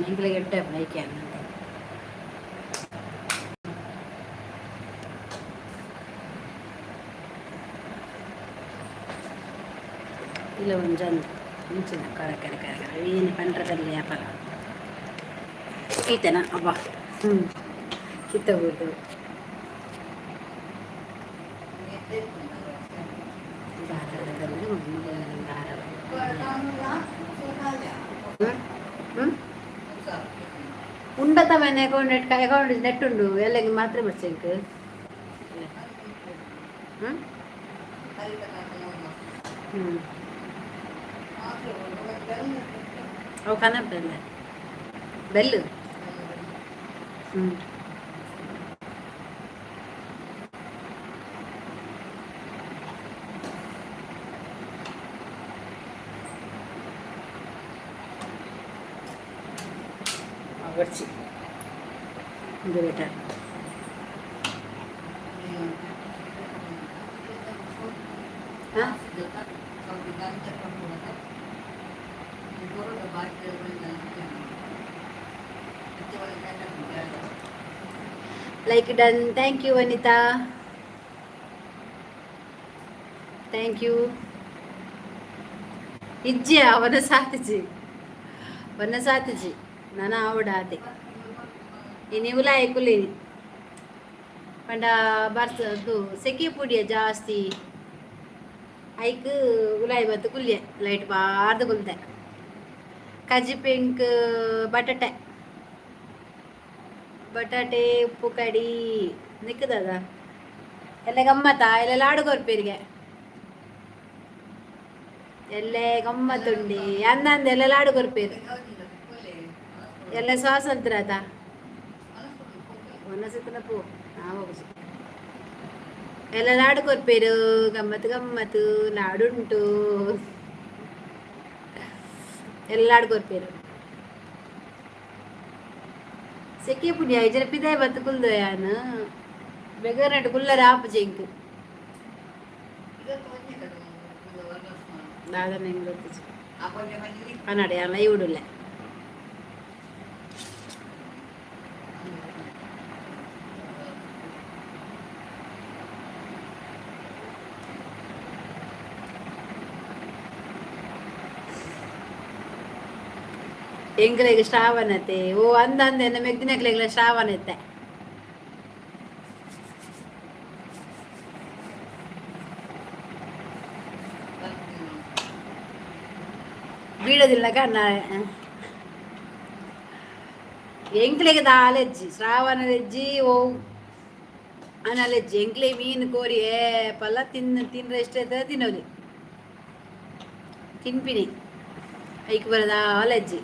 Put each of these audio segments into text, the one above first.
ಎಂಕ್ಲೆ ಗೆಡ್ಡೆ ಬೈಕೆ ಅನ್ನಂತೆ ಇಲ್ಲ ಒಂಜಂದು ಮುಂಚಿನ ಕರೆ ಕರೆ ಕರೆ ಕರೆ ಏನು ಪಂಡ್ರದಲ್ಲಿ ವ್ಯಾಪಾರ ಈತನ ಅಬ್ಬಾ ಕಿತ್ತೋಗ್ಬಿಡ್ತು ഉണ്ടത്തവൻ അക്കൗണ്ട് നെറ്റുണ്ടു അല്ലെങ്കിൽ മാത്രമേ പഠിച്ചേക്ക് ഓ കനപ്പല്ലേ ബെല്ല് കുറച്ച് ഇത് കേട്ടാ like done. Thank you Anita, thank you. ಇಜ್ಜಿ ಅವನ ಸಾತಿಜಿ ನಾನು ಆವಡಾತೆ ನೀವು ಲಾಯಕುಲೇನಿ ಪಂಡ ಬರ್ಸದು ಸೆಕೆ ಪುಡಿಯ ಜಾಸ್ತಿ ಐಕ್ ಉಲಾಯಿ ಬತ್ತು ಕುಲ್ಯ ಲೈಟ್ ಬಾರ್ದು ಕುಲ್ತೆ ಕಜ್ಜಿ ಪಿಂಕ್ ಬಟಾಟೆ ಉಪ್ಪು ಕಡಿ ನಿಕ್ಕದದ ಎಲ್ಲ ಗಮ್ಮತ್ತ ಎಲ್ಲ ಲಾಡು ಕೊರ್ಪೇರಿಗೆ ಎಲ್ಲೇ ಗಮ್ಮತ್ತುಂಡಿ ಅಂದಂದು ಎಲ್ಲ ಲಾಡು ಕೊರ್ಪೇರು ಎಲ್ಲ ಸ್ವಾತಂತ್ರ್ಯ ಆತ ಒನ್ನಸತನ ಪೋ ಎಲ್ಲ ಲಾಡು ಕೊರ್ಪೇರು ಗಮ್ಮತ್ತು ಲಾಡುಂಟು ಎಲ್ಲ ಲಾಡು ಕೊರ್ಪೇರು ಸೆಕೆ ಪುಡಿಯ ಜರ ಪಿದಾಯ ಬತ್ತು ಕುಲ್ದು ಯಾನು ಬೆಗರ್ನಟ್ಟು ಕುಲ್ಲರ ಆಪು ಜೆಂಕ್ ದಾದನ ಹೆಂಗ್ ಗೊತ್ತಿச்சு ಕನ್ನಡ ಎಲ್ಲ ಇವುಡುಲ್ಲ ಎಂಗ್ಲೆಗ್ ಶ್ರಾವಣತೆ ಓ ಅಂದಂದೇನ ಮೆಗ್ದಿನಕ್ಲೆಗ್ಲ ಶ್ರಾವಣತೆ ಬೀಳೋದಿಲ್ಲ ಕಣ್ಣ ಎಂಕ್ಲೆಗೆ ದಾಲೆಜ್ಜಿ ಶ್ರಾವಣದಜ್ಜಿ ಓ ಅನಲೆಜ್ಜಿ ಎಂಕ್ಲೆ ಮೀನು ಕೋರಿ ಪಲ್ಲ ತಿನ್ರೆ ಎಷ್ಟೈತೆ ತಿನ್ನೋದು ತಿನ್ಪಿನಿ ಐಕ್ ಬರದ ಅಲೆಜ್ಜಿ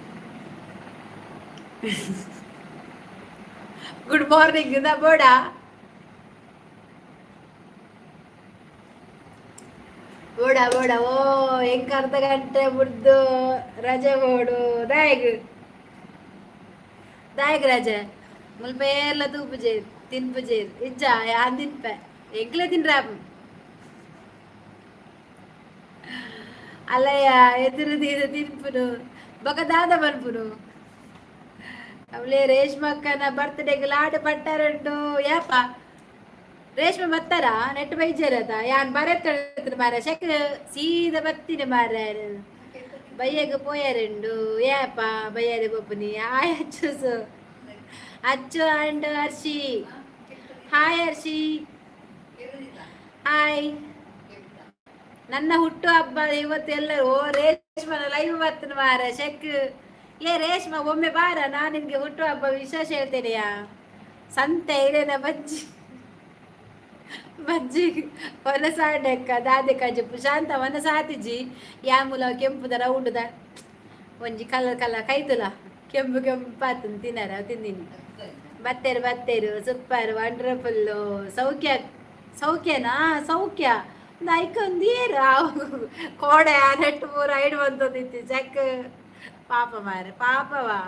ಗುಡ್ ಮಾರ್ನಿಂಗ್ ದ ಬೋಡ ಓ ಹೆಂಗ ಅರ್ಧ ಗಂಟೆ ಮುಡ್ದು ರಜೆ ಓಡು ದಾಯಗ್ ರಜೆ ಮುಲ್ಪ ಎಲ್ಲ ತೂಪುಜೇರು ತಿನ್ಪುಜೇರು ಇಜ್ಜ ಯಾನ್ ತಿನ್ಪೆ ಎಂಕ್ಲೆ ತಿನ್ರಾಪ ಅಲ್ಲಯ್ಯ ಎದುರು ತಿನ್ಪುನು ಬೊಕ ದಾದ ಬನ್ಪುನು ಅವಳೇ ರೇಷ್ಮಕ್ಕನ ಬರ್ತ್ಡೇಗೆ ಲಾಡು ಪಟ್ಟಾರುಂಟು ಯಾಪ ರೇಷ್ಮೆ ಬತ್ತಾರ ನೆಟ್ಟು ಬೈಜಾರದ ಯಾನ್ ಬರತ್ತ ಮಾರ ಶೆಕ್ ಸೀದ ಬರ್ತೀನಿ ಮಾರ ಬಯ್ಯಗೆ ಪೋಯಾರುಂಡು ಯಾಪ ಬಯ್ಯಾರ ಗೊಬ್ಬನಿ ಹಾಯ್ ಅಚ್ಚು and Hershey hi Hershey hi ನನ್ನ ಹುಟ್ಟು ಹಬ್ಬ ಇವತ್ತು ಎಲ್ಲರೂ ಓ ರೇಷ್ಮನ ಲೈವ್ ಬರ್ತೀನಿ ಮಾರ ಶೆಕ್ ರೇಷ್ಮಾ ಒಮ್ಮೆ ಬಾರ ನಾನು ನಿನ್ಗೆ ಹುಟ್ಟು ಹಬ್ಬ ವಿಶೇಷ ಹೇಳ್ತೇನೆಯಾ ಸಂತೆ ಇದೇನ ಬಜ್ಜಿ ಹೊನಸಾಡಕ್ಕ ದಾದೆ ಕಜ್ಜಿ ಶಾಂತ ಹೊನಸಾತಿಜಿ ಯಾಮುಲ ಕೆಂಪುದ ರೌಂಡುದ ಒಂಜಿ ಕಲರ್ ಕೈತುಲ ಕೆಂಪು ಪಾತು ತಿನ್ನರ ತಿಂದಿನಿ ಬತ್ತೇರು ಸೂಪರ್ ವಂಡರ್ಫುಲ್ಲು ಸೌಖ್ಯನಾ ಸೌಖ್ಯ ಒಂದು ಐಕೊಂದೀರ ಕೋಡೆ ನೆಟ್ಟು ಮೂರ ಐಡು ಬಂದಿತ್ತು ಚೆಕ್ ಪಾಪ ಮಾರೆ ಪಾಪವಾ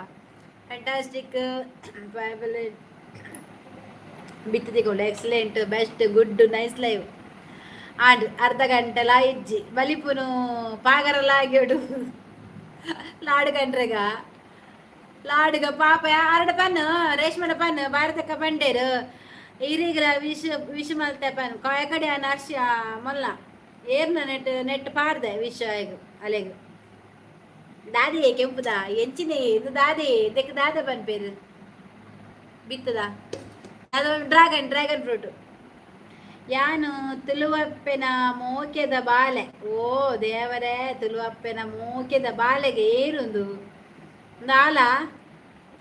ಫ್ಯಾಂಟಾಸ್ಟಿಕ್ ಬಿತ್ತಿದಿಗಳು excellent best good nice live ಆಡ್ ಅರ್ಧ ಗಂಟೆಲ ಇಜ್ಜಿ ಬಲಿಪುನು ಪಾಗರಲಾಗ್ಯೋಡು ಲಾಡು ಗಂಟ್ರೆಗ लाडग पाप आरड पण रेशमड पण भारतक पंडेर इरीगला विष मलते पण कायकडे नर्शी मल्ला ಏರ್ನ ನೆಟ್ ನೆಟ್ ಪಾಡ್ದೆ ವಿಷಯ ಅಲೆಗ್ ದಾದಿ ಕೆಂಪುದ ಎಂಚಿನ ಇದು ದಾದಿ ಇದಕ್ಕೆ ದಾದ ಬಂದ್ಪೇರು ಬಿತ್ತದ ಅದು ಡ್ರ್ಯಾಗನ್ ಫ್ರೂಟ್ ಯಾನು ತುಳುವಪ್ಪೆನ ಮೋಕೆದ ಬಾಲೆ ಓ ದೇವರೇ ತುಳುವಪ್ಪೆನ ಮೋಕೆದ ಬಾಲೆಗೆ ಏರುಂದು ನಾಲ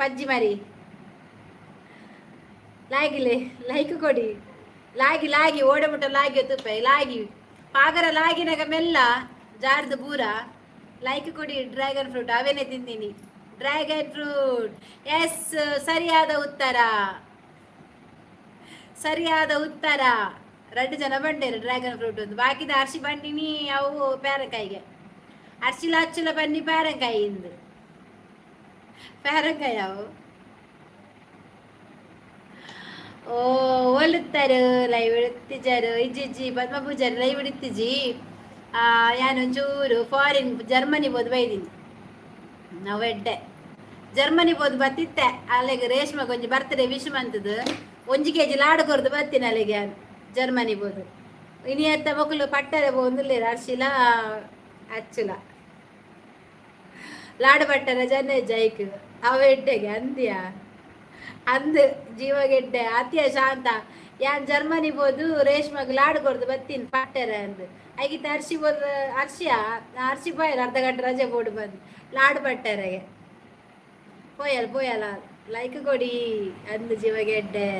ಪಜ್ಜಿ ಮರಿ ಲಾಗಿಲೆ ಲೈಕ್ ಕೊಡಿ ಲಾಗಿ ಲಾಗಿ ಓಡಬಿಟ್ಟ ಲಾಗಿ ತುಪ್ಪ ಲಾಗಿ ಪಾಗರ ಲಾಗಿನಾಗ ಮೆಲ್ಲ ಜಾರ್ದು ಬೂರ ಲೈಕ್ ಕೊಡಿ ಡ್ರ್ಯಾಗನ್ ಫ್ರೂಟ್ ಅವೇನೇ ತಿಂದೀನಿ ಡ್ರ್ಯಾಗನ್ ಫ್ರೂಟ್ ಎಸ್ ಸರಿಯಾದ ಉತ್ತರ ಸರಿಯಾದ ಉತ್ತರ 2 ಜನ ಬಂಡೇರು ಡ್ರ್ಯಾಗನ್ ಫ್ರೂಟ್ ಒಂದು ಬಾಕಿದ ಅರ್ಶಿ ಬಂಡಿನಿ ಅವು ಪ್ಯಾರಂಕಾಯಿಗೆ ಅರ್ಶಿಲ ಹಚ್ಚಲ ಬನ್ನಿ ಪ್ಯಾರಂಕಾಯಿಂದ ಪ್ಯಾರಂಕಾಯಿ ಅವು ಓ ಒಲುತ್ತಾರೆ ಲೈವ್ ಇಡ್ತಿಜಾರು ಇಜ್ಜಿಜ್ಜಿ ಪದ್ಮಪೂಜಾರು ಲೈವ್ ಇಡ್ತಿಜಿ ಯಾನೊಂಚೂರು ಫಾರಿನ್ ಜರ್ಮನಿ ಬೋದು ಬೈದೀನಿ ನಾವು ಎಡ್ಡೆ ಜರ್ಮನಿ ಬೋದು ಬತ್ತಿತ್ತೆ ಅಲ್ಲಿಗೆ ರೇಷ್ಮೆ ಕೊಂಚ ಬರ್ತಡೆ ವಿಶ್ ಮಂತದ್ದು 1 kg ಲಾಡು ಕೊರ್ದು ಬರ್ತೀನಿ ಅಲ್ಲಿಗೆ ಜರ್ಮನಿ ಬೋದು ಇನಿ ಅತ್ತ ಮಕ್ಕಳು ಪಟ್ಟರೆ ಬೋಂದುಲ್ಲೇರ ಅರ್ಶಿಲ ಅಚ್ಚುಲ ಲಾಡು ಪಟ್ಟರ ಜನ ಜೈಕ್ ಅವ ಎಡ್ಡೆಗೆ ಅಂದ್ಯಾ ಅಂದ್ ಜೀವಗೆಡ್ಡೆ ಅತ್ಯ ಶಾಂತ ಯಾನ್ ಜರ್ಮನಿ ಬೋದು ರೇಷ್ಮೆಗೆ ಲಾಡು ಕೊಡ್ದು ಬತ್ತೀನಿ ಪಟ್ಟರ ಅಂದ್ ಆಗಿತ್ತು ಅರ್ಶಿ ಬೋದು ಅರ್ಶಿ ಪೋಯಲ್ಲ ಅರ್ಧ ಗಂಟೆ ರಜೆ ಬೋಡು ಬಂದು ಲಾಡು ಪಟ್ಟರೆಗೆ ಪೋಯಲ್ಲ ಲೈಕ್ ಕೊಡಿ ಅಂದ್ ಜೀವಗೆಡ್ಡೆ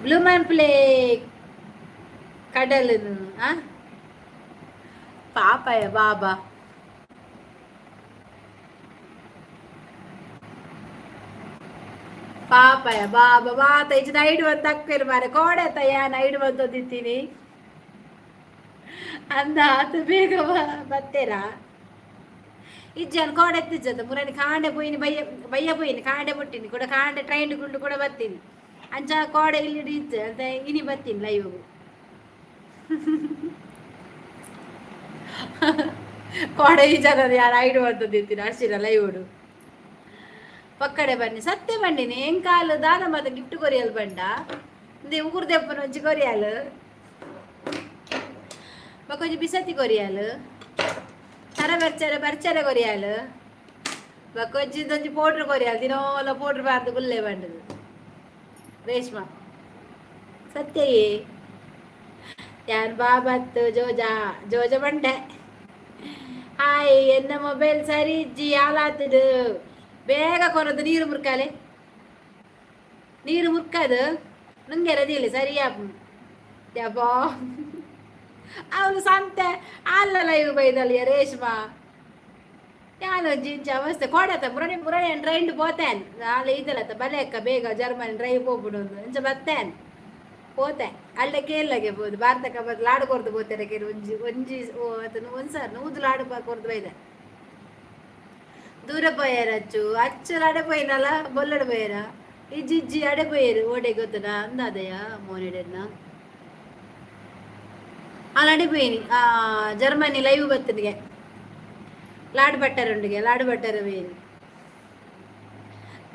ಬ್ಲೂಮನ್ ಪ್ಲೇ ಕಡಲನು ಪಾಪಯ ಬಾಬಾ ಪಾಪಯ ಬಾಬಾ ಬಾತ ಇಜ್ ನೈಡ್ ಒಂದು ತಕ್ಕಿರು ಮಾರೆ ಕೋಡೆತ ನೈಡ್ ಒಂದು ದಿತ್ತೀನಿ ಅಂದ ಅದು ಬೇಗ ಬತ್ತೇರಾ ಇಜ್ಜನ್ ಕೋಡೆ ಎತ್ತಿಜ್ಜದ ಮುರನಿ ಕಾಂಡೆ ಪೋಯಿನಿ ಬಯ್ಯ ಪೋಯಿನಿ ಕಾಂಡೆ ಮುಟ್ಟಿನಿ ಕೂಡ ಕಾಂಡೆ ಟ್ರೈನ್ ಗುಂಡು ಕೂಡ ಬರ್ತೀನಿ ಅಂಚ ಕೋಡೆ ಇಲ್ಲಿ ಇಜ್ಜ ಅಂತ ಇನಿ ಬರ್ತೀನಿ ಲೈವ್ ಕೋಡೆ ಈ ಜನ ಯಾರು ಐಡು ಅಂತ ದಿತ್ತೀನಿ ಅರ್ಶಿನ ಲೈವ್ ಪಕ್ಕಡೆ ಬನ್ನಿ ಸತ್ಯ ಬಂಡಿನಿ ಎಂಕಾಲು ದಾದ ಮತ ಗಿಫ್ಟ್ ಕೊರಿಯಲ್ ಬಂಡ ಇಂದೆ ಉಗುರು ದೆಪ್ಪನ ಒಂಚಿ ಕೊರಿಯಲ್ ಬಕೊಂಚಿ ಬಿಸತಿ ಕೊರಿಯಲ್ ತರ ಬರ್ಚರೆ ಕೊರಿಯಲ್ ಬಕೊಂಚಿ ಒಂಚಿ ಪೌಡ್ರ್ ಕೊರಿಯಲ್ ದಿನೋಲ ಪೌಡ್ರ್ ಬಾರ್ದು ಗುಲ್ಲೆ ಬಂಡದು ರೇಷ್ಮಾ ಸತ್ಯಯೇ ಯಾನ್ ಬಾಬತ್ತು ಜೋಜ ಬಂಡೆ ಹಾಯ್ ಎನ್ನ ಮೊಬೈಲ್ ಸರಿ ಇಜ್ಜಿ ಹಾಲಾತದು ಬೇಗ ಕೊರದು ನೀರು ಮುರ್ಕಾಲೆ ನೀರು ಮುರ್ಕದು ನಂಗೆ ರದಿಲ್ಲ ಸರಿಯಾ ಯಪ್ಪಾ ಅವಳು ಸಂತೆ ಅಲ್ಲಲ್ಲ ಇವು ಬೈದಲ್ಲ ರೇಷ್ಮಾ ಯಾನು ಜಿಂಚ ಅವಸ್ಥೆ ಕೊಡತ್ತ ಮುರಣಿ ಟ್ರೈನ್ ಪೋತೇನ್ ನಾಳೆ ಇದಲ್ಲತ್ತ ಬಲೆಕ್ಕ ಬೇಗ ಜರ್ಮನಿ ಡ್ರೈವ್ ಹೋಗ್ಬಿಡೋದು ಇಂಚ ಬತ್ತೇನ್ ಪೋತೆ ಅಲ್ಲೇ ಕೇಳಗೆ ಬೋದು ಭಾರತಕ್ಕೆ ಬದ್ ಲಾಡು ಕೊರ್ದು ಪೋತಾರೆ ಕೇಳಿ ಒಂಜಿ ಅದನ್ನು ಒಂದ್ಸರ್ ನೂದು ಲಾಡು ಕೊರ್ದು ಬೈದೆ ದೂರ ಪೋಯಾರ ಅಚ್ಚು ಅಡೆಪೋಯಿನಲ್ಲ ಬೊಲ್ಲಡ ಪೋಯಾರ ಇಜ್ಜಿ ಅಡೆಪೋಯರು ಓಡೆ ಗೊತ್ತನ ಅಂದದಯ ಮೋನೆಡೆನ್ನ ಅಲ್ಲಿ ಅಡೆಪೋಯಿನಿ ಜರ್ಮನಿ ಲೈವ್ ಬತ್ತನಿಗೆ ಲಾಡು ಬಟ್ಟರುಂಡಿಗೆ ಲಾಡು ಬಟ್ಟರ ಬೇನಿ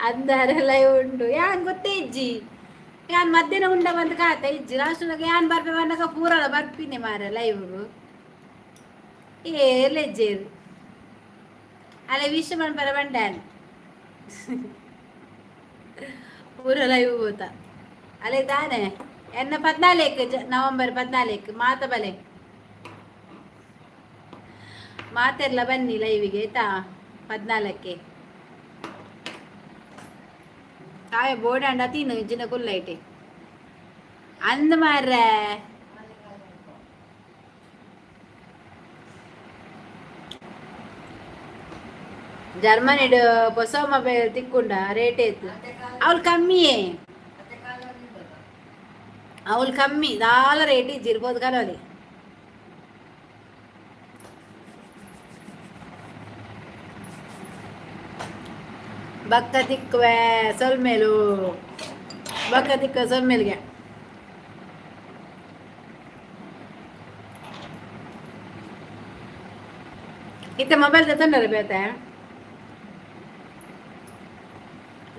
ಅಂದಾರ ಲೈವ್ ಉಂಡು ಯಾನ್ ಗೊತ್ತೇ ಇಜ್ಜಿ ಯಾನ್ ಮಧ್ಯಾಹ್ನ ಉಂಡ ಬಂದು ಕಾತ ಇಜ್ಜಿ ಲಾಸ್ಟ್ನಾಗ ಯಾನ್ ಬರ್ಬೇ ಬಂದಾಗ ಪೂರಲ್ಲ ಬರ್ತೀನಿ ಮಾರ ಲೈವ್ ಏರ್ಲೆಜ್ಜೇರು ಅಲ್ಲ ವಿಷ ಮನ್ಪರ ಬಂಡಾನ್ ಪೂರ ಲೈವ್ ಹೋತ ಅಲ್ಲೇ ತಾನೆ ಎನ್ನ 14 ನವೆಂಬರ್ 14 ಮಾತ ಬಲೆ ಮಾತೆಲ್ಲ ಬನ್ನಿ ಲೈವಿಗೆ ಆಯ್ತಾ 14ಕ್ಕೆ ಕಾಯ ಬೋಡಾಂಡ ತಿನ್ನು ಇಜ್ಜಿನ ಕುಲ್ಲೈಟೆ ಅಂದ ಮಾರ್ರೆ ಜರ್ಮನಿಡು ಹೊಸ ಮೊಬೈಲ್ ತಿಕ್ಕೊಂಡ ರೇಟ್ ಐತು ಅವಳು ಕಮ್ಮಿಯೇ ಅವಳು ಕಮ್ಮಿ ದಾಲ ರೇಟ್ ಇದ್ದಿರ್ಬೋದು ಕಲೋಲಿ ಬಕ್ಕ ತಿಕ್ಕುವೆ ಸೊಲ್ಮೇಲು ಬಕ್ಕ ತಿಕ್ಕ ಸೊಲ್ಮೇಲ್ಗೆ ಇತ್ತೆ ಮೊಬೈಲ್ ತೊಂದರೆ ಬೇತೆ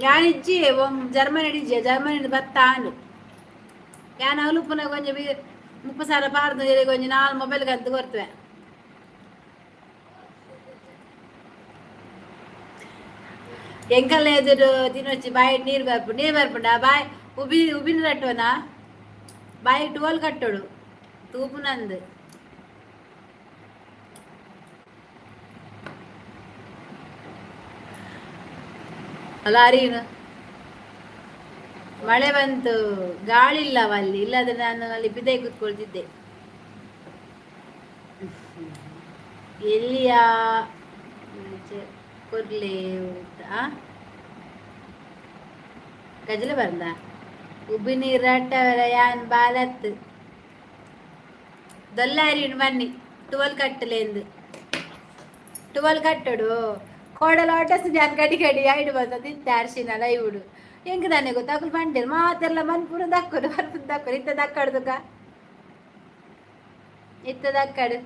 ഞാനിജ്ജി ജർമ്മനി അടിച്ച ജർമ്മനി ബത്താണ്ട് ഞാൻ അവളുപ്പന കൊഞ്ചം 30 പാർന്നു കൊഞ്ചം 4 ಮೊಬೈಲ್ ಕಂತು ಕೊಡ್ತೇವೆ ಎಂಕಲ್ ಎದುರು ತಿನ್ನೊಚ್ಚಿ ಬಾಯಿ ನೀರು ಬರ್ಪುಂಡ ಬಾಯಿ ಉಬಿನ ರಟ್ಟೋನಾ ಬಾಯಿ 12 ಕಟ್ಟೋಡು ತೂಪು ನಂದು ಅಲ್ಲ ಅರಿನು ಮಳೆ ಬಂತು ಗಾಳಿ ಇಲ್ಲವ ಅಲ್ಲಿ ಇಲ್ಲದ್ರೆ ನಾನು ಅಲ್ಲಿ ಬಿದ್ದೆ ಕೂತ್ಕೊಳ್ತಿದ್ದೆ ಎಲ್ಲಿಯ ಕೊರ್ಲೆ ಗಜಲ ಬಂದ ಉಬ್ಬಿ ನೀರು ರಟ್ಟವರ ಯಾನ್ ಬಾಲತ್ ದೊಲ್ಲಾರಿನು ಬನ್ನಿ 12 ಕಟ್ಟಲೆಂದು 12 ಕಟ್ಟಡು ಕೋಡಲ ಒಟ್ಟಸು ಜಾನ್ ಕಡಿ ಕಡಿ ಐಡು ಬಂದ ತಿಂತೆ ಅರ್ಶಿನ ಲೈವುಡು ಹೆಂಗೆ ತಾನೆ ಗೊತ್ತಾಗಲು ಬಂಡೇರು ಮಾತೆಲ್ಲ ಮನ್ಪೂರ ದಕ್ಕಡು ಬರ್ಪುದ ದಕ್ಕಡು ಇತ್ತ ದಕ್ಕಡ್ದುಕ ಇತ್ತ ದಕ್ಕಡು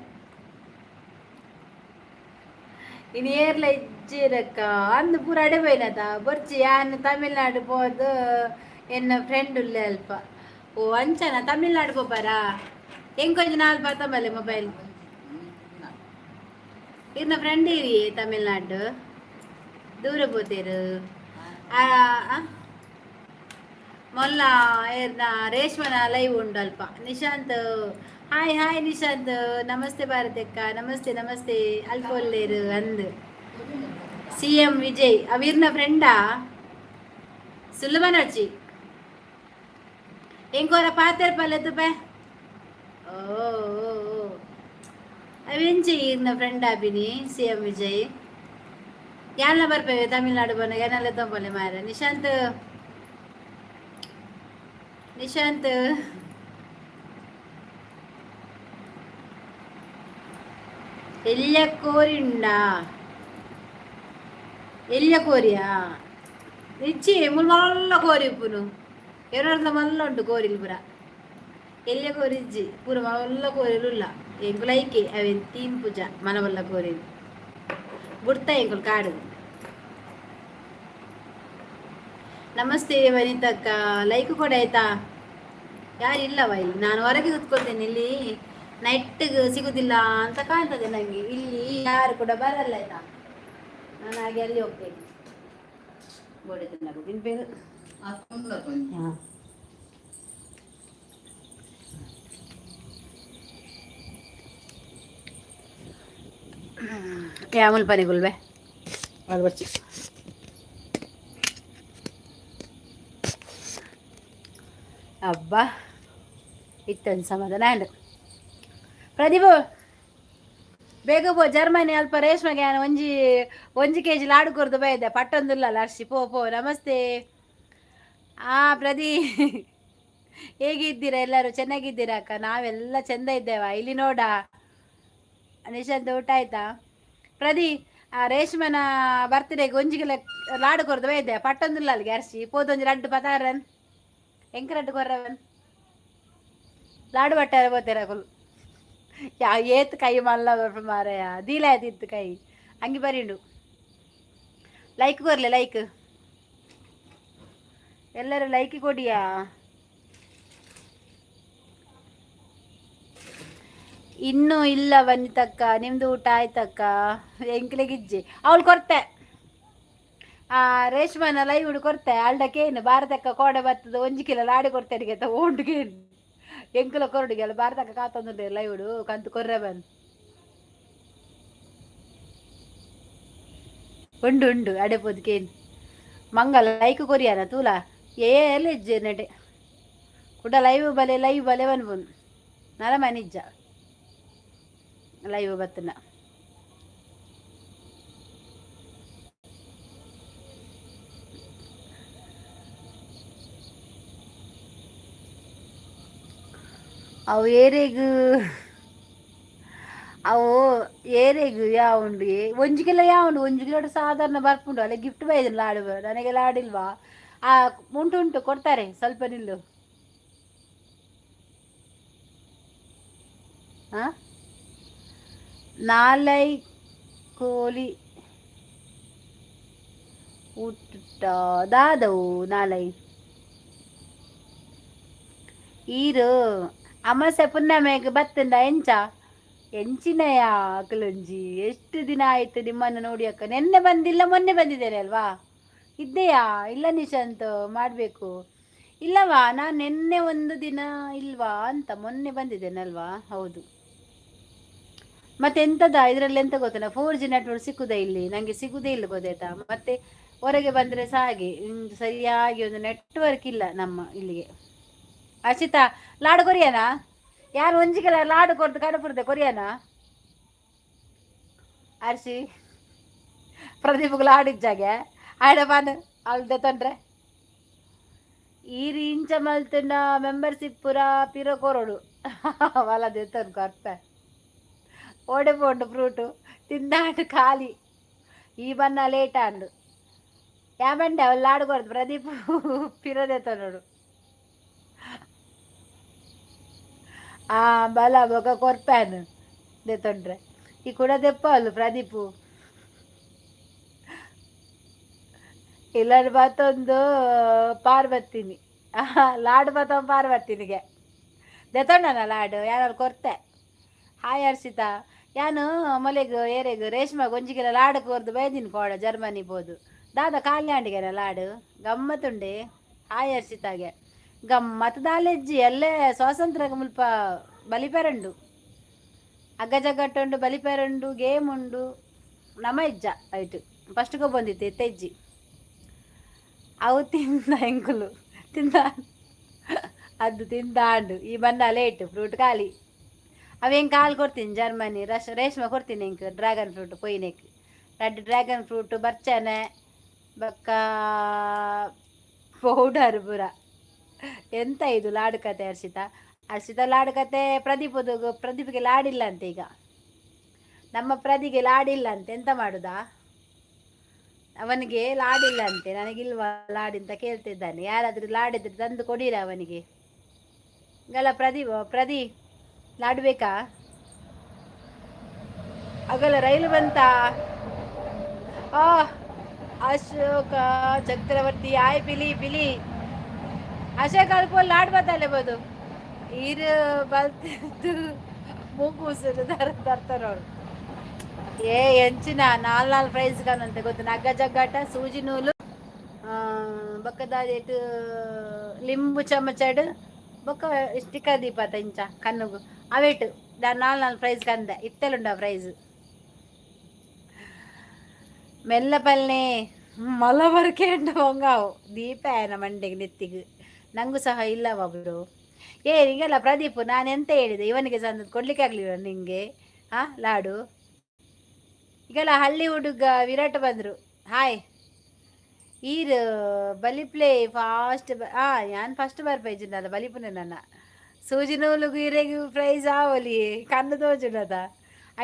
ಇನ್ನು ಏರ್ಲ ಇಜ್ಜಿರಕ್ಕ ಅಂದು ಪೂರ ಅಡೆ ಪೋಯ್ನದ ಬೊರ್ಚಿ ಯಾನ್ ತಮಿಳ್ನಾಡು ಪೋದು ಎನ್ನ ಫ್ರೆಂಡ್ ಉಲ್ಲೆ ಅಲ್ಪ ಓ ಅಂಚನ ತಮಿಳ್ನಾಡು ಪೋಪಾರಾ ಹೆಂಗ್ ಕೊಂಚ 4 ಪತ್ತಂಬಲ್ಲೆ ಮೊಬೈಲ್ ಇನ್ನ ಫ್ರೆಂಡ್ ಇರಿ ತಮಿಳ್ನಾಡು ದೂರ ಪೋತೇರು ಮೊಲ್ಲ ಏರ್ನ ರೇಷ್ಮನ ಲೈವ್ ಉಂಡು ಅಲ್ಪ ನಿಶಾಂತ್ ಹಾಯ್ ನಿಶಾಂತ್ ನಮಸ್ತೆ ಭಾರತಕ್ಕ ನಮಸ್ತೆ ಅಲ್ಪ ಒಲ್ಲೇರು ಅಂದು CM ವಿಜಯ್ ಅವೀರ್ನ ಫ್ರೆಂಡಾ ಸುಲಭನಚ್ಚಿ ಎಂಕೋರ ಪಾತೆರ್ ಪಲ್ಲೆದು ಬೇ ಓ ಅವೆಂಚಿ ಈರ್ನ ಫ್ರೆಂಡ್ ಆಬಿನಿ CM ವಿಜಯ್ ಯಾನ್ಲ ಬರ್ಪೇವೆ ತಮಿಳ್ನಾಡು ಬನ್ನ ಏನೆಲ್ಲ ತೊಂಬಲೆ ಮಾರ ನಿಶಾಂತ್ ಎಲ್ಯ ಕೋರಿಂಡಾ ಎಲ್ಯ ಕೋರಿಯಾ ಇಚ್ಚಿ ಮಲ್ಲ ಕೋರಿ ಪುನು ಎರಡ್ಲ ಮಲ್ಲ ಉಂಟು ಕೋರಿಲ್ ಪುರ ಎಲ್ಯ ಕೋರಿ ಇಜ್ಜಿ ಪೂರ ಮಲ್ಲ ಕೋರಿಲ್ಲ ಎಂಕುಲ ಐಕೆ ಅವೇನ್ ತೀನ್ ಪೂಜ ಮನವಲ್ಲ ಕೋರಿ ಬುಡ್ತಾ ಎಂಕುಲ್ ಕಾಡು ನಮಸ್ತೆ ವನಿತಕ್ಕ ಲೈಕ್ ಕೂಡ ಆಯ್ತಾ ಯಾರಿಲ್ಲವ ಇಲ್ಲಿ ನಾನು ಹೊರಗೆ ಕೂತ್ಕೊಳ್ತೇನೆ ಇಲ್ಲಿ ನೈಟ್ಗೆ ಸಿಗುದಿಲ್ಲ ಅಂತ ಕಾಣ್ತದೆ ನಂಗೆ ಇಲ್ಲಿ ಯಾರು ಕೂಡ ಬರಲ್ಲ ಆಯ್ತಾ ನಾನು ಹಾಗೆ ಅಲ್ಲಿ ಹೋಗ್ತೇನೆ ಗೋಡೆ ತಿನ್ನಬೇಕು ತಿನ್ಬೇಕು ಯಾಮಲ್ ಪನಿ ಗುಲ್ಬೆ ಅದು ಬಚ್ಚಿ ಅಬ್ಬಾ ಇತ್ತೊಂದು ಸಮಾಧಾನ ಆಂಡ್ ಪ್ರದೀಪು ಬೇಗ ಪೋ ಜರ್ಮನಿ ಅಲ್ಪ ರೇಷ್ಮೆಗೆ ನಾನು ಒಂಜಿ kg ಲಾಡು ಕೊರ್ದು ಬೈದೆ ಪಟ್ಟೊಂದಿಲ್ಲ ಅರ್ಶಿ ಪೋ ನಮಸ್ತೆ ಪ್ರದಿ ಹೇಗಿದ್ದೀರಾ ಎಲ್ಲರೂ ಚೆನ್ನಾಗಿದ್ದೀರಾ ಅಕ್ಕ ನಾವೆಲ್ಲ ಚೆಂದ ಇದ್ದೇವಾ ಇಲ್ಲಿ ನೋಡ ನಿಶಾಂತ್ ಊಟ ಆಯ್ತಾ ಪ್ರದಿ ರೇಷ್ಮನ ಬರ್ತ್ಡೇಗೆ ಒಂಜಿಗೆಲ್ಲ ಲಾಡು ಕೊರ್ದು ಬೈದೆ ಪಟ್ಟೊಂದಿಲ್ಲ ಅಲ್ಲಿಗೆ ಅರ್ಶಿ ಪೋದೊಂಜಿ ರಡ್ಡು ಪತಾರನ್ ಎಂಕ ರಡ್ಡು ಕೊರ್ರವನ್ ಲಾಡು ಬಟ್ಟಾರ పోతారా ಏತ್ ಕೈ ಮಲ್ಲ ಮಾರಯ ದೀಲ ಆಯ್ತಿತ್ತು ಕೈ ಹಂಗೆ ಬರೀಂಡು ಲೈಕ್ ಕೊರ್ಲೆ ಲೈಕ್ ಎಲ್ಲರೂ ಲೈಕ್ ಕೊಡಿಯಾ ಇನ್ನೂ ಇಲ್ಲ ವನಿತಕ್ಕ ನಿಮ್ದು ಊಟ ಆಯ್ತಕ್ಕ ಎಂಕ್ಲೆಗಿಜ್ಜಿ ಅವಳು ಕೊರ್ತೆ ರೇಷ್ಮನ ಲೈವ್ ಕೊರ್ತೆ ಅಲ್ಡಕ್ಕೇನು ಭಾರತಕ್ಕ ಕೋಡೆ ಬರ್ತದ 1 ಕಿಲೋ ಲಾಡಿ ಕೊಡ್ತೇನೆ ಓಂಡ್ಗೇನು ಎಂಕುಲ ಕೊರಡಿಗೆ ಅಲ್ಲ ಭಾರತಕ್ಕ ಕಾತೊಂದು ಲೈವ್ಡು ಕಂತು ಕೊರ್ರೆ ಬಂದು ಉಂಡು ಅಡೆ ಪೋದ್ಕೇನು ಮಂಗಲ ಲೈಕ್ ಕೊರಿಯಾನ ತೂಲ ಎಲ್ಲ ಇಜ್ಜೆ ನೆಟೆ ಕುಡ ಲೈವ್ ಬಲೆ ಬನ್ಬುನ್ ನರ ಮನಿಜ್ಜ ಲೈವ್ ಬತ್ತನ ಅವು ಏರೆಗು ಯಾವುಂಡು ಒಂಜಿಗೆಲ್ಲ ಯಾವುಂಡು ಒಂಜಿಗೆ ಸಾಧಾರಣ ಬರ್ಪುಂಡು ಅಲ್ಲ ಗಿಫ್ಟ್ ಬೈದಿಲ್ಲ ಲಾಡು ನನಗೆಲ್ಲ ಆಡಿಲ್ವಾ ಉಂಟು ಕೊಡ್ತಾರೆ ಸ್ವಲ್ಪ ನಿಲ್ಲು ನಾಲೈ ಕೋಲಿ ಊಟ ದಾದವು ನಾಳೆ ಈರು ಅಮಾಸೆ ಪುನ್ನಮೆಗೆ ಬತ್ತಂದ ಎಂಚ ಎಂಚಿನಯ ಅಕಲೊಂಜಿ ಎಷ್ಟು ದಿನ ಆಯ್ತು ನಿಮ್ಮನ್ನು ನೋಡಿ ಅಕ್ಕ. ನೆನ್ನೆ ಬಂದಿಲ್ಲ, ಮೊನ್ನೆ ಬಂದಿದ್ದೇನೆ ಅಲ್ವಾ. ಇದ್ದೆಯಾ? ಇಲ್ಲ ನಿಶಾಂತ್, ಮಾಡಬೇಕು. ಇಲ್ಲವಾ, ನಾನು ನಿನ್ನೆ ಒಂದು ದಿನ ಇಲ್ವಾ ಅಂತ, ಮೊನ್ನೆ ಬಂದಿದ್ದೇನಲ್ವಾ. ಹೌದು. ಮತ್ತೆ ಎಂತದ ಇದರಲ್ಲಿ ಎಂತ ಗೊತ್ತಲ್ಲ, 4G ನೆಟ್ವರ್ಕ್ ಸಿಕ್ಕುದೇ ಇಲ್ಲಿ ನಂಗೆ, ಸಿಗುದೇ ಇಲ್ಲ ಗೊತ್ತಾಯ್ತಾ. ಮತ್ತೆ ಹೊರಗೆ ಬಂದ್ರೆ ಸಹ ಹಾಗೆ ಸರಿಯಾಗಿ ಒಂದು ನೆಟ್ವರ್ಕ್ ಇಲ್ಲ ನಮ್ಮ ಇಲ್ಲಿಗೆ. ಅರ್ಷಿತಾ, ಲಾಡು ಕೊರಿಯಾನ ಯಾರು ಒಂಜಿಗೆಲ್ಲ ಲಾಡು ಕೊರ್ದು ಕಡಪುರದ ಕೊರಿಯಾನ ಅರ್ಷಿ ಪ್ರದೀಪ್ಗೆ ಲಾಡು ಇಜ್ಜಾಗೆ ಆಡ ಬಾನು ಅಲ್ದೆ ತೊಂದ್ರೆ ಈರಿ ಇಂಚ ಮಲ್ತನ ಮೆಂಬರ್ಶಿಪ್ ಪುರ ಪಿರ ಕೊರೋಡು ವಲದೆ ತನ್ಕ ಅರ್ಥ ಓಡೆ ಪೋಂಡು ಫ್ರೂಟು ತಿಂದಾಂಡು ಖಾಲಿ ಈ ಬನ್ನ ಲೇಟ್ ಆಂಡು ಯಾ ಬಂಡೆ ಅವಳು ಆಡ್ಕೊಡ್ದು ಪ್ರದೀಪ್ ಪಿರದೆ ನೋಡು ಆ ಬಲ ಬೊಕ ಕೊರ್ಪ್ಯಾನು ದೆತೊಂಡ್ರೆ ಈ ಕೂಡ ದೆಪ್ಪ ಅಲ್ಲು ಪ್ರದೀಪು ಇಲ್ಲಾಡು ಮತ್ತೊಂದು ಪಾರ್ವತಿನಿ ಲಾಡು ಮತ್ತ ಪಾರ್ವತಿನಿಗೆ ದೆತೊಂಡನ ಲಾಡು ಯಾರು ಕೊರ್ತೆ. ಹಾಯ್ ಹರ್ಷಿತಾ, ಯಾನು ಮೊಲೆಗ್ ಏರೆಗ್ ರೇಷ್ಮೆ ಗೊಂಜಿಗೆಲ್ಲ ಲಾಡು ಕೊರ್ದು ಬೈದಿನಿ ಕೋಡ ಜರ್ಮನಿ ಬೋದು ದಾದ ಕಾಲ್ಯಾಂಡಿಗೆನ ಲಾಡು ಗಮ್ಮತ್ತುಂಡೆ. ಹಾಯ್ ಹರ್ಷಿತಾಗೆ ಗಮ್ಮತ್ ದಾಲೆಜ್ಜಿ ಅಲ್ಲೇ ಸ್ವಾತಂತ್ರ್ಯ ಮುಲ್ಪ ಬಲಿಪೆರಂಡು ಅಗ್ಗ ಜಗ್ಗಟ್ಟುಂಡು ಬಲಿಪೆರಂಡು ಗೇಮ್ ಉಂಡು ನಮ ಇಜ್ಜ ಆಯ್ತು ಫಸ್ಟ್ಗೆ ಬಂದಿತ್ತು ಎತ್ತೆಜ್ಜಿ ಅವು ತಿಂದ ಎಂಕುಲು ತಿಂದ ಅದು ತಿಂದಾಂಡು ಈ ಬನ್ನ ಲೇಟ್ ಫ್ರೂಟ್ ಖಾಲಿ ಅವೇನು ಕಾಲು ಕೊಡ್ತೀನಿ ಜರ್ಮನಿ ರೇಷ್ಮೆ ಕೊಡ್ತೀನಿ ಎಂಕ್ ಡ್ರ್ಯಾಗನ್ ಫ್ರೂಟ್ ಪೊಯ್ನೆಕ್ ರೆಡ್ ಡ್ರ್ಯಾಗನ್ ಫ್ರೂಟ್ ಬರ್ಚನೆ ಬಕ್ಕ ಪೌಡರ್ ಪೂರ ಎಂತ ಇದು ಲಾಡು ಕತೆ. ಹರ್ಷಿತಾ ಲಾಡು ಕತೆ ಪ್ರದೀಪ್ಗೆ ಲಾಡಿಲ್ಲ ಅಂತೆ. ಈಗ ನಮ್ಮ ಪ್ರದಿಗೆ ಲಾಡಿಲ್ಲ ಅಂತೆ, ಎಂತ ಮಾಡುದಾ. ಅವನಿಗೆ ಲಾಡಿಲ್ಲ ಅಂತೆ, ನನಗಿಲ್ವಾ ಲಾಡಿ ಅಂತ ಕೇಳ್ತಿದ್ದಾನೆ. ಯಾರಾದ್ರೂ ಲಾಡಿದ್ರೆ ತಂದು ಕೊಡೀರ ಅವನಿಗೆ. ಗಲ ಪ್ರದಿ ಲಾಡು ಬೇಕಾ? ಆಗಲ್ಲ ರೈಲು ಬಂತ. ಅಶೋಕ ಚಕ್ರವರ್ತಿ ಆಯ್ ಪಿಲಿ ಅಶೋಕ ಅಲ್ಪ ಲಾಡ್ ಬತ್ತಲ್ಲೇ ಬೋದು ಈರು ಬಲ್ತು ಮೂಗೂಸರು ತರ್ತಾರೋಳು ಎಂಚಿನ 4 ಪ್ರೈಸ್ ಕಾಣಂತೆ ಗೊತ್ತು. ನಗ್ಗ ಜಗ್ಗಾಟ, ಸೂಜಿ ನೂಲು, ಬೊಕ್ಕದಾದೇಟು ಲಿಂಬು ಚಮಚಡು ಬೊಕ್ಕ ಸ್ಟಿಕರ್ ದೀಪ ಇಂಚ ಕಣ್ಣುಗು ಅವೇಟು 4 ಪ್ರೈಸ್ ಕಂದೆ. ಇತ್ತೆಲುಂಡ ಪ್ರೈಸ್ ಮೆಲ್ಲ ಪಲ್ಲೆ ಮಲಬರ್ಕೆ ಉಂಡು ಹೊಂಗಾವು ದೀಪ ಏನ ಮಂಡೆಗೆ ನೆತ್ತಿಗೆ ನಂಗೂ ಸಹ ಇಲ್ಲವ ಬಿಡು. ಈಗೆಲ್ಲ ಪ್ರದೀಪ್ ನಾನು ಎಂತ ಹೇಳಿದೆ, ಇವನಿಗೆ ಸಂದ ಕೊಡ್ಲಿಕ್ಕೆ ಆಗ್ಲಿಲ್ಲ ನಿಂಗೆ ಲಾಡು. ಈಗೆಲ್ಲ ಹಳ್ಳಿ ಹುಡುಗ ವಿರಾಟ್ ಬಂದರು. ಹಾಯ್ ಈರು ಬಲಿಪ್ಲೇ ಫಾಸ್ಟ್ ನಾನು ಫಸ್ಟ್ ಬರ್ಪೈಜಿನಲ್ಲ ಬಲಿಪುನೆ ನನ್ನ ಸೂಜಿ ನೂಲುಗು ಇರೆಗು ಪ್ರೈಸ್ ಆವಲಿ ಕಣ್ಣು ತೋಜುನದ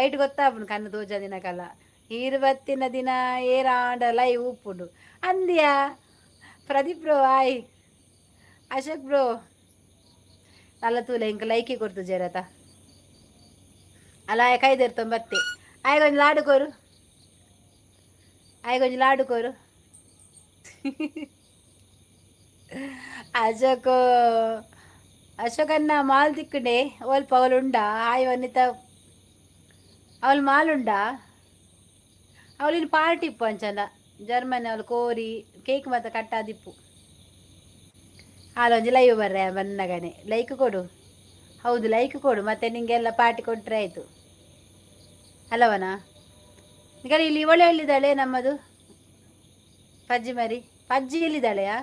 ಐಟ್ ಗೊತ್ತಾಪುನು ಕಣ್ಣು ತೋಜ ದಿನಕಲ್ಲ ಈರು ಬತ್ತಿನ ದಿನ ಏರಾಂಡ ಲೈವ್ ಉಪ್ಪುಂಡು ಅಂದ್ಯಾ ಪ್ರದೀಪ್ ಬ್ರೋ. ಆಯ್ ಅಶೋಕ್ ಬ್ರೋ ಅಲ್ಲ ತೂಲೆ ಇಂಕ ಲೈಕಿ ಕೊಡ್ತು ಜರತ ಅಲ್ಲ ಕೈದಿರ್ತ ಬತ್ತೆ ಆಯ್ಗೊಂದು ಲಾಡು ಕೋರು ಅಶೋಕನ್ನ ಮಾಲ್ ತಿಕ್ಕಂಡೆ ಓಲ್ಪ ಅವಳು ಉಂಡಾ ಆಯ್ ವನಿತ ಅವಳು ಮಾಲ್ ಉಂಡಾ ಅವಳಿನ ಪಾರ್ಟಿ ಇಪ್ಪು ಅಂಚಂದ ಜರ್ಮನಿ ಅವಳು ಕೋರಿ ಕೇಕ್ ಮತ್ತು ಕಟ್ಟಾದಿಪ್ಪು ಹಾಲೊಂಜಿ ಲೈವ್ ಬರ್ರೆ ಬನ್ನಗನೆ ಲೈಕ್ ಕೊಡು. ಹೌದು ಲೈಕ್ ಕೊಡು, ಮತ್ತೆ ನಿಂಗೆಲ್ಲ ಪಾರ್ಟಿ ಕೊಟ್ಟರೆ ಆಯಿತು ಅಲ್ಲವನ. ಈಗ ಇಲ್ಲಿ ಇವಳು ಹೇಳಿದ್ದಾಳೆ ನಮ್ಮದು ಪಜ್ಜಿ ಎಲ್ಲಿದ್ದಾಳೆಯಾ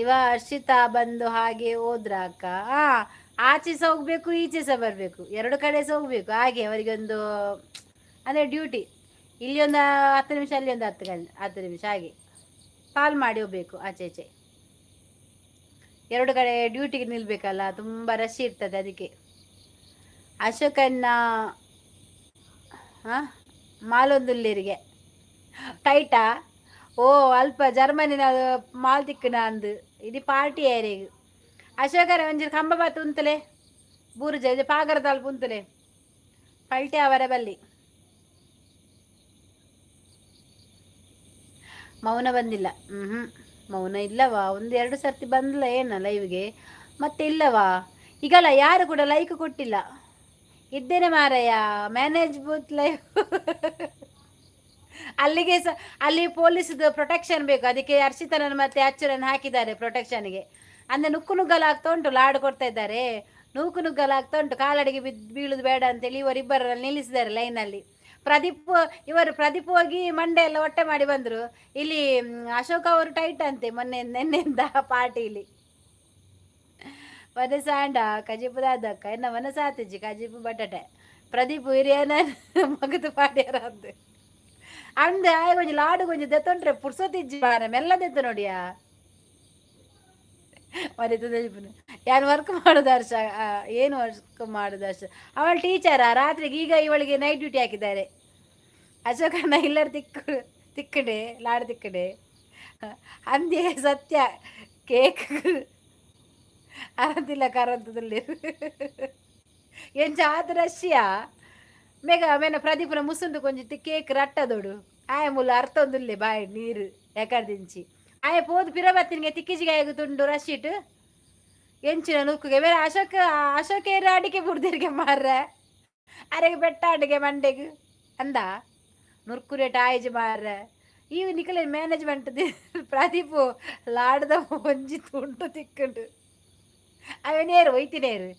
ಇವ ಹರ್ಷಿತಾ ಬಂದು ಹಾಗೆ ಹೋದ್ರ ಅಕ್ಕ. ಆಚೆ ಸಹ ಹೋಗ್ಬೇಕು, ಈಚೆ ಸಹ ಬರಬೇಕು, 2 ಕಡೆ ಸಹ ಹೋಗ್ಬೇಕು. ಹಾಗೆ ಅವರಿಗೊಂದು ಅಂದರೆ ಡ್ಯೂಟಿ, ಇಲ್ಲಿ ಒಂದು 10 ನಿಮಿಷ, ಅಲ್ಲಿ ಒಂದು 10 ನಿಮಿಷ, ಹಾಗೆ ಕಾಲ್ ಮಾಡಿ ಹೋಗ್ಬೇಕು ಆಚೆ 2 ಕಡೆ ಡ್ಯೂಟಿಗೆ ನಿಲ್ಬೇಕಲ್ಲ, ತುಂಬ ರಶ್ ಇರ್ತದೆ ಅದಕ್ಕೆ. ಅಶೋಕನ್ನ ಮಾಲೊಂದುಲ್ಲೇರಿಗೆ ಟೈಟಾ ಅಲ್ಪ ಜರ್ಮನಿನ ಮಾಲ್ ತಿಕ್ಕನ ಅಂದು ಇಡೀ ಪಾರ್ಟಿ ಏರಿಗ ಅಶೋಕರ ಒಂಜಿ ಕಂಬ ಬಾತು ಉಂತಲೆ ಬೂರುಜ ಪಾಗರದ ಅಲ್ಪ ಉಂತಲೆ ಪಲ್ಟೆ ಅವರ ಬಲ್ಲಿ ಮೌನ ಬಂದಿಲ್ಲ. ಹ್ಞೂ. ಮೌನ ಇಲ್ಲವಾ, ಒಂದು ಎರಡು ಸರ್ತಿ ಬಂದಿಲ್ಲ ಏನ ಲೈವ್ಗೆ, ಮತ್ತೆ ಇಲ್ಲವಾ. ಈಗಲ್ಲ ಯಾರು ಕೂಡ ಲೈಕ್ ಕೊಟ್ಟಿಲ್ಲ. ಇದ್ದೇನೆ ಮಾರಯ್ಯ, ಮ್ಯಾನೇಜ್ ಬೂತ್ ಲೈವ್. ಅಲ್ಲಿಗೆ ಸಹ ಅಲ್ಲಿ ಪೊಲೀಸ್ದು ಪ್ರೊಟೆಕ್ಷನ್ ಬೇಕು, ಅದಕ್ಕೆ ಹರ್ಷಿತನನ್ನು ಮತ್ತೆ ಅಚ್ಚುರನ್ನು ಹಾಕಿದ್ದಾರೆ ಪ್ರೊಟೆಕ್ಷನ್ಗೆ. ಅಂದ್ರೆ ನುಕ್ಕು ನುಗ್ಗಲಾಗ್ತಾ ಉಂಟು, ಲಾಡು ಕೊಡ್ತಾ ಇದ್ದಾರೆ, ನೂಕು ನುಗ್ಗಲಾಗ್ತಾ ಉಂಟು, ಕಾಲಡಿಗೆ ಬೀಳುದು ಬೇಡ ಅಂತೇಳಿ ಇವರಿಬ್ಬರಲ್ಲಿ ನಿಲ್ಲಿಸಿದ್ದಾರೆ ಲೈನಲ್ಲಿ. ಪ್ರದೀಪ್, ಇವರು ಪ್ರದೀಪ್ ಹೋಗಿ ಮಂಡೆ ಎಲ್ಲ ಹೊಟ್ಟೆ ಮಾಡಿ ಬಂದರು. ಇಲ್ಲಿ ಅಶೋಕ್ ಅವರು ಟೈಟ್ ಅಂತೆ ಮೊನ್ನೆ ನಿನ್ನೆಯಿಂದ ಪಾರ್ಟಿಲಿ. ಮನಸಾಂಡ ಕಜಿಪು ದಾದಕ್ಕ ಎನ್ನ ಮನಸಾತಿಜ್ಜಿ ಕಜಿಪು ಬಟಾಟೆ ಪ್ರದೀಪ್ ಹಿರಿಯನ ಮಗದು ಪಾಡ್ಯಾರ ಅಂದು ಅಂದೆ ಆಯ ಕೊಂಚ ಲಾಡು ಕೊಂಚ ದೆತ್ತೊಂಡ್ರೆ ಪುರ್ಸೊತ್ತಿಜ್ಜಿ ಮಾರ ಮೆಲ್ಲ ದೆತ್ತ ನೋಡಿಯಾ ಮರಿತದ ಯಾರು ವರ್ಕ್ ಮಾಡೋದು ಹರ್ಷ. ಏನು ವರ್ಕ್ ಮಾಡೋದು ಹರ್ಷ, ಅವಳು ಟೀಚರಾ ರಾತ್ರಿಗೆ, ಈಗ ಇವಳಿಗೆ ನೈಟ್ ಡ್ಯೂಟಿ ಹಾಕಿದ್ದಾರೆ. ಅಶೋಕಣ್ಣ ಇಲ್ಲರ ತಿಕ್ಕಡೆ ಲಾಡು ತಿಕ್ಕಡೆ ಅಂದೇ ಸತ್ಯ ಕೇಕ್ ಅರಂತಿಲ್ಲ ಕರಂತದಲ್ಲಿ ಎಂಚ ಆದ ರಷ್ಯಾ ಮೇಗ ಮೇನ ಪ್ರದೀಪನ ಮುಸುಂಡು ಕೊಂಚ ಕೇಕ್ ರಟ್ಟದೋಡು ಆಯ ಮುಲ್ಲ ಅರ್ಥೊಂದುಲ್ಲೆ ಬಾಯಿ ನೀರು ಎಕಡ್ದಿಂಚಿ ಆಯ ಪೋದು ಪಿರಬತ್ತಿನಿಗೆ ತಿಕ್ಕಿಜಿಗೆ ಆಗುತ್ತುಂಡು ರಶೀಟ್ ಎಂಚಿನ ನುಕ್ಕುಗೆ ಬೇರೆ ಅಶೋಕೇರ ಅಡಿಕೆ ಬುಡ್ದಿರ್ಗೆ ಮಾರ್ರೆ ಅರೆಗೆ ಬೆಟ್ಟ ಅಡಿಗೆ ಮಂಡೆಗೆ ಅಂದ ನುರ್ಕುರೇಟ್ ಆಯ್ಜಿ ಮಾರ್ರೆ ಈ ನಿಕಲೆ ಮ್ಯಾನೇಜ್ಮೆಂಟ್ ಪ್ರದೀಪು ಲಾಡ್ದ ಒಂಜಿ ತುಂಡು ತಿಕ್ಕುಂಡು ಅವನೇರು ಒಯ್ತಿನೇರು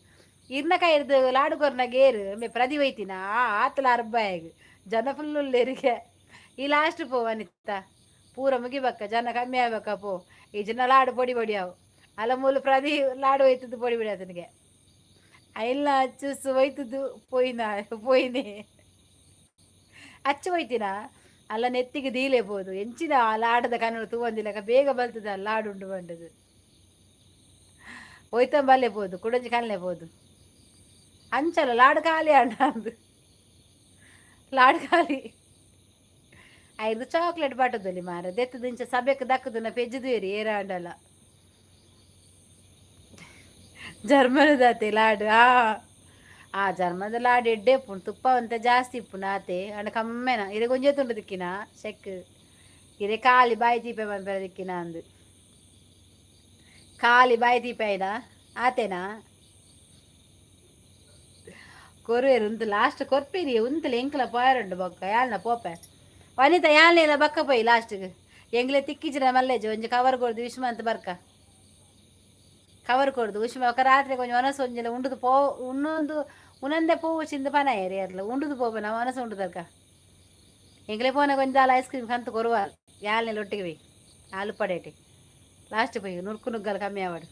ಇರ್ನಕಾಯಿರ್ದು ಲಾಡುಗೊರ್ನಾಗೇರು ಮೇ ಪ್ರದಿ ಒಯ್ತಿನ ಆತಲ ಅರ್ಬಾಯಗ್ ಜನ ಫುಲ್ಲುಲ್ಲೇರಿಗೆ ಈ ಲಾಸ್ಟ್ ಪೋ ಅನಿತ್ತ ಪೂರ ಮುಗಿಬೇಕ, ಜನ ಕಮ್ಮಿ ಆಗ್ಬೇಕ ಪೋ. ಈ ಜನ ಲಾಡು ಪೊಡಿ ಪೊಡಿ ಅವು ಅಲ್ಲ ಮೂಲು ಪ್ರದಿ ಲಾಡು ಒಯ್ತದ್ದು ಪೊಡಿ ಪೊಡಿ ಆತನಿಗೆ ಇಲ್ಲ ಚೂಸು ಒಯ್ತದ್ದು ಪೋಯಿನೇ ಅಚ್ಚು ಒಯ್ತಿನ ಅಲ್ಲ ನೆತ್ತಿಗೆ ದೀಲೇಬೋದು ಎಂಚಿನ ಆ ಲಾಡದ ಕನ್ನಡ ತೂವಂದಿಲ್ಲ ಬೇಗ ಬಲ್ತದ ಲಾಡು ಉಂಡು ಬಂಡದು ಒಯ್ತಂಬಲ್ಲೇಬೋದು ಕುಡಂಜಿ ಕಲ್ಲೇಬೋದು ಅಂಚಲ್ಲ ಲಾಡು ಖಾಲಿ ಅಣ್ಣ ಅಂದು ಲಾಡು ಖಾಲಿ ಐದು ಚಾಕ್ಲೇಟ್ ಬಾಟದಲ್ಲಿ ಮಾರ ದೆತ್ತದ ಇಂಚ ಸಭೆಕ್ಕೆ ದಕ್ಕದು ನಾ ಪೆಜ್ಜದು ಏರಿ ಏರಾಂಡಲ್ಲ ಜರ್ಮನದಾತೆ ಲಾಡು ಆ ಜರ್ಮನದ ಲಾಡು ಎಡ್ಡೆ ಇಪ್ಪುಂಡು ತುಪ್ಪ ಅಂತ ಜಾಸ್ತಿ ಇಪ್ಪುಂಡು ಆತೆ ಅಣ್ಣ ಕಮ್ಮೆನ ಇರೆ ಗೊಂಜೆ ತುಂಡು ದಿಕ್ಕಿನ ಶೆಕ್ ಇರೆ ಖಾಲಿ ಬಾಯಿ ದೀಪ ಬಂದ ದಿಕ್ಕಿನ ಅಂದು ಖಾಲಿ ಬಾಯಿ ದೀಪ ಐನ ಆತೇನಾ ಕೊರುವೇರು ಉಂತು ಲಾಸ್ಟ್ ಕೊರ್ಪೇರಿ ಉಂತಲ ಎಂಕಲ ಪಾಯರುಂಡು ಬೊಕ್ಕ ಯಾಳ್ನ ಪೋಪೆ ವನಿತ ಯಾಳ್ನೆಲ್ಲ ಬಕ್ಕ ಪೋಯಿ ಲಾಸ್ಟ್ಗೆ ಎಂಗ್ಲೆ ತಿಕ್ಕಿಜಿನ ಮಲ್ಲೇಜ್ ಒಂಜಿ ಕವರ್ ಕೊಡ್ದು ವಿಶ್ಮ ಅಂತ ಬರ್ಕ ಕವರ್ ಕೊಡ್ದು ವಿಶ್ಮ ಒಕ್ಕ ರಾತ್ರಿ ಕೊಂಚ ಒನಸು ಒಂಜಿಲ್ಲ ಉಂಡುದು ಪೋ ಉಣ್ಣೊಂದು ಉನಂದೆ ಪೋವು ಚಿಂದ ಪನ ಏರಿ ಅರ್ಲ ಉಂಡುದು ಪೋಪ ನಾವು ಒನಸು ಉಂಡುದರ್ಕ ಎಂಗ್ಲೆ ಪೋನ ಕೊಂಚಾಲ ಐಸ್ ಕ್ರೀಮ್ ಕಂತು ಕೊರುವ ಯಾಳ್ನೆಲ್ಲ ಒಟ್ಟಿಗೆ ಬೈ ಹಾಲು ಪಡೇಟಿ ಲಾಸ್ಟ್ ಪೋಯಿ ನುರ್ಕು ನುಗ್ಗಲು ಕಮ್ಮಿ ಆವಾಡು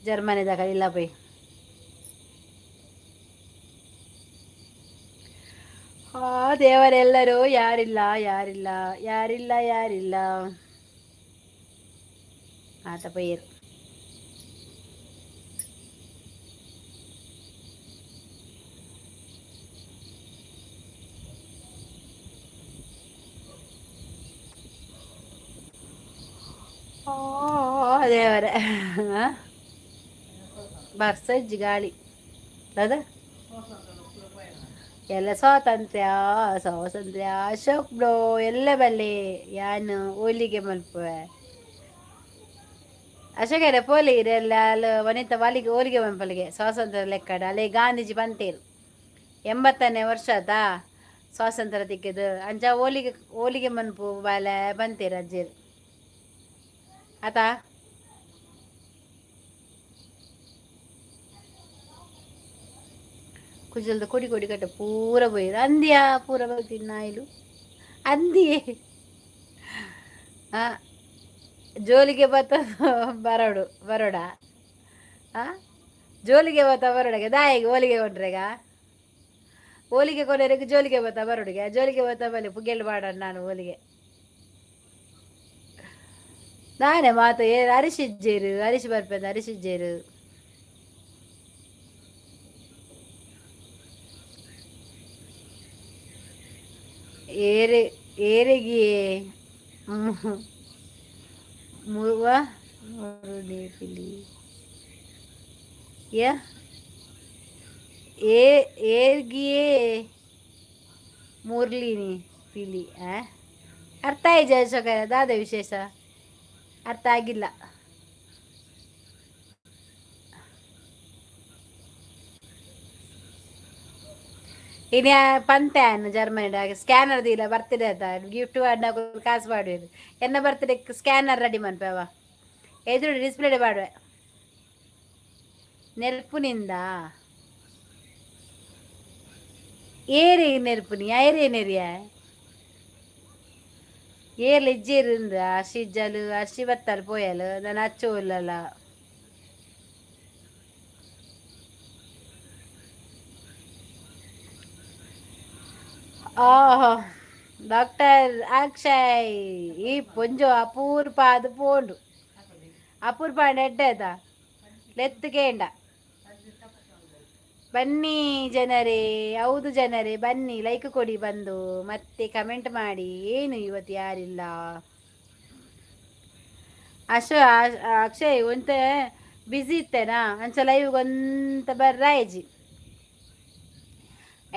ಜರ್ಮನಿದಾಗ ಇಲ್ಲ ಪೋಯಿ ದೇವರೆಲ್ಲರೂ ಯಾರಿಲ್ಲ ಯಾರಿಲ್ಲ ಯಾರಿಲ್ಲ ಯಾರಿಲ್ಲ ಆತ ಪೈರು ದೇವರೇ ಬರ್ಸಜ್ಜಿ ಗಾಳಿ ಅದ ಎಲ್ಲ ಸ್ವಾತಂತ್ರ್ಯ ಸ್ವಾತಂತ್ರ್ಯ ಅಶೋಕ್ ಬ್ರೋ ಎಲ್ಲ ಬಲ್ಲೆ ಯಾನು ಓಲಿಗೆ ಮಲ್ಪುವೆ ಅಶೋಕರ ಪೋಲಿ ಇರೆಲ್ಲ ಅಲ್ಲ ವನಿತ ವಾಲಿಗೆ ಓಲಿಗೆ ಮಲ್ಪಲಿಗೆ ಸ್ವಾತಂತ್ರ್ಯ ಲೆಕ್ಕಡ ಅಲ್ಲೇ ಗಾಂಧೀಜಿ ಬಂತೇರು 80ನೇ ವರ್ಷದ ಸ್ವಾತಂತ್ರ್ಯ ತಿಕ್ಕಿದು ಅಂಚ ಓಲಿಗೆ ಮನ್ಪು ಬಾಲೆ ಬಂತೇರು ಅಜ್ಜಿರು ಆತ ಕುಜಲ್ದ ಕೊಡಿ ಕೊಡಿ ಕಟ್ಟ ಪೂರ போயிரு ಅಂದಿಯಾ ಪೂರ ಬರ್ತೀನಿ ನಾಯಿಲು ಅಂದಿಯೇ ಜೋಲಿಗೆ ಬತ್ತ ಬರೋಡ ಜೋಲಿಗೆ ಬತ್ತ ಬರೋಡಗೆ ದಾಯಿಗೆ ಓಲಿಗೆ ಕೊಂಡ್ರೆಗ ಓಲಿಗೆ ಕೊನೆರೆಗೆ ಜೋಲಿಗೆ ಬತ್ತ ಬರೋಡಿಗೆ ಜೋಲಿಗೆ ಬತ್ತ ಬಲೆ ಪುಗೆಲ್ ಬಾಡ ನಾನು ಓಲಿಗೆ ನಾನೇ ಮಾತು ಅರಿಶಿಜ್ಜೇರು ಅರಿಶಿ ಬರ್ಪೇದ ಅರಿಶಿಜ್ಜೇರು ಏರೆಗಿ ಮುರುವ ಮುರುಡೇಪಿಲಿ ಏರ್ಗಿಯೇ ಮುರ್ಲಿನಿ ಪಿಲಿ ಅರ್ಥ ಆಯ್ತು ಅಶೋಕ, ದಾದ ವಿಶೇಷ ಅರ್ಥ ಆಗಿಲ್ಲ. ಇನ್ನು ಪಂತೆ ಅನ್ನು ಜರ್ಮನಿ ಸ್ಕ್ಯಾನರ್ ದಿಲ್ಲ ಬರ್ತಿದೆ ಅದ ಗಿಫ್ಟ್ ಆಡ್ನ ಕಾಸು ಮಾಡುವುದು ಎನ್ನ ಬರ್ತಿದೆ ಸ್ಕ್ಯಾನರ್ ರೆಡಿ ಮಾಡ್ಬೇವ ಎದುರು ಡಿಸ್ಪ್ಲೇ ಮಾಡುವೆ ನೆರ್ಪುನಿಂದ ஏறு நெருப்பு நீ ஏறிய நெறிய ஏர்ல இಜ್ಜಿ இருந்து அரிஜாலு அரிசி வத்தால் போயாலு நான் அச்சோ இல்லல ஆஹா డాక్టర్ అక్షయ్ ఈ పొంజో అపూర్వ ಅದು ಪೋಂಡು ಅಪೂರ್ವ ಎಡ್ಡೆದ ಲೆತ್ತುಗೇಂಡ ಬನ್ನಿ ಜನರೇ, ಹೌದು ಜನರೇ ಬನ್ನಿ, ಲೈಕ್ ಕೊಡಿ ಬಂದು, ಮತ್ತೆ ಕಮೆಂಟ್ ಮಾಡಿ. ಏನು ಇವತ್ತು ಯಾರಿಲ್ಲ ಅಕ್ಷಯ್ ಒಂತ ಬಿಸಿ ಇತ್ತೇನಾ ಅಂಚ ಲೈವ್ ಒಂತ ಬರ್ರಾಯಜಿ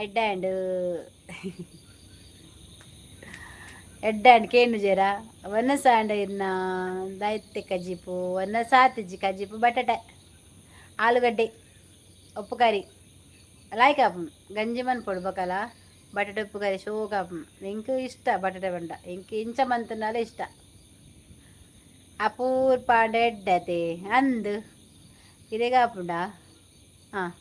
ಎಡ್ ಹ್ಯಾಂಡ್ ಕೇನು ಜರ ಒನ್ನ ಸಾಂಡ ಇನ್ನ ದೈತ್ಯ ಕಜಿಪು ಒನ್ನ ಸಾತಿಜಿ ಕಜಿಪು ಬಟಾಟೆ ಆಲೂಗಡ್ಡೆ ಉಪ್ಪು ಕರಿ ಲಾಯ್ಕಾಪಂ ಗಂಜಿ ಮನ್ ಪೊಡ್ಬೇಕಲ್ಲ ಬಟಾಟೆ ಉಪ್ಪು ಕರಿ ಶೋಕಾಪಂ ಇಂಕ ಇಷ್ಟ ಬಟಾಟೆ ಬಂಡ ಇಂಕ ಇಂಚ ಮಂತನಾಲೆ ಇಷ್ಟ ಅಪೂರ್ವ ಎಡ್ಡತೆ ಅಂದು ಇದೇಗಾಪುಂಡ ಹಾಂ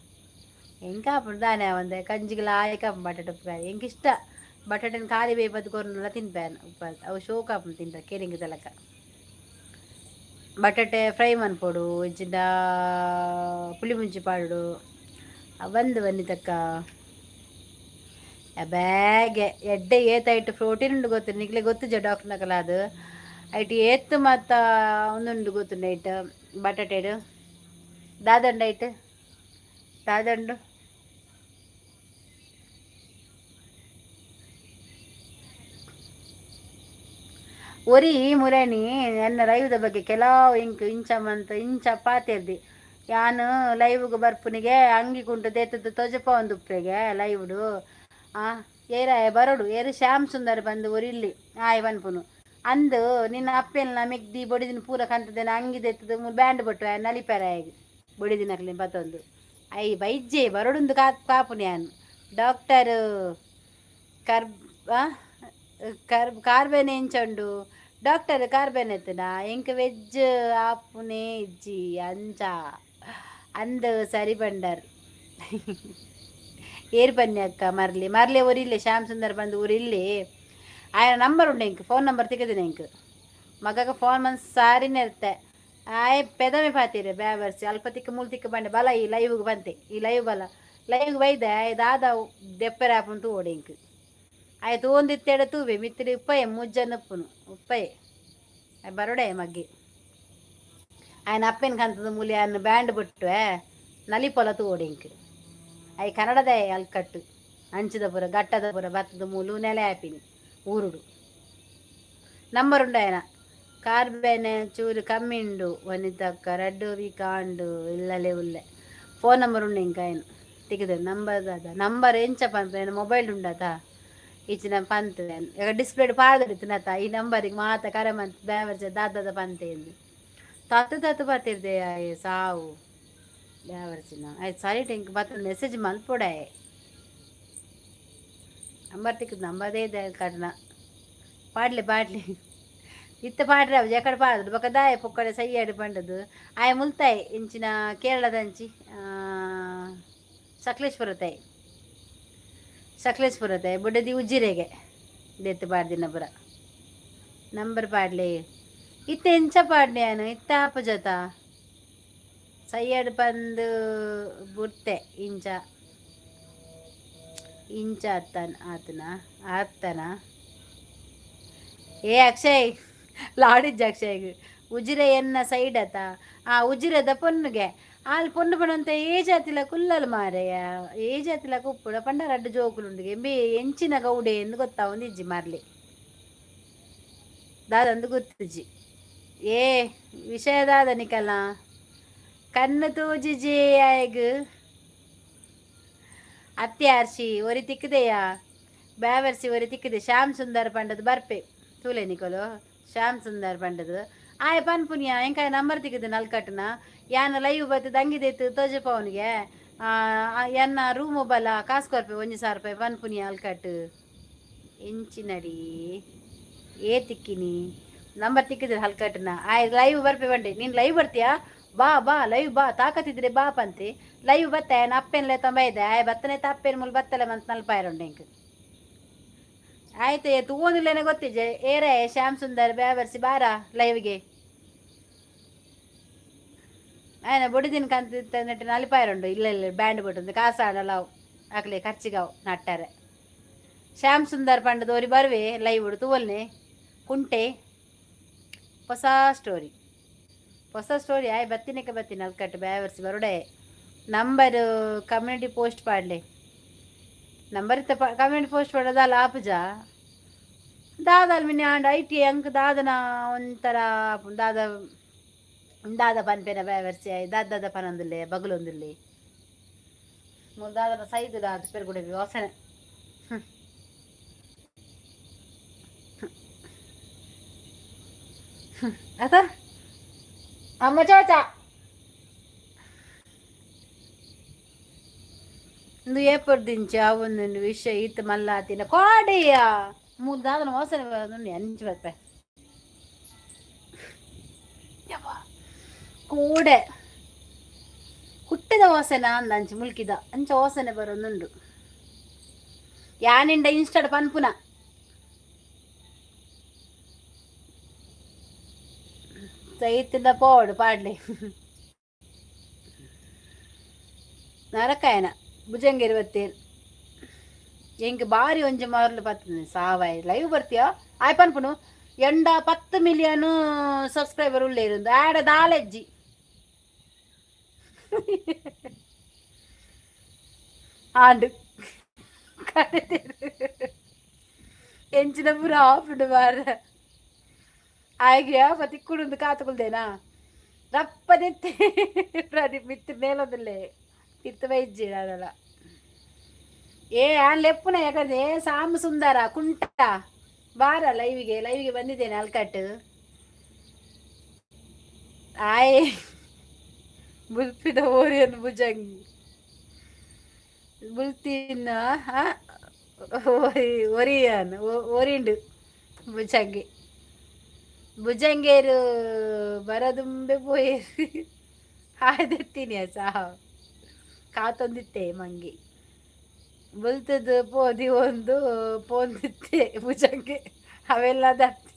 ಎಂಕಾಪುಂಡು ದಾನೆ ಒಂದು ಕಂಜಿಗೆ ಲಾಯ್ಕಾಪಂ ಬಟಾಟೆ ಉಪ್ಪು ಕರಿ ಇಂಕ ಇಷ್ಟ ಬಟಾಟೆನ ಖಾಲಿ ಬೇಪತ್ತು ಕೊರ್ನೆಲ್ಲ ತಿನ್ಪೇನು ಉಪ್ಪು ಅವು ಶೋಕಾಪಂ ತಿಂತ ಕೆರಿಂಗ ತಲಕ ಬಟಾಟೆ ಫ್ರೈ ಮನ್ಪೊಡು ಇಜ್ಜಿಂದ ಪುಳಿ ಮುಂಚಿ ಪಾಡು ಬಂದು ಬನ್ನಿ ತಕ್ಕ ಬ್ಯಾಗೆ ಎಡ್ಡೆ ಏತಾಯ್ತು ಪ್ರೋಟೀನ್ ಉಂಡು ಗೊತ್ತು ನಿಕ್ಲೆ ಗೊತ್ತು ಡಾಕ್ಟರ್ ನಕಲ ಅದು ಐಟು ಏತ್ತು ಮತ್ತ ಒಂದುಂಡು ಗೊತ್ತು ನೈಟ್ ಬಟಾಟೆಡು ದಾದಂಡ ಐಟು ದಾದಂಡು ಒರಿ ಮುರಣಿ ನನ್ನ ಲೈವ್ದ ಬಗ್ಗೆ ಕೆಲವು ಇಂಚ ಮಂತ ಇಂಚ ಪಾತಿರ್ದಿ ಯಾನು ಲೈವ್ಗೆ ಬರ್ಪುನಿಗೆ ಅಂಗಿ ಕುಂಟು ದೇತದ್ದು ತೊಜಪ ಒಂದು ಉಪ್ಪಿಗೆ ಲೈವ್ಡು ಏರ ಬರೋಡು ಏರು ಶ್ಯಾಮ್ ಸುಂದರ್ ಬಂದು ಒರಿಲ್ಲಿ ಆಯ್ ಬನ್ಪುನು ಅಂದು ನಿನ್ನ ಅಪ್ಪೆಲ್ಲ ಮೆಗ್ದಿ ಬೊಡಿದಿನ ಪೂರ ಕಂತದೇನ ಅಂಗಿ ದೇತದ್ದು ಬ್ಯಾಂಡ್ ಬಟ್ಟು ನಲಿಪೆರ ಆಗಿ ಬೊಡಿದಿನಕ್ಲಿ ಬತ್ತೊಂದು ಐ ಬೈಜ್ಜೆ ಬರೋಡೊಂದು ಕಾಪುನಿ ಯಾನು ಡಾಕ್ಟರ್ ಕಾರ್ಬೇನೆ ಎಂಚಂಡು ಡಾಕ್ಟರ್ ಕಾರ್ಬೇನ್ ಎತ್ತನ ಎಂಕ ವೆಜ್ ಆಪುನೆ ಇಜ್ಜಿ ಅಂಚ ಅಂದು ಸರಿ ಬಂಡರ್ ಏರ್ ಬನ್ನಿ ಅಕ್ಕ ಮರ್ಲಿ ಊರಿಲ್ಲೇ ಶ್ಯಾಮ್ ಸುಂದರ್ ಬಂದು ಊರಿಲ್ಲಿ ಆಯ ನಂಬರ್ ಉಂಡು ಎಂಕ್ ಫೋನ್ ನಂಬರ್ ತೆಗೆದಿನ ಎಂಕ್ ಮಗಗ ಫೋನ್ ಬಂದು ಸಾರಿನೇ ಇರುತ್ತೆ ಆಯ್ ಪೆದಮೆ ಪಾತೀರಿ ಬ್ಯಾವರ್ಸಿ ಅಲ್ಪ ತಿಕ್ಕ ಮೂಲ್ ತಿಕ್ಕ ಬಂಡೆ ಬಲ ಈ ಲೈವ್ಗೆ ಬಂತೆ ಈ ಲೈವ್ ಬಲ ಲೈವ್ಗೆ ಬೈದೆ ದಾದ ದೆಪ್ಪರೆ ಆಪುಂಟು ಓಡಿ ಎಂಕ್ ಆಯ್ತು ಒಂದಿತ್ತೆಡ ತೂವೆ ಮಿತ್ತಿರಿ ಉಪ್ಪಯೆ ಮುಜ್ಜನಪ್ಪುನು ಉಪ್ಪಯೆ ಬರೋಡೆ ಮಗ್ಗಿ ఆయన ಅಪ್ಪನ ಕಂತದ ಮೂಲಿ ಅನ್ನ ಬ್ಯಾಂಡ್ ಬಿಟ್ಟು ನಲಿಪೊಲ ತೋಡಿಂಕ್ ಅಯ್ಯ ಕನ್ನಡದ ಅಲ್ಕಟ್ಟು ಅಂಚಿದ ಪುರ ಗಟ್ಟದ ಪುರ ಭತ್ತದ ಮೂಲು ನೆಲೆ ಆಪಿನಿ ಊರುಡು ನಂಬರ್ ಉಂಡು ఆయన ಕಾರ್ಬೇನೆ ಚೂರು ಕಮ್ಮಿ ಉಂಡು ವನಿತಕ್ಕ ರಡ್ಡು ಕಾಂಡು ಇಲ್ಲಲೇ ಉಲ್ಲೆ ಫೋನ್ ನಂಬರ್ ಉಂಡು ಇಂಕ ఆయన ತೆಗೆದ ನಂಬರ್ ಅದ ನಂಬರ್ ಎಂಚ ಪಂತ ಮೊಬೈಲ್ ಉಂಡತ ಇಚ್ಚಿನ ಪಂತ ಈಗ ಡಿಸ್ಪ್ಲೇ ಪಾದಡಿತನತ ಈ ನಂಬರಿಗೆ ಮಾತ ಕರೆ ಮಂತ್ ಬೇವರ್ಜ ದಾದದ ಪಂತೆ ಎಂದು ತತ್ತು ಬರ್ತಿರ್ದೆ ಸಾವು ಬೇವರ್ಜಿನ ಆಯ್ತು ಸಾರಿ ಟೆಂಕ್ ಬತ್ತ ಮೆಸೇಜ್ ಮಲ್ಪೊಡೆ ನಂಬರ್ ತಿಕ್ಕದು ನಂಬದೇ ಇದೆ ಕಡ್ನ ಪಾಡ್ಲಿ ಇತ್ತ ಪಾಡ್ರಿ ಅವು ಎಕಡೆ ಪಾಡ್ದು ಬೊಕ್ಕ ದಾಯ ಪೊಕ್ಕಡೆ ಸೈಯಾಡಿ ಬಂಡದು ಆಯ ಮುಲ್ತಾಯಿ ಇಂಚಿನ ಕೇರಳದಂಚಿ ಸಕಲೇಶ್ಪುರ ತಾಯಿ ಬುಡ್ಡದಿ ಉಜ್ಜಿರೆಗೆ ದೆತ್ತು ಪಾಡ್ದಿನ ಪುರ ನಂಬರ್ ಪಾಡ್ಲಿ ಇತ್ತ ಎಂಚ ಪಾಡ್ನೆ ನಾನು ಇತ್ತ ಆಪ ಜೊತ ಸೈಯಡ್ ಬಂದು ಬುರ್ತೆ ಇಂಚ ಆತನ ಏ ಅಕ್ಷಯ್ ಲಾಡಿಜ್ಜ ಅಕ್ಷಯ್ ಉಜಿರೆ ಎನ್ನ ಸೈಡ್ ಆತ ಉಜಿರೆದ ಪೊನ್ನುಗೆ ಆಲ್ ಪೊನ್ನು ಪಣಂತ ఏ జాతిల కుల్లలు మారయ్య ఏ జాతిలకు ఉప్పుడు పండ రడ్డు జోకులుండు ఎంబి ఎంచిన గౌడే ఎందు ಗೊತ್ತಾ ಒಂದು ಇಜ್ಜಿ ಮಾರ್ಲಿ ದಾದಂದು ಗೊತ್ತಿಜ್ಜಿ ಏ ವಿಷಯದಾದ ನಿಕಲ್ಲ ಕಣ್ಣು ತೂಜಿಜಿ ಆಯ್ಗ ಅತ್ಯಾರ್ಸಿ ಒರಿ ತಿಕ್ಕದೆಯ ಬ್ಯಾವರ್ಸಿವರೆ ತಿಕ್ಕಿದೆ ಶ್ಯಾಮ್ ಸುಂದರ್ ಪಂಡದು ಬರ್ಪೆ ತೂಲೆ ನಿಕೊಲು ಶ್ಯಾಮ್ ಸುಂದರ್ ಪಂಡದು ಆಯ್ ಪನ್ಪುನಿಯ ಎಂಕಾಯ ನಂಬರ್ ತಿಕ್ಕಿದೆ ನಲ್ಕಟ್ನ ಯಾನ ಲೈವ್ ಬತ್ತು ದಂಗಿದೆತ್ತು ತೋಜೆ ಪವನ್ಗೆ ಎನ್ನ ರೂಮು ಬಲ ಕಾಸು ಕೊರ್ಪೆ 1,000 ರೂಪಾಯಿ ಪನ್ಪುನಿಯ ಅಲ್ಕಟ್ ಎಂಚಿನಡಿ ಏ ತಿಕ್ಕಿನಿ ನಂಬರ್ ತಿಕ್ಕಿದ್ರೆ ಹಲ್ಕಟ್ನ ಆಯ್ ಲೈವ್ ಬರ್ಪೆ ಬಂಡೆ ನೀನು ಲೈವ್ ಬರ್ತೀಯಾ ಬಾ ಬಾ ಲೈವ್ ಬಾ ತಾಕತ್ತಿದ್ರೆ ಬಾ ಪಂತೆ ಲೈವ್ ಬತ್ತೆ ಅಪ್ಪೆನ್ಲೆ ತೊಂಬೈದೆ ಆಯ್ ಬತ್ತನೆ ತಪ್ಪೇನು ಮುಲ್ ಬತ್ತಲೆ ಮಂತ್ ನಲ್ಪಾಯಿರುಂಡೆ ಇಂಕ್ ಆಯ್ತು ತೂದಿಲ್ಲೇನೆ ಗೊತ್ತಿಜೆ ಏರೇ ಶ್ಯಾಮ್ ಸುಂದರ್ ಬ್ಯಾವರ್ಸಿ ಬಾರ ಲೈವ್ಗೆ ಆಯ್ನ ಬೊಡಿದಿನ ಕಂತ ನೆಟ್ಟು ನಲಿಪಾಯರುಂಡು ಇಲ್ಲ ಇಲ್ಲ ಬ್ಯಾಂಡ್ ಬಿಟ್ಟು ಕಾಸಾಡಲಾವು ಆಗ್ಲೇ ಖರ್ಚಿಗಾವು ನಟ್ಟಾರೆ ಶ್ಯಾಮ್ ಸುಂದರ್ ಪಂಡದವ್ರಿ ಬರ್ವೆ ಲೈವ್ ಬಿಡು ತೂವಲ್ನೆ ಕುಂಟೆ ಹೊಸ ಸ್ಟೋರಿ ಆಯ್ ಬತ್ತಿನಕ್ಕೆ ಬತ್ತೀನಿ ಅಲ್ಕಟ್ಟು ಬ್ಯಾವರ್ಸಿ ಬರುಡೆ ನಂಬರ್ ಕಮ್ಯುನಿಟಿ ಪೋಸ್ಟ್ ಪಾಡ್ಲೆ ನಂಬರ್ ಇತ್ತ ಕಮ್ಯುನಿಟಿ ಪೋಸ್ಟ್ ಪಡೋದಲ್ಲ ಆಪುಜ ದಾದಾಲ್ ಮಿನಿ ಆಂಡ್ ಐಟಿ ಅಂಕ್ ದಾದನ ಒಂಥರ ದಾದ ಪನ್ಪೆನ ಬ್ಯಾವರ್ಸಿ ಆಯ್ ದಾದ ಪನೊಂದುಲ್ಲೆ ಬಗಲೊಂದುಲ್ಲೆ ದಾದನ ಸೈದು ದಾದ ಪೆರ್ಗುಡೆ ವಾಸನೆ ಅತ ಅಮ್ಮ ಚೋಚ ಒಂದು ಏಪರ್ದಿಂಚ ಒಂದೊಂದು ವಿಷಯ ಈತ ಮಲ್ಲಾತಿನ ಕೋಡೆಯ ಮೂರು ದಾದನ ವಾಸನೆ ಬರೋದು ಅಂಚು ಬರ್ಪೆ ಕೂಡೆ ಹುಟ್ಟಿದ ವಾಸನೆ ಅಂದ ಅಂಚು ಮುಲ್ಕಿದ ಅಂಚ ವಾಸನೆ ಬರೋದುಂಡು ಯಾನಿಂಡ ಇನ್ಸ್ಟಾಡ್ ಪನ್ಪುನ ಸೈತಿಂದ ಪೋಡು ಪಾಡ್ಲಿ ನರಕಾಯನ ಭುಜಂಗೇರಿ ಬತ್ತೇನು ಎಂಕ್ ಬಾರಿ ಒಂಜಿ ಮಾರ್ಲು ಬರ್ತದೆ ಸಾವಾಯ್ ಲೈವ್ ಬರ್ತೀಯಾ ಆಯ್ ಪನ್ಪುನು ಎಂಡ 10 ಮಿಲಿಯನ್ ಸಬ್ಸ್ಕ್ರೈಬರ್ ಉಳ್ಳೇ ಇருந்து ಆಡ ದಾಲೆಜ್ಜಿ ಆಂಡು ಎಂಚಿನ ಪೂರ ಆಫ್ಡು ಬಾರ ಆಯ್ಗೆ ಮತ್ತೆ ಕುಡಿದು ಕಾತುಕೊಳ್ದೇನಾ ರಪ್ಪದಿತ್ತೆ ಪ್ರದೀಪ್ ಮಿತ್ತು ಮೇಲೊಂದಿಲ್ಲೇ ಇತ್ತು ವೈಜ್ಜಿ ಅದಲ್ಲ ಆನ್ ಲೆಪ್ಪುನ ಯಾಕಂದ್ರೆ ಸಾಮ ಸುಂದರ ಕುಂಟ ಬಾರ ಲೈವಿಗೆ ಬಂದಿದ್ದೇನೆ ಅಲ್ಕಟ್ಟು ಆಯ್ ಬುಲ್ಪಿದ ಓರಿಯನ್ ಭುಜಂಗಿ ಬುಲ್ತಿನ ಒರಿಯನ್ ಒರಿಂಡು ಭುಜಂಗೇರು ಬರದುಂಬೆ ಪೋಯೇರು ಆಯ್ದೆತ್ತೀನಿ ಸಾವು ಕಾತೊಂದಿತ್ತೆ ಮಂಗಿ ಬುಲ್ತದ್ದು ಪೋದಿ ಒಂದು ಪೋಂದಿತ್ತೆ ಭುಜಂಗೆ ಅವೆಲ್ಲ ದತ್ತಿ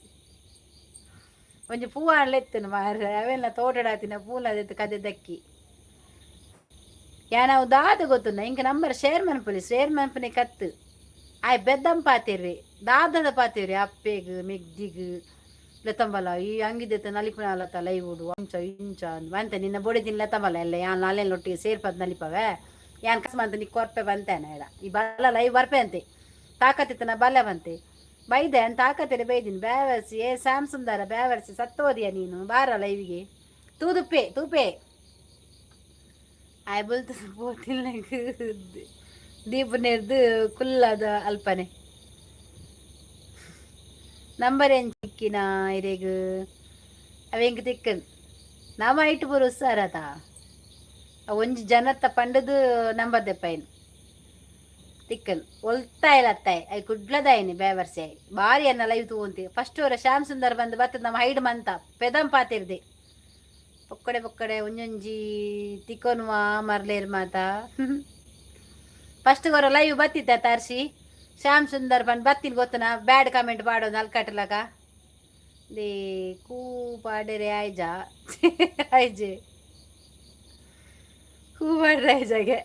ಒಂಜಿ ಪೂ ಆಣ್ಲೆತ್ತನು ಮಾರ ಅವೆಲ್ಲ ತೋಟಡಾತಿನ ಪೂಲದೆತ್ತು ಕದೆ ದಕ್ಕಿ ನಾವು ದಾದ ಗೊತ್ತುಂಡ ಇಂಕ ನಂಬರ್ ಶೇರ್ ಮನ್ಪುನೆ ಕತ್ತು ಆಯ್ ಬೆದ್ದಂ ಪಾತಿರ್ರಿ ದಾದದ ಪಾತಿರ್ರಿ ಅಪ್ಪೆಗ್ ಮೆಗ್ದಿಗ್ ಲತಂಬಲ ಈ ಅಂಗಿದೆತ್ತ ನಲಿಪುನಾಲತ್ತ ಲೈವ್ ಉಡು ಅಂಚ ಇಂಚ ಬಂತೆ ನಿನ್ನ ಬೊಡಿದಿನ ಲತಂಬಲ ಎಲ್ಲ ಯಾನ್ ನಾಲೆಲ್ಲೊಟ್ಟಿಗೆ ಸೇರ್ಪದ್ ನಲಿಪವೆ ಯಾನ್ ಕಸ್ಮಂತ ನೀ ಕೊರ್ಪೆ ಬಂತೇನ ಎಡ ಈ ಬಲ್ಲ ಲೈವ್ ಬರ್ಪೆ ಅಂತೆ ತಾಕತ್ತಿತ್ತ ನಾ ಬಲ್ಲ ಬಂತೆ ಬೈದೆ ಅಂತ ತಾಕತ್ತಿರ ಬೈದಿನಿ ಬ್ಯಾವರ್ಸಿ ಸ್ಯಾಮ್ ಸುಂದರ ಬ್ಯಾವರ್ಸಿ ಸತ್ತೋದಿಯ ನೀನು ಬಾರ ಲೈವಿಗೆ ತೂಪೆ ಆಯ್ ಬಲ್ತ ಪೋತಿಲ್ ದೀಪನೇರ್ದು ಕುಲ್ಲದ ಅಲ್ಪನೆ ನಂಬರ್ ಏನು ಚಿಕ್ಕಿನ ಇರೇಗು ಅವೆಂಗೆ ತಿಕ್ಕನ್ ನಮ್ಮ ಐಟು ಬರು ಸರತ ಒಂಜಿ ಜನತ್ತ ಪಂಡದು ನಂಬರ್ ದೆಪ್ಪೈನ್ ತಿಕ್ಕನ್ ಒಲ್ತಾಯ್ ಲತ್ತಾಯ್ ಐ ಕುಡ್ಲದಾಯ್ನಿ ಬೇವರ್ಸೆ ಬಾರಿ ಅನ್ನ ಲೈವ್ ತೂಂತಿ ಫಸ್ಟ್ ಅವರ ಶ್ಯಾಮ್ ಸುಂದರ್ ಬಂದು ಬರ್ತದ ನಮ್ಮ ಹೈಡ್ ಮಂತ ಪೆದಂ ಪಾತಿರ್ದೆ ಪೊಕ್ಕಡೆ ಒಂಜೊಂಜಿ ತಿಕ್ಕೊನುವ ಮರ್ಲೇರ್ ಮಾತ ಫಸ್ಟ್ ಅವರ ಲೈವ್ ಬತ್ತಿತ್ತ ತರ್ಸಿ ಶ್ಯಾಮ್ ಸುಂದರ್ ಬಂದು ಬತ್ತಿನ ಗೊತ್ತನ ಬ್ಯಾಡ್ ಕಮೆಂಟ್ ಮಾಡೋದು ಅಲ್ಕಟ್ಲಕ ದೇ ಕೂ ಪಾಡರೆ ಆಯ್ಜೆ ಕೂ ಪಾಡ್ರೆ ಆಯ್ಜಾಗೆ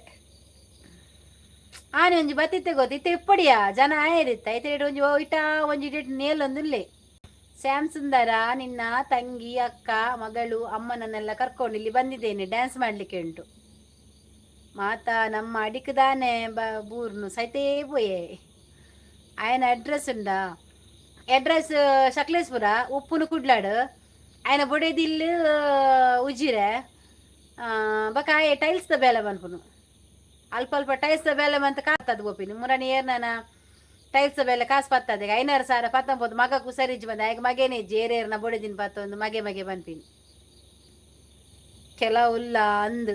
ಆನೆ ಒಂಜಿ ಬತ್ತಿತ್ತೆ ಗೊತ್ತಿತ್ತೆ ಇಪ್ಪಡಿಯ ಜನ ಆಯರಿತ್ತ ಐತೆ ಒಂಜಿ ಇಟ ಒಂಜಿ ನೇಲೊಂದುಲ್ಲೆ ಶ್ಯಾಮ್ ಸುಂದರ ನಿನ್ನ ತಂಗಿ ಅಕ್ಕ ಮಗಳು ಅಮ್ಮನನ್ನೆಲ್ಲ ಕರ್ಕೊಂಡು ಇಲ್ಲಿ ಬಂದಿದ್ದೇನೆ ಡ್ಯಾನ್ಸ್ ಮಾಡ್ಲಿಕ್ಕೆ ಉಂಟು ಮಾತಾ ನಮ್ಮ ಅಡಿಕದಾನೆ ಬೂರ್ನು ಸೈತೇ ಪೋಯೆ ఆయన అడ్రస్ ఉందా అడ్రస్ సకలేశ్వర ఉప్పును కుడ్లాడు ఆయన బొడేదిల్లు ఉజిరే ಬಕ ಆಯೆ ಟೈಲ್ಸ್ ದ ಬೇಲೆ ಮನ್ಪುನು ಅಲ್ಪ ಟೈಲ್ಸ್ ದ ಬೇಲೆ ಮಂತ ಕಾತದ ಗೋಪಿನಿ ಮುರನಿ ಏರ್ನಾನ ಟೈಲ್ಸ್ ಬೆಲೆ ಕಾಸು ಪತ್ತದ 5,000 19 ಮಗಕ್ಕೂ ಸರಿಜ್ ಬಂದ ಆಗ ಮಗೇನೇ ಇಜ್ಜಿ ಏರೇರ್ನ ಬೊಡಿದಿನ ಪತ್ತೊಂದು ಮಗೆ ಬನ್ಪಿನಿ ಕೆಲವುಲ್ಲ ಅಂದು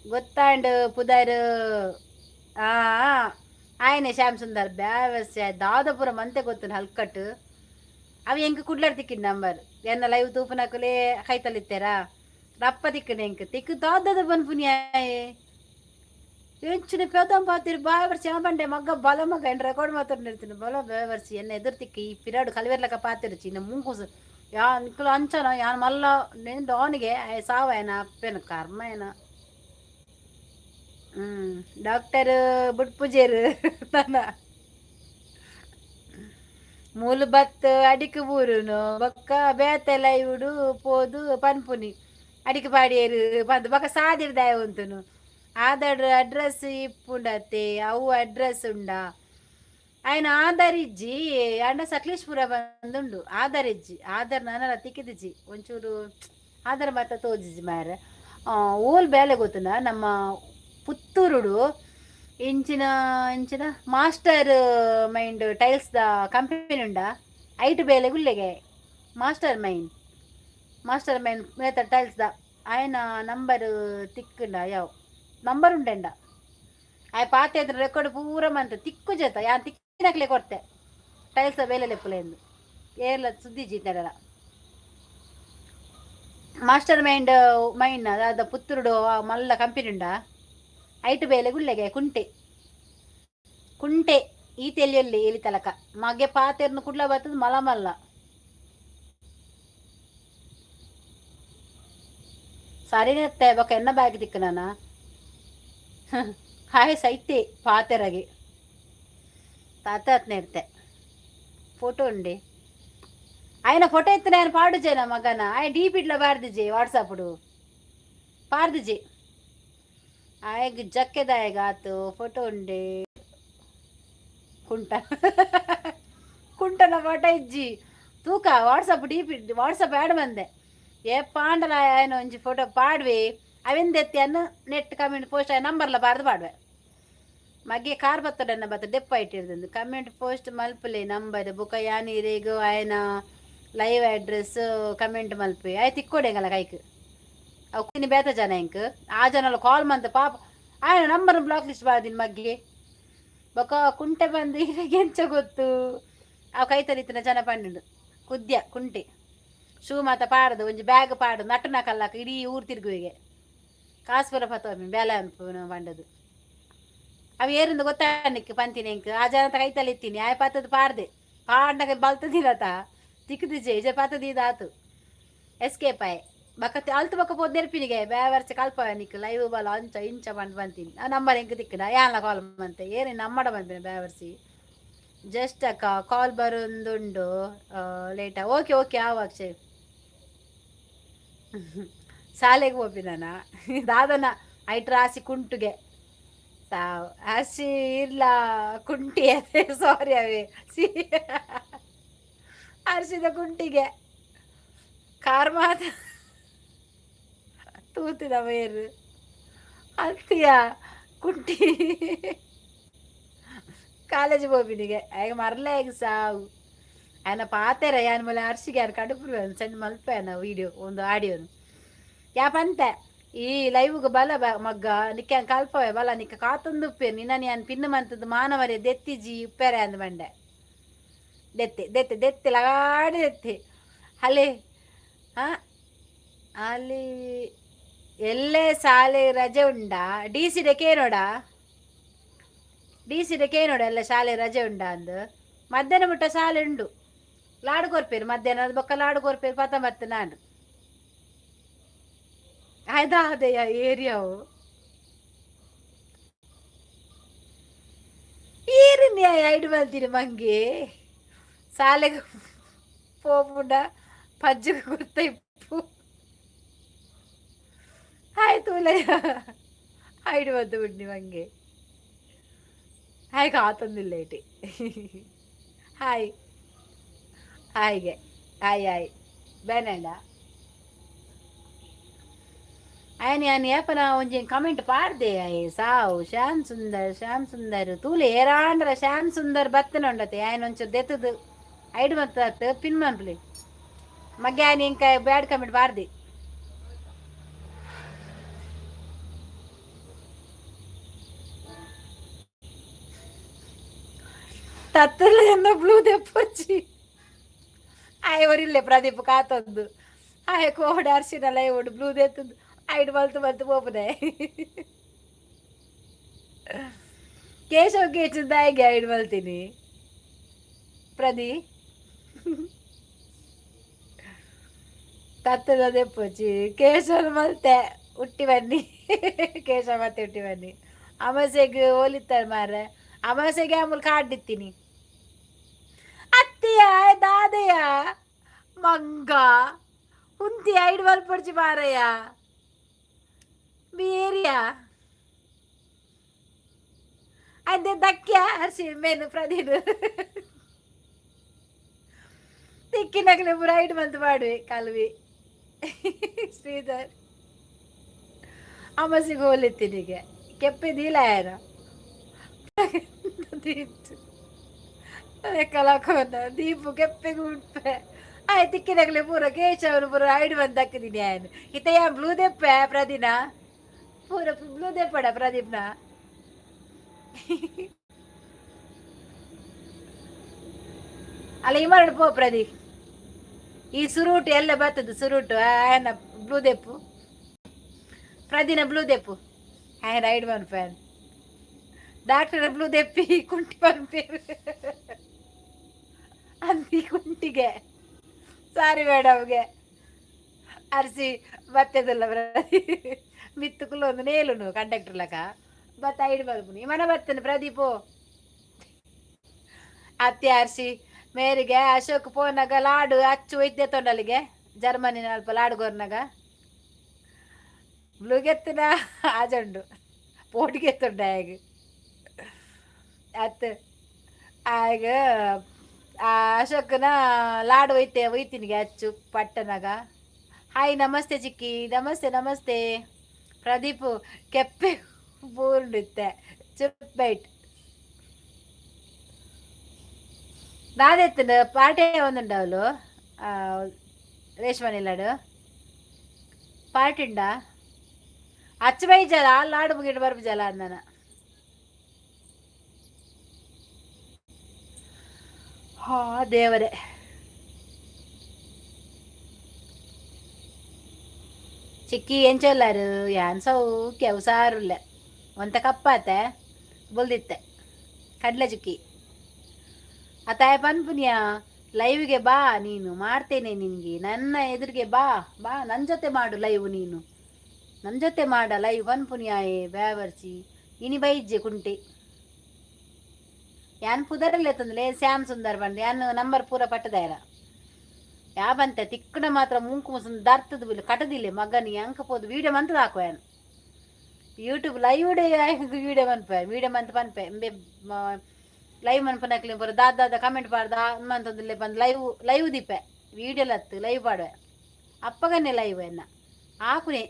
ಗೊತ್ತಾಂಡು ಪುದರ್ ಆ ಆಯ್ನೆ ಶ್ಯಾಮ್ ಸುಂದರ್ ಬ್ಯಾವಸ್ಯ ದಾದಪುರ ಮಂತೆ ಗೊತ್ತು ಹಲ್ಕಟ್ಟು ಅವು ಎಂಕ್ ಕುಡ್ಲಾಡ್ ತಿಕ್ಕಿನ ನಂಬರ್ ಎನ್ನ ಲೈವ್ ತೂಪನಕುಲೇ ಕೈತಲಿತ್ತಾರ ರಪ್ಪ ತಿಕ್ಕನ ಎಂಕ್ ತಿಕ್ಕು ದಾದದ ಬನ್ಪುನಿಯಾಯೇ ಎಂಚಿನ ಪೇದಂ ಪಾತಿರು ಬಾಯ ವರ್ಷ ಬಂಡೆ ಮಗ್ಗ ಬಲ ಮಗ ಏನು ರೆಕಾರ್ಡ್ ಮಾತಾಡ್ತಿರ್ತೀನಿ ಬಲ ಬಾಯ ವರ್ಷ ಎನ್ನ ಎದುರು ತಿಕ್ಕಿ ಈ ಪಿರಾಡು ಕಲಿವೆರ್ಲಕ ಪಾತಿರುಚಿ ಇನ್ನು ಮುಂಕುಸು ಯಾ ನಿಕ್ಕಲು ಅಂಚನ ಯಾನ್ ಮಲ್ಲ ನಿಂದು ಅವನಿಗೆ ಸಾವ ಏನ ಅಪ್ಪೇನ ಕರ್ಮ ಏನ ಡಾಕ್ಟರ್ ಬುಟ್ಪುಜೇರು ತನ ಮೂಲು ಬತ್ ಅಡಿಕೆ ಬೂರುನು ಬೊಕ್ಕ ಬೇತೆಲ್ಲ ಇವುಡು ಪೋದು ಪನ್ಪುನಿ ಅಡಿಕೆ ಪಾಡಿಯರು ಬಂದು ಬೊಕ್ಕ ಸಾದಿರ್ದಾಯ ಉಂತುನು ಆಧಾರ್ ಅಡ್ರೆಸ್ ಇಪ್ಪುಂಡತೆ ಅವು ಅಡ್ರೆಸ್ ಉಂಡ ఆయన ఆధార్ ఇజ్జి అండ సకಲೇಶ್ಪುರ ಬಂದುಂಡು ಆಧಾರ್ ಇಜ್ಜಿ ಆಧಾರ್ ನಾನೆಲ್ಲ ತಿಕ್ಕಿದಿಜ್ಜಿ ಒಂಚೂರು ಆಧಾರ್ ಮಾತ ತೋಜಿಜ್ಜಿ ಮಾರ ಓಲ್ ಬೇಲೆ ಗೊತ್ತುನ ನಮ್ಮ ಪುತ್ತೂರುಡು ಇಂಚಿನ ಇಂಚಿನ master mind tiles the company ಉಂಡ ಐಟ್ ಬೇಲೆ ಗುಲ್ಲೆಗೆ master mind Mehta tiles the ఆయన ನಂಬರ್ ತಿಕ್ಕುಂಡ ಯಾವ ನಂಬರ್ ಉಂಡೆಂಡ ಆಯ ಪಾತೆ ಅದ್ರ ರೆಕಾರ್ಡ್ ಪೂರ ಮಂತ ತಿಕ್ಕು ಜತ ಯಾನ್ ತಿಕ್ಕಿನಕ್ಲೆ ಕೊಡ್ತೆ ಟೈಲ್ಸ್ ಬೇಲೆ ಲೆಪ್ಪುಲೆಂದು ಏರ್ಲ ಸುದ್ದಿ ಜೀತಲ್ಲ ಮಾಸ್ಟರ್ ಮೈಂಡ್ ಅದ ಪುತ್ತೂರುಡು ಮಲ್ಲ ಕಂಪನಿ ಉಂಡ ಐಟು ಬೇಲೆ ಗುಳ್ಳೆಗೆ ಕುಂಟೆ ಈ ತೆಲಿಯಲ್ಲಿ ಎಲಿ ತಲಕ ಮಗೆ ಪಾತೆರ್ನು ಕುಡ್ಲ ಬರ್ತದ ಮಲ್ಲ ಸರಿನತ್ತೆ ಬೊಕ್ಕ ಎನ್ನ ಬ್ಯಾಗ್ ತಿಕ್ಕ ನಾನ ಹಾಯ್ ಸೈತೆ ಪಾತೆರಗೆ ತಾತ ಇರ್ತೆ ಫೋಟೋ ಉಂಡೆ ఆయన ఫోటో ఎత్తిన ఆయన పాడుజే నా మగన ఆయన డీపీట్లో పార్దిజే వాట్సాప్డు పార్దిజే ఆయనకి జక్కెదాయగాತು ಫೋಟೋ ಉಂಡೆ ಕುಂಟನ ಫೋಟೋ ಇಜ್ಜಿ ತೂಕ ವಾಟ್ಸಪ್ ವಾಟ್ಸಪ್ ಆ್ಯಡ್ ಬಂದೆ ఏ పాండల ఆయన ಒಂಜಿ ಫೋಟೋ ಪಾಡ್ವೆ ಅವೆಂದೆತ್ತಿ ಅನ್ನ ನೆಟ್ ಕಮೆಂಟ್ ಪೋಸ್ಟ್ ನಂಬರ್ಲ ಬಾರ್ದು ಪಾಡ್ವೆ ಮಗೆ ಕಾರ್ ಬತ್ತಡನ್ನ ಬತ್ತ ಡೆಪ್ಪ ಇಟ್ಟಿರ್ದು ಕಮೆಂಟ್ ಪೋಸ್ಟ್ ಮಲ್ಪಲೆ ನಂಬರ್ ಬುಕ ಯಾನೀರೇಗು ఆయన ಲೈವ್ ಅಡ್ರೆಸ್ ಕಮೆಂಟ್ ಮಲ್ಪೆ ಆಯ್ತು ಇಕ್ಕೋಡೆಂಗಲ್ಲ ಕೈಕ್ ಅವು ಬೇತ ಜನ ಇಂಕ್ ಆ ಜನ ಕಾಲ್ ಮಂತ ಪಾಪ ఆయన ನಂಬರ್ ಬ್ಲಾಕ್ ಲಿಸ್ಟ್ ಬಾರ್ದಿನ ಮಗೆ ಬೊಕ ಕುಂಟೆ ಬಂದು ಎಂಚ ಗೊತ್ತು ಅವು ಕೈ ತರಿತಿನ ಜನ ಪಂಡು ಕುದ್ಯ ಕುಂಟೆ ಶೂ ಮಾತ ಪಾಡದು ಒಂಜಿ ಬ್ಯಾಗ್ ಪಾಡು ನಟನ ಕಲ್ಲಾಕ ಇಡೀ ಊರು ತಿರುಗುವಿಗೆ ಕಾಸ್ಪುರ ಪತ್ತೊಮ್ಮೆ ಬೇಲೆ ಪಂಡದು ಅವು ಏರಿಂದ ಗೊತ್ತಾಣಿಕ್ ಪಂತಿನಿ ಇಂಕ್ ಆ ಜನ ಕೈತಲ್ಲಿ ಇತ್ತೀನಿ ಆಯ್ ಪತ್ತದ ಪಾಡ್ದೆ ಪಾಡ್ನಾಗ ಬಲ್ತದಿರತ ತಿಕ್ಕದಿಜೆ ಇಜೆ ಪತ್ತದಿದಾತು ಎಸ್ಕೇಪ್ ಆಯ್ ಬಕ್ಕ ಅಲ್ತು ಬಕ್ಕ ಪೋದ್ ನೆರ್ಪಿನಿಗೆ ಬೇವರ್ಚ ಕಲ್ಪ ನಿಕ್ ಲೈವ್ ಬಲ ಅಂಚ ಇಂಚ ಬಂತೀನಿ ಆ ನಂಬರ್ ಹೆಂಗೆ ತಿಕ್ಕನ ಯಾನ ಕಾಲ್ ಮಂತೆ ಏನೇ ನಮ್ಮಡ ಬಂದಿನ ಬೇವರ್ಸಿ ಜಸ್ಟ್ ಅಕ್ಕ ಕಾಲ್ ಬರೋದುಂಡು ಲೇಟಾ ಓಕೆ ಆವಾಗ ಶಾಲೆಗೆ ಹೋಗಿ ನಾನು ದಾದನ ಐಟ್ ರಾಸಿ ಕುಂಟುಗೆ ಸಾವು ಹಸಿ ಇಲ್ಲ ಕುಂಟಿ ಅದೇ ಸಾರಿ ಅವೇ ಹರಿಸಿದ ಕುಂಟಿಗೆ ಕಾರ್ ಮಾತ ತೂತಿದ ಮೇರು ಅಲ್ತಿಯ ಕುಂಟಿ ಕಾಲೇಜ್ ಹೋಗಿನಿಗೆ ಆಗ ಮರಲೇ ಈಗ ಸಾವು ఆయన పాతేర ఆయన మళ్ళీ అరిసిగా కడుపు సెండ్ మలిపోయాను వీడియో ಒಂದು ఆడియోను ಯಾಪಂತೆ ಈ ಲೈವ್ಗೆ ಬಲ ಮಗ್ಗ ನಿಕ್ಕ ಕಲ್ಪವೆ ಬಲ ನಿಕ್ಕ ಕಾತೊಂದು ಉಪ್ಪೆ ನಿನ್ನ ನಾನು ಪಿನ್ನು ಮಂತದ್ದು ಮಾನವರೇ ದೆತ್ತಿಜಿ ಉಪ್ಪೆರೆ ಅಂದ ಬಂಡೆ ದೆತ್ತೆ ಲಗಾಡಿ ದೆತ್ತೆ ಅಲ್ಲಿ ಅಲ್ಲಿ ಎಲ್ಲೇ ಶಾಲೆ ರಜೆ ಉಂಡಾ ಡಿ ಸಿಡಕ್ಕೆ ನೋಡ ಎಲ್ಲ ಶಾಲೆ ರಜೆ ಉಂಡಾ ಅಂದು ಮಧ್ಯಾಹ್ನ ಮುಟ್ಟ ಶಾಲೆ ಉಂಡು ಲಾಡು ಕೊರ್ಪೇರು ಮಧ್ಯಾಹ್ನ ಬೊಕ್ಕ ಲಾಡು ಕೊರ್ಪೇರು ಪತ್ತ ನಾನು ಅದಾದೆಯ ಏರಿಯಾವು ಏರಿನ ಐಡು ಬಲ್ತೀನಿ ಮಂಗೆ ಶಾಲೆಗೆ ಹೋಗ್ಬಿಡ ಪಜ್ಜಿಗೆ ಗೊತ್ತ ಇಪ್ಪು ಆಯ್ತು ಐಡು ಬಂದು ಬಿಡ್ನಿ ಮಂಗೆ ಹಾಯ್ ಕಾತೊಂದಿಲ್ಲ ಇಟಿ ಹಾಯ್ಗೆ ಹಾಯ್ ಬೇನಂಡ ఆయన ಏಪನ ಒಂಜಿ ಕಮೆಂಟ್ ಪಾಡ್ದೆ ಸಾವು ಶ್ಯಾಮ್ ಸುಂದರ್ ತೂಲೆ ಏರಾಂಡ್ರ ಶ್ಯಾಮ್ ಸುಂದರ್ ಬತ್ತನ ಉಂಡತೆ ఆయన ಒಂಚೂರು ದೆತ್ತದು ಐಡ್ ಮತ್ತ ಪಿನ್ ಮನ್ಪ್ಲಿ ಮಗ್ಗೆ ఆయన ఇంకా ಬ್ಯಾಡ್ ಕಮೆಂಟ್ ಪಾಡ್ದೆ ತತ್ತಲ್ಲ ಎಂದ ಬ್ಲೂ ದೆಪ್ಪೊಚ್ಚಿ ಆಯ ಒರಿಲ್ಲೆ ಪ್ರದೀಪ್ ಕಾತದ್ದು ಆಯ ಕೋಡ್ ಅರ್ಶಿನಲ್ಲ ಇವ್ಡು ಬ್ಲೂ ದೆತ್ತದು ಐಡ್ ಮಲ್ತು ಮಲ್ತು ಪೋಪುನೆ ಕೇಶವ್ ಕೇಚಿದ್ದ ಹೇಗೆ ಐಡ್ ಮಲ್ತೀನಿ ಪ್ರದಿ ತತ್ತದ ದೆಪ್ಪೊಚ್ಚಿ ಕೇಶವ್ ಮಲ್ತೆ ಹುಟ್ಟಿ ಬನ್ನಿ ಕೇಶವ ಮತ್ತೆ ಹುಟ್ಟಿ ಬನ್ನಿ ಅಮಾಸೆಗೆ ಹೋಲಿತಾರೆ ಮಾರ ಅಮಾಸೆಗೆ ಆಮೂಲ್ ಕಾಡ್ದಿತ್ತೀನಿ ಅತ್ತಿಯ ದಾದೆಯ ಮಂಗ ಹುಂತಿ ಐಡ್ ಮಲ್ಪಡ್ಚಿ ಮಾರಯ್ಯ ಬೇರಿಯ ಅದೇ ದಕ್ಕ್ಯ ಹರ್ಷಿ ಮೇನು ಪ್ರದೀನು ತಿಕ್ಕಿನಾಗಲೇ ಪೂರ ಐಡ್ ಮಂತ್ ಮಾಡುವೆ ಕಲ್ವಿ ಶ್ರೀಧರ್ ಅಮ್ಮಸಿಗೆ ಹೋಲಿತ್ತೀನಿಗೆ ಕೆಪ್ಪಿದಿಲ್ಲ ಯಾರ ಕಲಾಕೋನ ದೀಪು ಕೆಪ್ಪೆಗೆ ಉಂಟೆ ಆಯ್ ತಿಕ್ಕಿನಾಗಲೇ ಪೂರ ಕೇಶವನು ಪೂರ ಐಡ್ ಮಂತ್ ಹಾಕಿದ್ದೀನಿ ಆಯ್ನು ಇತ ಬ್ಲೂ ದೆಪ್ಪೆ ಪ್ರದೀನ ಪೂರ ಬ್ಲೂ ದೆಪ್ಪಡ ಪ್ರದೀಪ್ನ ಅಲ್ಲ ಈ ಮರಡು ಪೋ ಪ್ರದೀಪ್ ಈ ಸುರುಟು ಎಲ್ಲ ಬರ್ತದೆ ಸುರುಟು ಆಯನ ಬ್ಲೂ ದೆಪ್ಪು ಪ್ರದಿನ ಬ್ಲೂ ದೆಪ್ಪು ಆಯನ ಐಡ್ ಮನ್ ಫ್ಯಾನ್ ಡಾಕ್ಟರ್ ಬ್ಲೂ ದೆಪ್ಪಿ ಕುಂಟಿ ಪಂಪೇರು ಅಂದಿ ಕುಂಟಿಗೆ ಸಾರಿ ಮೇಡಮ್ಗೆ ಅರ್ಸಿ ಬತ್ತದಲ್ಲ ಮಿತ್ತುಕುಲು ಒಂದು ನೇಲುನು ಕಂಡಕ್ಟರ್ ಲಕ ಬತ್ತ ಐಡ್ ಬಲ್ಪುನಿ ಮನ ಬತ್ತನು ಪ್ರದೀಪು ಅತ್ತೆ ಅರ್ಸಿ ಮೇರಿಗೆ ಅಶೋಕ್ ಪೋನಾಗ ಲಾಡು ಅಚ್ಚು ಒಯ್ದೆ ತೊಂಡಲ್ಲಿಗೆ ಜರ್ಮನಿನ ಅಲ್ಪ ಲಾಡು ಗೊರ್ನಾಗ ಬ್ಲೂಗೆತ್ತಿನ ಆಜಂಡು ಪೋಟಿಗೆ ತೊಂಡ ಆಗ ಅತ್ತ ಆಗ ಆ ಅಶೋಕನ ಲಾಡು ಒಯ್ತಿನಿಗೆ ಅಚ್ಚು ಪಟ್ಟನಾಗ ಹಾಯ್ ನಮಸ್ತೆ ಚಿಕ್ಕಿ ನಮಸ್ತೆ ನಮಸ್ತೆ ಪ್ರದೀಪು ಕೆಪ್ಪೆ ಬೂರ್ಡುತ್ತೆ ಚುಪ್ ಬೈಟ್ നാദെത്തുണ്ട് പാട്ടേ വന്നിണ്ടാവല്ലോ ರೇಷ್ಮನಿಲ್ಲಾಡು ಪಾಟಿಂಡ ಅಚ್ಚಬೈ ಜಲ ಲಾಡು ಮುಗಿಟ್ಟು ಬರ್ಬು ಜಲ ಅಂದನ ಹಾ ದೇವರೇ ಚಿಕ್ಕಿ ಏನ್ ಚೊಲ್ಲಾರು ಯಾನ್ ಸೌಖ್ಯ ಉಸಾರುಲ್ಲ ಒಂತ ಕಪ್ಪಾತೆ ಬುಲ್ದಿತ್ತೆ ಕಡ್ಲೆ ಚಿಕ್ಕಿ ಅತಾಯ ಪನ್ಪುನಿಯ ಲೈವ್ಗೆ ಬಾ ನೀನು ಮಾಡ್ತೇನೆ ನಿನಗೆ ನನ್ನ ಎದುರಿಗೆ ಬಾ ಬಾ ನನ್ನ ಜೊತೆ ಮಾಡು ಲೈವ್ ನೀನು ನನ್ನ ಜೊತೆ ಮಾಡ ಲೈವ್ ಪನ್ಪುನಿಯಾಯೇ ಬ್ಯಾವರ್ಸಿ ಇನಿ ಬೈಜ್ಜೆ ಕುಂಟೆ ಯಾನ್ ಪುದರಲ್ಲೇ ತಂದಲೆ ಶ್ಯಾಮ್ ಸುಂದರ್ ಬಂದೆ ಯಾನ್ ನಂಬರ್ ಪೂರ ಪಟ್ಟದಾಯರ ಯಾ ಬಂತೆ ತಿಕ್ಕಡ ಮಾತ್ರ ಮುಂಕು ದರ್ತದ ಬಿಲ್ ಕಟದಿಲ್ಲ ಮಗನಿ ಅಂಕ ಪೋದು ವೀಡಿಯೋ ಮಂತ್ರ ಹಾಕುವ ಯಾನ್ ಯೂಟ್ಯೂಬ್ ಲೈವ್ ವೀಡಿಯೋ ಮನ್ಪೆ ವೀಡಿಯೋ ಮಂತ್ ಪನ್ಪೆ ಲೈವ್ ಮನ್ಪನಕ್ಲಿ ಬರೋ ದಾದ ಕಮೆಂಟ್ ಪಾಡ್ದ ಹನುಮಂತಂದಿಲ್ಲ ಬಂದು ಲೈವ್ ದಿಪ್ಪೆ ವೀಡಿಯೋಲ್ ಹತ್ತು ಲೈವ್ ಪಾಡುವೆ ಅಪ್ಪಗನ್ನೇ ಲೈವ್ ಎನ್ನ ಆಕುನೆ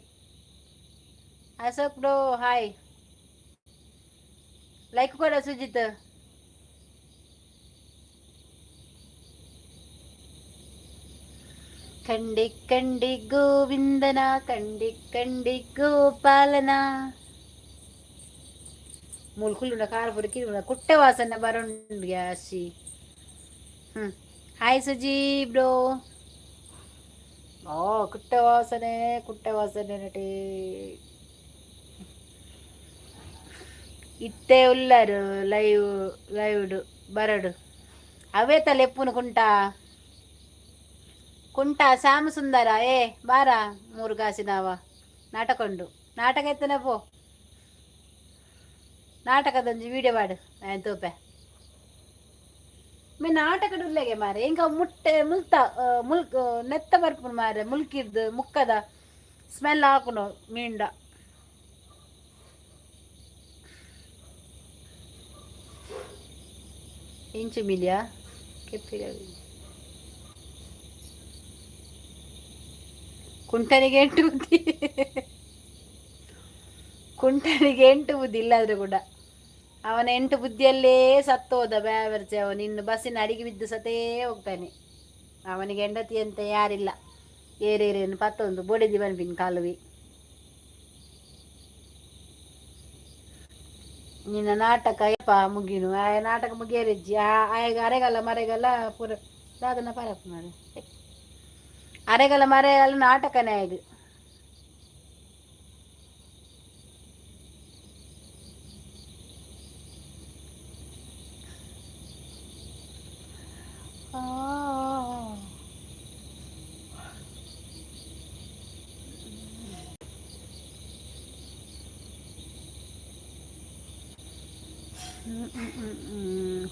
ಅಶೋಕ್ ಬ್ರೋ ಹಾಯ್ ಲೈಕ್ ಕೊಡ ಸುಜಿತ್ ಕಂಡಿ ಕಂಡಿ ಗೋವಿಂದನ ಕಂಡಿ ಕಂಡಿ ಗೋಪಾಲನ ಮುಲ್ಕುಲ್ಲು ಕಾರ್ ಪುಡುಕಿ ಕುಟ್ಟ ವಾಸನೆ ಬರೋಂಡು ಗ್ಯಾಸಿ ಹಾಯ್ ಸುಜಿ ಬ್ರೋ ಓ ಕುಟ್ಟ ವಾಸನೆ ನಟಿ ಇತ್ತೆ ಉಳ್ಳರು ಲೈವ್ಡು ಬರಡು ಅವೇ ತಲೆ ಎಪ್ಪುನು ಕುಂಟ ಶ್ಯಾಮ ಸುಂದರ ಬಾರ ಮೂರು ಗಾಸಿನವ ನಾಟಕ ಎತ್ತನ ಪೋ ನಾಟಕದೊಂದು ವಿಡಿಯೋ ಮಾಡು ನಾನು ತೋಪೆ ಮೇ ನಾಟಕದ ಉಲ್ಲೆಗೆ ಮಾರೆ ಹಿಂಗ ನೆತ್ತ ಬರ್ಪುನು ಮಾರೆ ಮುಲ್ಕಿದ್ದು ಮುಕ್ಕದ ಸ್ಮೆಲ್ ಹಾಕುನು ಮೀಂಡ ಇಂಚು ಮಿಲಿಯಾ ಕೆಪ್ಪಿಗೆ ಕುಂಟನಿಗೆ 8 ಬುದ್ಧಿ ಕುಂಟನಿಗೆ 8 ಬುದ್ಧಿ ಇಲ್ಲಾದ್ರೆ ಕೂಡ ಅವನ 8 ಬುದ್ಧಿಯಲ್ಲೇ ಸತ್ತೋದ ಬ್ಯಾವರ್ಚೆ. ಅವನು ಇನ್ನು ಬಸ್ಸಿನ ಅಡಿಗೆ ಬಿದ್ದು ಸತೇ ಹೋಗ್ತಾನೆ. ಅವನಿಗೆ ಹೆಂಡತಿ ಅಂತ ಯಾರಿಲ್ಲ. ಏರೇರೇನು ಪತ್ತೊಂದು ಬೊಡೆದಿ ಬನ್ಬಿನ್ ಕಾಲುವಿ ನಿನ್ನ ನಾಟಕ ಯಪ್ಪ ಮುಗಿನು ಆ ನಾಟಕ ಮುಗಿಯರಿಜ್ಜಿ ಆಗ ಅರೆಗಲ್ಲ ಮರೆಗಲ್ಲ ಪೂರ ದಾದನ ಪರಪ್ ಮಾಡಿ ಅರೆಗಲ್ಲ ಮರೆಗಲ್ಲ ನಾಟಕನೇ ಇದು.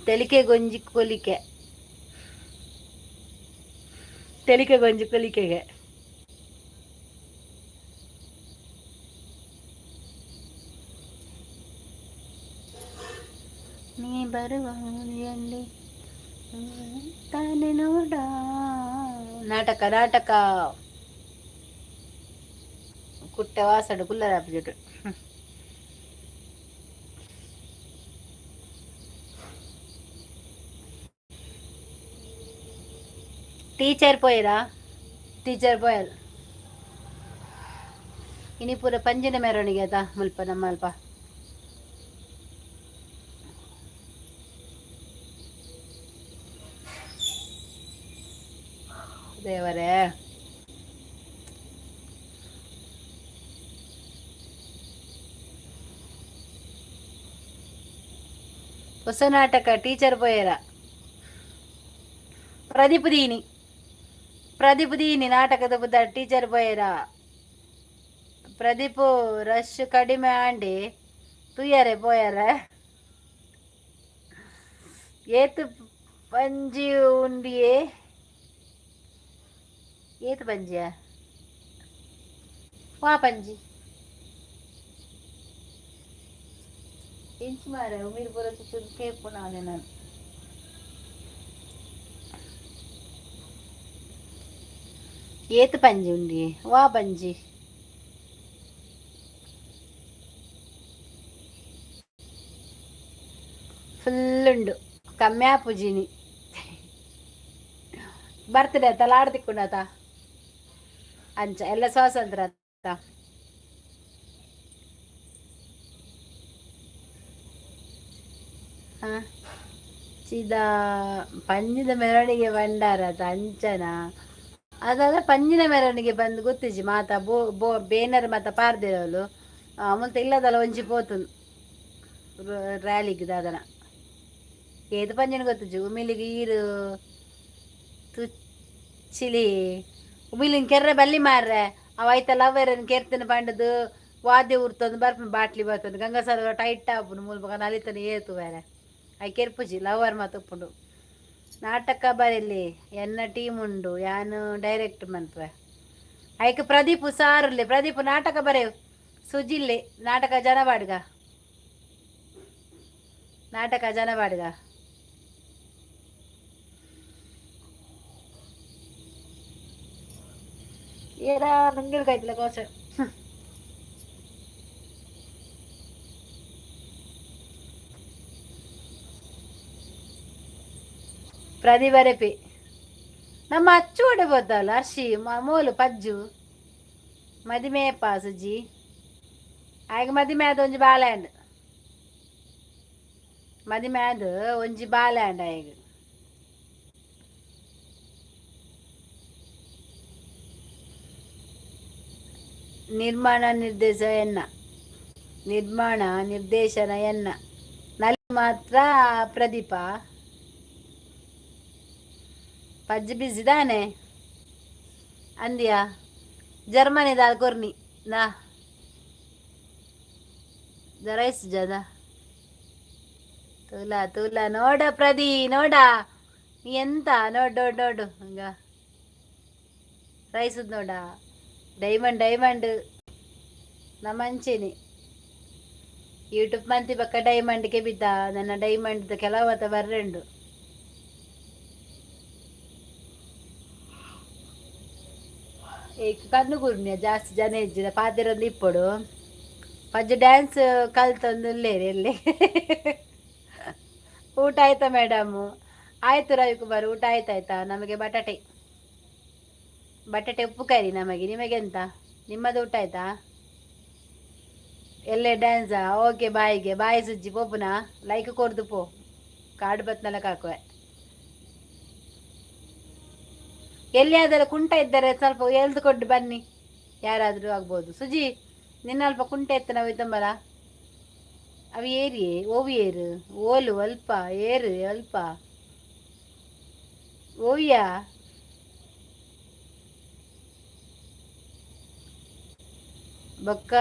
ತೆಲಿಕೆ ಗೊಂಜಿ ಕೊಲಿಕೆ ತೆಲಿಕೆ ಗೊಂಜಿ ಕೊಲಿಕೆಗೆ ನೀ ಬರುವ ಅಲ್ಲಿ ತಾನೆ ನೋಡ. ನಾಟಕ ನಾಟಕ ಕುಟ್ಟ ವಾಸಡು ಕುಲ್ಲರ ಆಪೋಸಿಟ್. ಟೀಚರ್ ಪೋಯರಾ ಟೀಚರ್ ಪೋಯಲ್ ಇನಿ ಪೂರ ಪಂಜಿನ ಮೆರವಣಿಗೆ ಆತ ಮುಲ್ಪ ನಮ್ಮ ಅಲ್ಪ ದೇವರೇ. ಹೊಸ ನಾಟಕ ಟೀಚರ್ ಪೋಯರ ಪ್ರದೀಪ್ ದೀನಿ ನಾಟಕದ ಬುದ್ಧ ಟೀಚರ್ ಪೋಯರ ಪ್ರದೀಪ್ ರಶ್ ಕಡಿಮೆ ಆಂಡಿ ತುಯ್ಯರೆ ಪೋಯರ ಏತು ಪಂಜಿ ಉಂಡಿಯೇ ಏತು ಪಂಜಿಯ ವಾ ಪಂಜಿ ಇಂಚು ಮಾರೆ ಉಮೀರ್ ಪುರ ಚುಚ್ಚು ಕೇಪು ನಾನು ಏತು ಪಂಜಿ ಉಂಡಿ ವಾ ಪಂಜಿ ಫುಲ್ ಉಂಡು ಕಮ್ಮಿ ಪೂಜಿನಿ ಬರ್ತಡೆ ಆತ ಲಾಡ್ ತಿಕ್ಕೊಂಡಾತ ಅಂಚ ಎಲ್ಲ ಸ್ವಾತಂತ್ರ್ಯ ಆತ. ಸೀದಾ ಪಂಜಿದ ಮೆರವಣಿಗೆ ಬಂಡಾರತ ಅಂಚನ ಅದಾದ ಪಂಜಿನ ಮೆರವಣಿಗೆ ಬಂದು ಗೊತ್ತಿಜ್ಜಿ ಮಾತ ಬೇನರ್ ಮಾತ ಪಾರ್ದಿರೋಳು ಮುಲ್ತ ಇಲ್ಲದಲ್ಲ ಒಂಜಿ ಪೋತು ರ್ಯಾಲಿಗೆ ದಾದನ ಏದು ಪಂಜಿನ ಗೊತ್ತಿಜ್ಜಿ ಉಮಿಲಿಗೆ ಈರು ತುಚ್ಚಿಲಿ ಉಮಿಲಿನ ಕೆರ್ರೆ ಬಲ್ಲಿ ಮಾರ್ರೆ ಅವ ಆಯ್ತ ಲವ್ವರನ್ನು ಕೆರ್ತನ ಪಂಡದು ವಾದ್ಯ ಉರ್ತಂದು ಬರ್ಪು ಬಾಟ್ಲಿ ಬರ್ತಂದು ಗಂಗಸಾರ ಟೈಟ್ ಆಪುನು ಮೂಲಕ ನಲಿತನ ಏತು ಬೇರೆ ಐ ಕೆರ್ಪುಜಿ ಲವರ್ ಮಾತು ಉಪ್ಪುಂಡು. ನಾಟಕ ಬರೀಲಿ ಎನ್ನ ಟೀಮ್ ಉಂಡು ಯಾನು ಡೈರೆಕ್ಟ್ ಮನ್ಪೆ ಐಕ್ ಪ್ರದೀಪ್ ಸಾರುಲ್ಲೆ ಪ್ರದೀಪ್ ನಾಟಕ ಬರೆಯು ಸುಜಿಲ್ಲೆ ನಾಟಕ ಜನಬಾಡ್ಗ ಏರಾ ನಂಗೆ ಕಾಯ್ತಿಲ್ಲ ಕೋಚ ಪ್ರತಿಭರೆಪಿ ನಮ್ಮ ಅಚ್ಚು ಹೊಡೆಬೋದಲ್ಲ ಅರ್ಷಿ ಮೋಲು ಪಜ್ಜು ಮದಿಮೇಪ ಸುಜ್ಜಿ ಆಗ ಮದಿಮೆ ಆದ ಒಂಜಿ ಬಾಲ್ಯಾಂಡ್ ಮದಿಮೆ ಆದ ಒಂಜಿ ಬಾಲ್ಯಾಂಡ್ ಆಗ ನಿರ್ಮಾಣ ನಿರ್ದೇಶನ ಎನ್ನ ನಲ್ಲಿ ಮಾತ್ರ ಪ್ರದೀಪ ಪಜ್ಜಿ ಬಿಸಿದಾನೆ ಅಂದಿಯಾ ಜರ್ಮನಿದ ಕೊರ್ನಿ ನಾ ರೈಸ್ ಜದ ತುಲ ನೋಡ ಪ್ರದಿ ನೋಡ ನೀ ಎಂತ ನೋಡು ಹಂಗ ರೈಸದ್ ನೋಡ ಡೈಮಂಡ್ ನಮ್ಮಂಚೆನಿ ಯೂಟ್ಯೂಬ್ ಮಂತಿ ಬಕ್ಕ ಡೈಮಂಡ್ಗೆ ಬಿದ್ದ ನನ್ನ ಡೈಮಂಡ್ ಕೆಲವತ್ತ ಬರ್ರೆಂಡು ಏಕ ಕಣ್ಣು ಗುರ್ನಿಯ ಜಾಸ್ತಿ ಜನ ಇಜ್ಜಿದ ಪಾತೆರೊಂದು ಇಪ್ಪಡು ಪಜ್ಜು ಡ್ಯಾನ್ಸ್ ಕಲ್ತೊಂದು ಇಲ್ಲೇರಿ ಎಲ್ಲಿ. ಊಟ ಆಯ್ತಾ ಮೇಡಮ್? ಆಯ್ತು ರವಿಕುಮಾರ್, ಊಟ ಆಯ್ತಾಯ್ತಾ? ನಮಗೆ ಬಟಾಟೆ ಉಪ್ಪು ಕರಿ ನಮಗೆ. ನಿಮಗೆ ಎಂತ? ನಿಮ್ಮದು ಊಟ ಆಯ್ತಾ? ಎಲ್ಲೇ ಡ್ಯಾನ್ಸಾ? ಓಕೆ ಬಾಯಿಗೆ ಬಾಯಿ ಸುಜ್ಜಿ ಪೋಪುನಾ ಲೈಕ್ ಕೊಡ್ದು ಪೋ ಕಾಡು ಬತ್ನಲ್ಲ ಕಾಕುವೆ. ಎಲ್ಲಿಯಾದರೂ ಕುಂಟ ಇದ್ದರೆ ಸ್ವಲ್ಪ ಎಳ್ದುಕೊಂಡು ಬನ್ನಿ, ಯಾರಾದರೂ ಆಗ್ಬೋದು. ಸುಜಿ ನಿನ್ನ ಅಲ್ಪ ಕುಂಟ ಎತ್ತ ನಾವು ಇದ್ದಮ್ಮಲ ಅವು ಏರಿ ಓವಿ ಏರು ಓಲು ಅಲ್ಪ ಏರು ಅಲ್ಪ ಓವಿಯಾ ಬೊಕ್ಕ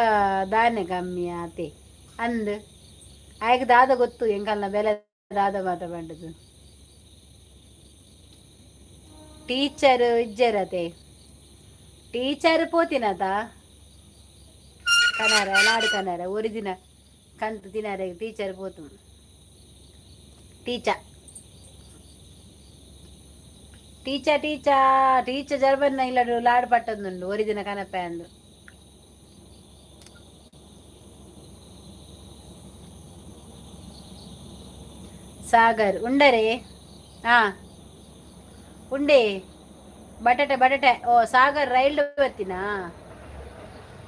ದಾನೆ ಕಮ್ಮಿ ಆತೆ ಅಂದ್ ಆಯ್ಗ ದಾದ ಗೊತ್ತು ಎಂಕಲ್ನ ಬೆಲೆ ದಾದ ಮಾತ ಬಂಡದು ಟೀಚರ್ ಇಜ್ಜರತೆ ಟೀಚರ್ ಪೋತಿನತ ಕನಾರ ನಾಡು ಕನಾರ ഒരു ದಿನ ಕಂತು ತಿನಾರೆ ಟೀಚರ್ ಪೋತು ಟೀಚರ್ ಟೀಚರ್ ಟೀಚರ್ ಟೀಚರ್ ಜರ್ಬನ್ನ ಇಲ್ಲ ಲಾಡು ಪಟ್ಟದುಂಡು ഒരു ದಿನ ಕನಪೆ ಅಂದು ಸಾಗರ್ ಉಂಡರೆ ಹಾ ಉಂಡೆ ಬಟಾಟೆ ಓ ಸಾಗರ್ ರೈಲ್ ಬತ್ತಿನ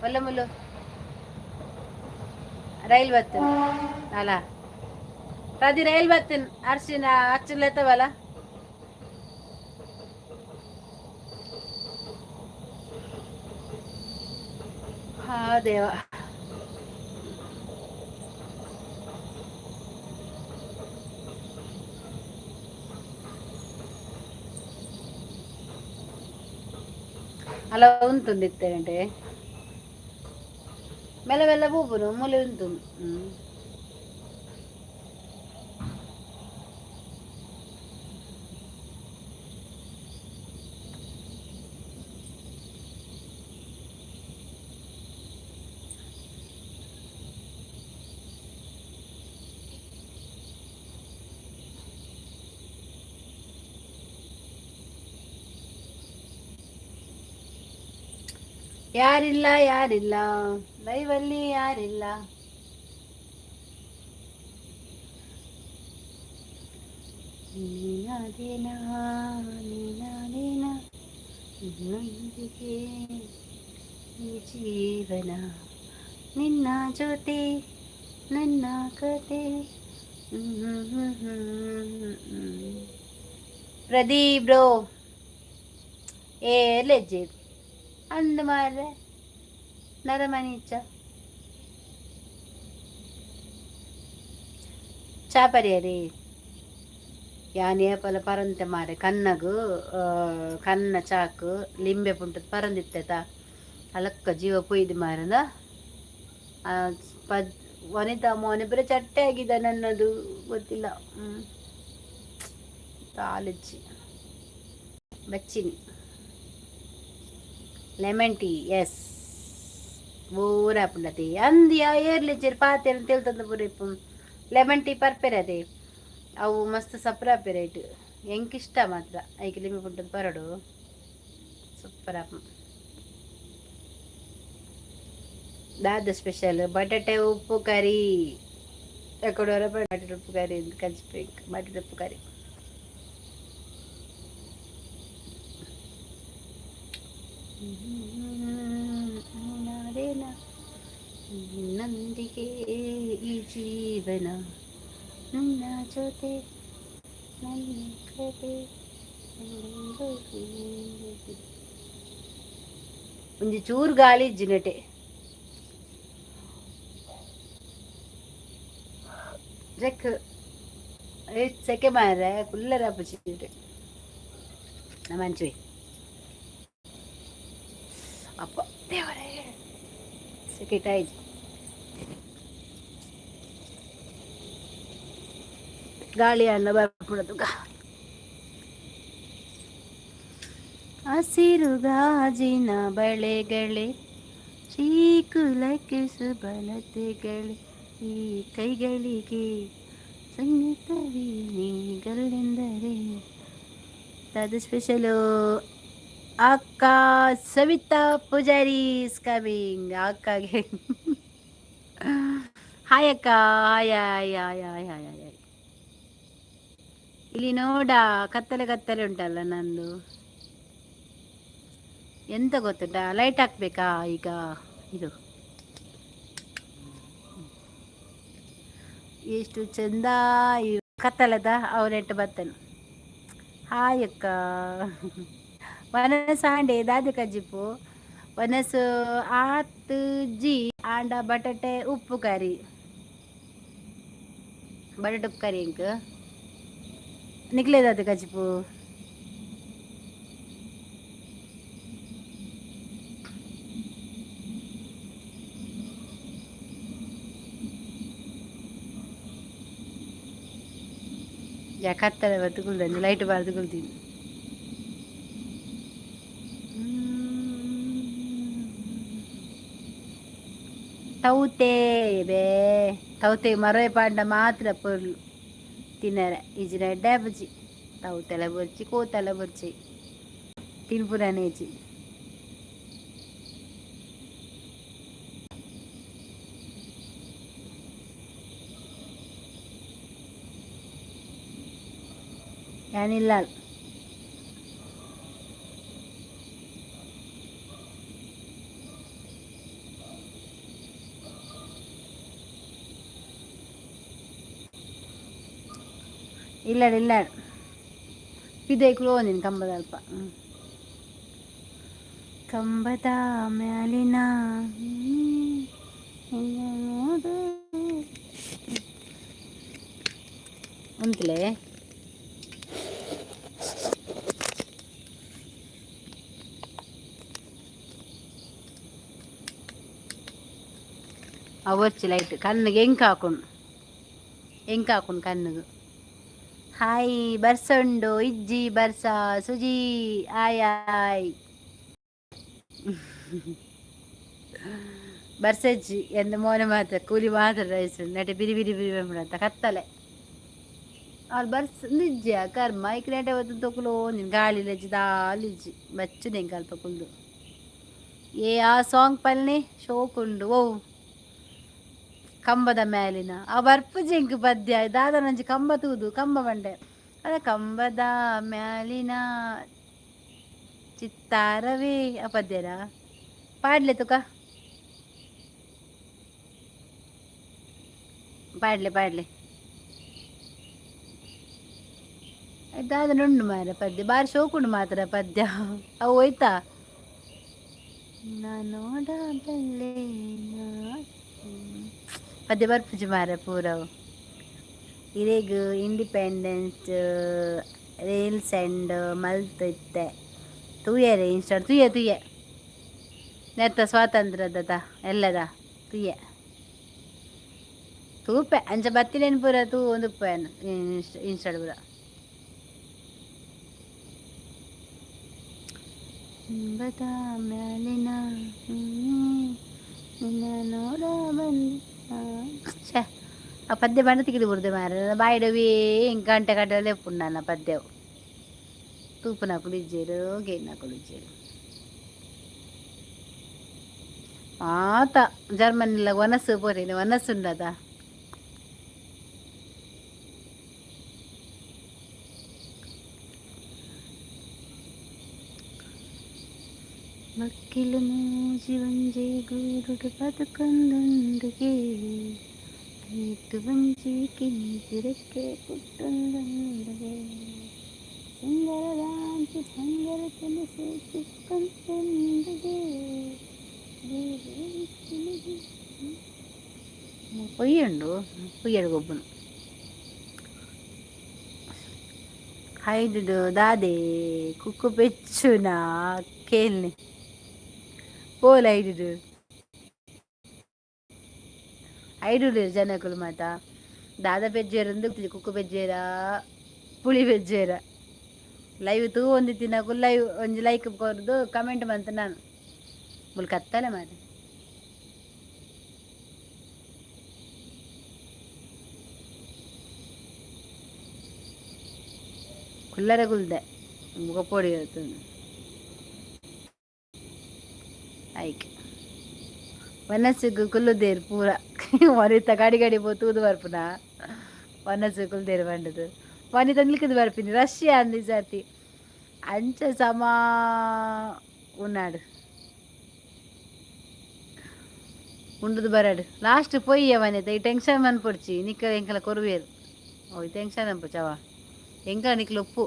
ಒಲ್ಲ ಮುಲ್ಲು ರೈಲ್ ಬತ್ತಿನ ಅಲ್ಲ ಪ್ರತಿ ರೈಲ್ ಬತ್ತಿನ ಅರ್ಶಿನ ಅಚ್ಚಲೆತ್ತವಲ್ಲ ಹಾ ದೇವ అలా ఉంటుంది అంటే మెల్లమెల్ల పూపును ములి ఉంటుంది ಯಾರಿಲ್ಲ ಯಾರಿಲ್ಲ ಲೈವಲ್ಲಿ ಯಾರಿಲ್ಲ ನೀನಾದೇನಾ ನೀನಾದೇನಾ ನನ್ನೊಂದಿಗೆ ಈ ಜೀವನ ನಿನ್ನ ಜೊತೆ ನನ್ನ ಕತೆ ಪ್ರದೀಪ್ ಬ್ರೋ ಏ ಲೆಜ್ಜೆ ಅಂದ್ ಮಾರ್ರೆ ನರಮಣಿಚ್ಚ ಚಾಪರಿಯರಿ ಯಾನೇಪಲ ಪರಂತೆ ಮಾರೆ ಕನ್ನಗು ಕನ್ನ ಚಾಕು ಲಿಂಬೆ ಪುಂಟದ ಪರಂದಿತ್ತೈತ ಅಲಕ್ಕ ಜೀವ ಪೊಯ್ದು ಮಾರದ ವನಿತಾ ಮೋನಿಬ್ರೆ ಚಟ್ಟೆ ಆಗಿದೆ ನನ್ನದು ಗೊತ್ತಿಲ್ಲ ಕಾಲೇಜಿ ಬಚ್ಚಿನಿ ಲೆಮನ್ ಟೀ ಎಸ್ ಊರ ಪುಂಡತಿ ಅಂದಿ ಏರ್ಲಿ ಚಿರ್ ಪಾತೆ ತಿಳ್ತಂದ ಪುರಿಪ್ಪು ಲೆಮನ್ ಟೀ ಪರ್ಪೆರೆ ಅದೇ ಅವು ಮಸ್ತ್ ಸಪ್ರಾಪೆ ರೇಟ್ ಎಂಕಿಷ್ಟ ಮಾತ್ರ ಐಕೆ ಲಿಂಬೆ ಪುಂಟದ ಪರಡು ಸೂಪರ್ ಆಪ ದಾದ ಸ್ಪೆಷಲ್ ಬಟಾಟೆ ಉಪ್ಪು ಕರಿ ಎಕಡೋರ ಬಟಾಟೆ ಉಪ್ಪು ಕರಿ ಕಲಿಸ್ಬೇಕು ಬಟಾಟೆ ಉಪ್ಪು ಕರಿ ನಿನ್ನೊಂದಿಗೆ ಈ ಜೀವನ ನನ್ನ ಜೊತೆ ನನ್ನ ಕತೆ ಒಂಜಿ ಚೂರು ಗಾಳಿ ಜಿನಟೆ ಜಕ್ ಸೆಕೆ ಮಾರ ಕುಲ್ಲರ ಪುಚ್ಚಿಟ್ಟೆ ನಮ್ಮ ಮಂಚುವೆ ಅಪ್ಪ ದೇವರೇ ಸೆಕೆಟಾಯ್ತು ಗಾಳಿ ಅನ್ನ ಬರ್ಬಿಡೋದು ಹಸಿರು ಗಾಜಿನ ಬಳೆಗಳೇ ಚೀಕುಲಕ್ಕೆ ಸುಬಲತೆಗಳೇ ಈ ಕೈಗಳಿಗೆ ಸಂಗೀತವೇ ನೀಗಳೆಂದರೆ ಅದು ಸ್ಪೆಷಲು ಅಕ್ಕ ಸವಿತಾ ಪೂಜಾರಿ ಇಸ್ ಕಮಿಂಗ್ ಅಕ್ಕಗೆ ಹಾಯ್ ಅಕ್ಕ. Hi hi hi hi hi hi. ಇಲ್ಲಿ ನೋಡ, ಕತ್ತಲೆ ಕತ್ತಲೆ ಉಂಟಲ್ಲ ನಂದು. ಎಂತ ಗೊತ್ತುಂಟಾ, ಲೈಟ್ ಹಾಕ್ಬೇಕಾ ಈಗ? ಇದು ಎಷ್ಟು ಚಂದ ಕತ್ತಲದ ಅವನೆಟ್ಟು ಬತ್ತನು. ಹಾಯ್ ಅಕ್ಕ. ವನಸ ಆಂಡೆ ದಾದಿ ಕಜ್ಜಿಪ್ಪು ವನಸು ಆತ್ ಜಿ ಆಂಡ ಬಟಾಟೆ ಉಪ್ಪು ಕರಿ ಬಟಾಟೆ ಉಪ್ಪು ಕರಿ ಇಂಕ್ ನಿಕ್ಲೆ ದಾದಿ ಕಜ್ಜಿಪ್ಪು. ಕತ್ತಲೆ ಬತ್ತು ಕುಲ್ದಂದು ಲೈಟ್ ಬಾರ್ದು ಕುಲ್ತೀನಿ. ತೌತೆ ಬೇ ತೌತೆ ಮರವೆ ಪಾಂಡ ಮಾತ್ರ ಪೊರ್ಲು ತಿನ್ನರೆ ಇಜಿನ ಎಡ್ಡೆ ಬುಜ್ಜಿ ತೌತೆಲ ಬೊರ್ಚಿ ಕೋತೆಲ ಬೊರ್ಚಿ ತಿನ್ಪುರನೇಜಿ. ಏನಿಲ್ಲ ಇಲ್ಲ ಇಲ್ಲ ಇದೈಕ್ಳು ನೀನು ಕಂಬದ ಅಲ್ಪ ಕಂಬದ ಮ್ಯಾಲಿನ ಉಂಟ್ಲೆ ಅವರ್ಚಿ ಲೈಟ್ ಕಣ್ಣಿಗೆ ಎಂಕ ಹಾಕೊಂಡು ಕಣ್ಣಿಗೆ. ಹಾಯ್ ಬರ್ಸಂಡು ಇಜ್ಜಿ ಬರ್ಸ ಸುಜಿ ಆಯ್ ಆಯ್ ಬರ್ಸಜ್ಜಿ ಎಂದು ಮೋನೆ ಮಾತ್ರ ಕೂಲಿ ಮಾತ್ರ ರೈಸು ನಟೆ ಬಿರಿ ಬಿರಿ ಬಿರಿ ಅಂತ ಕತ್ತಲೆ ಅವ್ರು ಬರ್ಸ್ ನಿಜ್ಜ ಕರ್ಮ ಈ ನೆಟೆ ಹೊತ್ತು ತೊಕೊಲೋ ನಿನ್ ಗಾಳಿ ಲಜ್ಜಿ ದಾಲಿಜ್ಜಿ ಬಚ್ಚು ನೆಂಗೆ ಅಲ್ಪ ಕುಲ್ದು ಏ ಆ ಸಾಂಗ್ ಪಲ್ನೆ ಶೋಕುಂಡು ಓ ಕಂಬದ ಮ್ಯಾಲಿನ ಆ ಬರ್ಪು ಜಿಂಕ್ ಪದ್ಯ ದಾದ ನಂಜಿ ಕಂಬ ತೂದು ಕಂಬ ಬಂಡೆ ಅದ ಕಂಬದ ಮ್ಯಾಲಿನ ಚಿತ್ತಾರವೇ ಆ ಪದ್ಯರ ಪಾಡ್ಲೆ ತುಕ ಪಾಡ್ಲೆ ದಾದ ನುಂಡು ಮಾರ ಪದ್ಯ ಬಾರಿ ಶೋಕುಂಡು ಮಾತ್ರ ಪದ್ಯ ಅವು ಹೋಯ್ತಾ ನೋಡಬಲ್ಲೆ ಪದ್ಯ ಬರ್ಪುಜಿ ಮಾರ ಪೂರವು ಇರೇಗ ಇಂಡಿಪೆಂಡೆನ್ಸ್ ರೀಲ್ಸ್ ಆ್ಯಂಡ್ ಮಲ್ತಿತ್ತೆ ತೂಯರೆ ಇನ್ಸ್ಟಾ ತುಯ್ಯ ನೆತ್ತ ಸ್ವಾತಂತ್ರ್ಯದ ಎಲ್ಲದ ತುಯ್ಯ ತೂಪೆ ಅಂಚ ಬತ್ತಿಲೇನು ಪೂರ ತೂ ಒಂದು ಪೇನು ಇನ್ಸ್ಟಾಡ್ ಪೂರ ಕಂಬದ ಮ್ಯಾಲಿನ ನೋಡ ಬಂದ ಆ ಪದ್ಯ ಬಂಡ ತೆಗೆದು ಬಿಡ್ದೆ ಮಾರ ಬಾಯಿಡವಿ ಗಂಟೆ ಗಂಟೆ ಎಪ್ಪುಂಡು ನನ್ನ ಪದ್ಯವು ತೂಪು ನಾಕುಲು ಇಜ್ಜೇರು ಗೇನ್ ನಾಕುಲು ಇಜ್ಜೇರು ಆತ ಜರ್ಮನಿಲ ವನಸ್ಸು ಪೋರೇನು ವನಸ್ಸುಂಡದ ಮಕ್ಕಿಲು ಮೂಜಿ ಒಂಜೆ ಗೂಡುಡು ಬದುಕೊಂದುಂಡುಗೆ ನೀತು ಬಂಜಿ ಕಿಂಜಿರಕ್ಕೆ ಕುಟ್ಟೊಂದುಂಡುಗೆ ಸುಂದರದಾಂಚಿ ಸಂಗರ ಕನಸು ಚಿಕ್ಕೊಂದುಂಡುಗೆ పొయ్యండు గొబ్బను హైడు దాదే కుక్కు పెచ్చునా కేల్ని పోలు ఐడు ಜನಕುಲು ಮಾತ ದಾದ ಪೆಜ್ಜೇರಂದು ಕುಕ್ಕು ಪೆಜ್ಜೇರ ಪುಳಿ ಪೆಜ್ಜೇರ ಲೈವ್ ತೂ ಒಂದಿತ್ತಿ నాకు ಲೈವ್ ಒಂಜಿ ಲೈಕ್ ಕೊರ್ದು ಕಮೆಂಟ್ ಮಂತ ನಾನು ಮುಲ್ ಕತ್ತಲೆ ಮಾಡ ಕುಲ್ಲರ ಕುಲ್ದೆ ಮುಖ ಪೊಡಿ ಇರ್ತದೆ ಆಯ್ಕೆ ಮನಸ್ಸಿಗೆ ಕುಲ್ಲುದೇರು ಪೂರ ವನಿತ ಗಾಡಿ ಗಾಡಿ పోతూదు వరపున వనసుకులు తెరవండదు వనిత నిలికిది వరపింది రష్యా అంది జాతి అంచ సమా ఉన్నాడు ఉండదు బరాడు లాస్ట్ పోయి వనిత ఈ టెన్షన్ అని పొడిచి నీకు ఎంకల కొరువేరు ఓ ఈ టెన్షన్ అని పొచ్చావా ఎంకల నీకు లొప్పు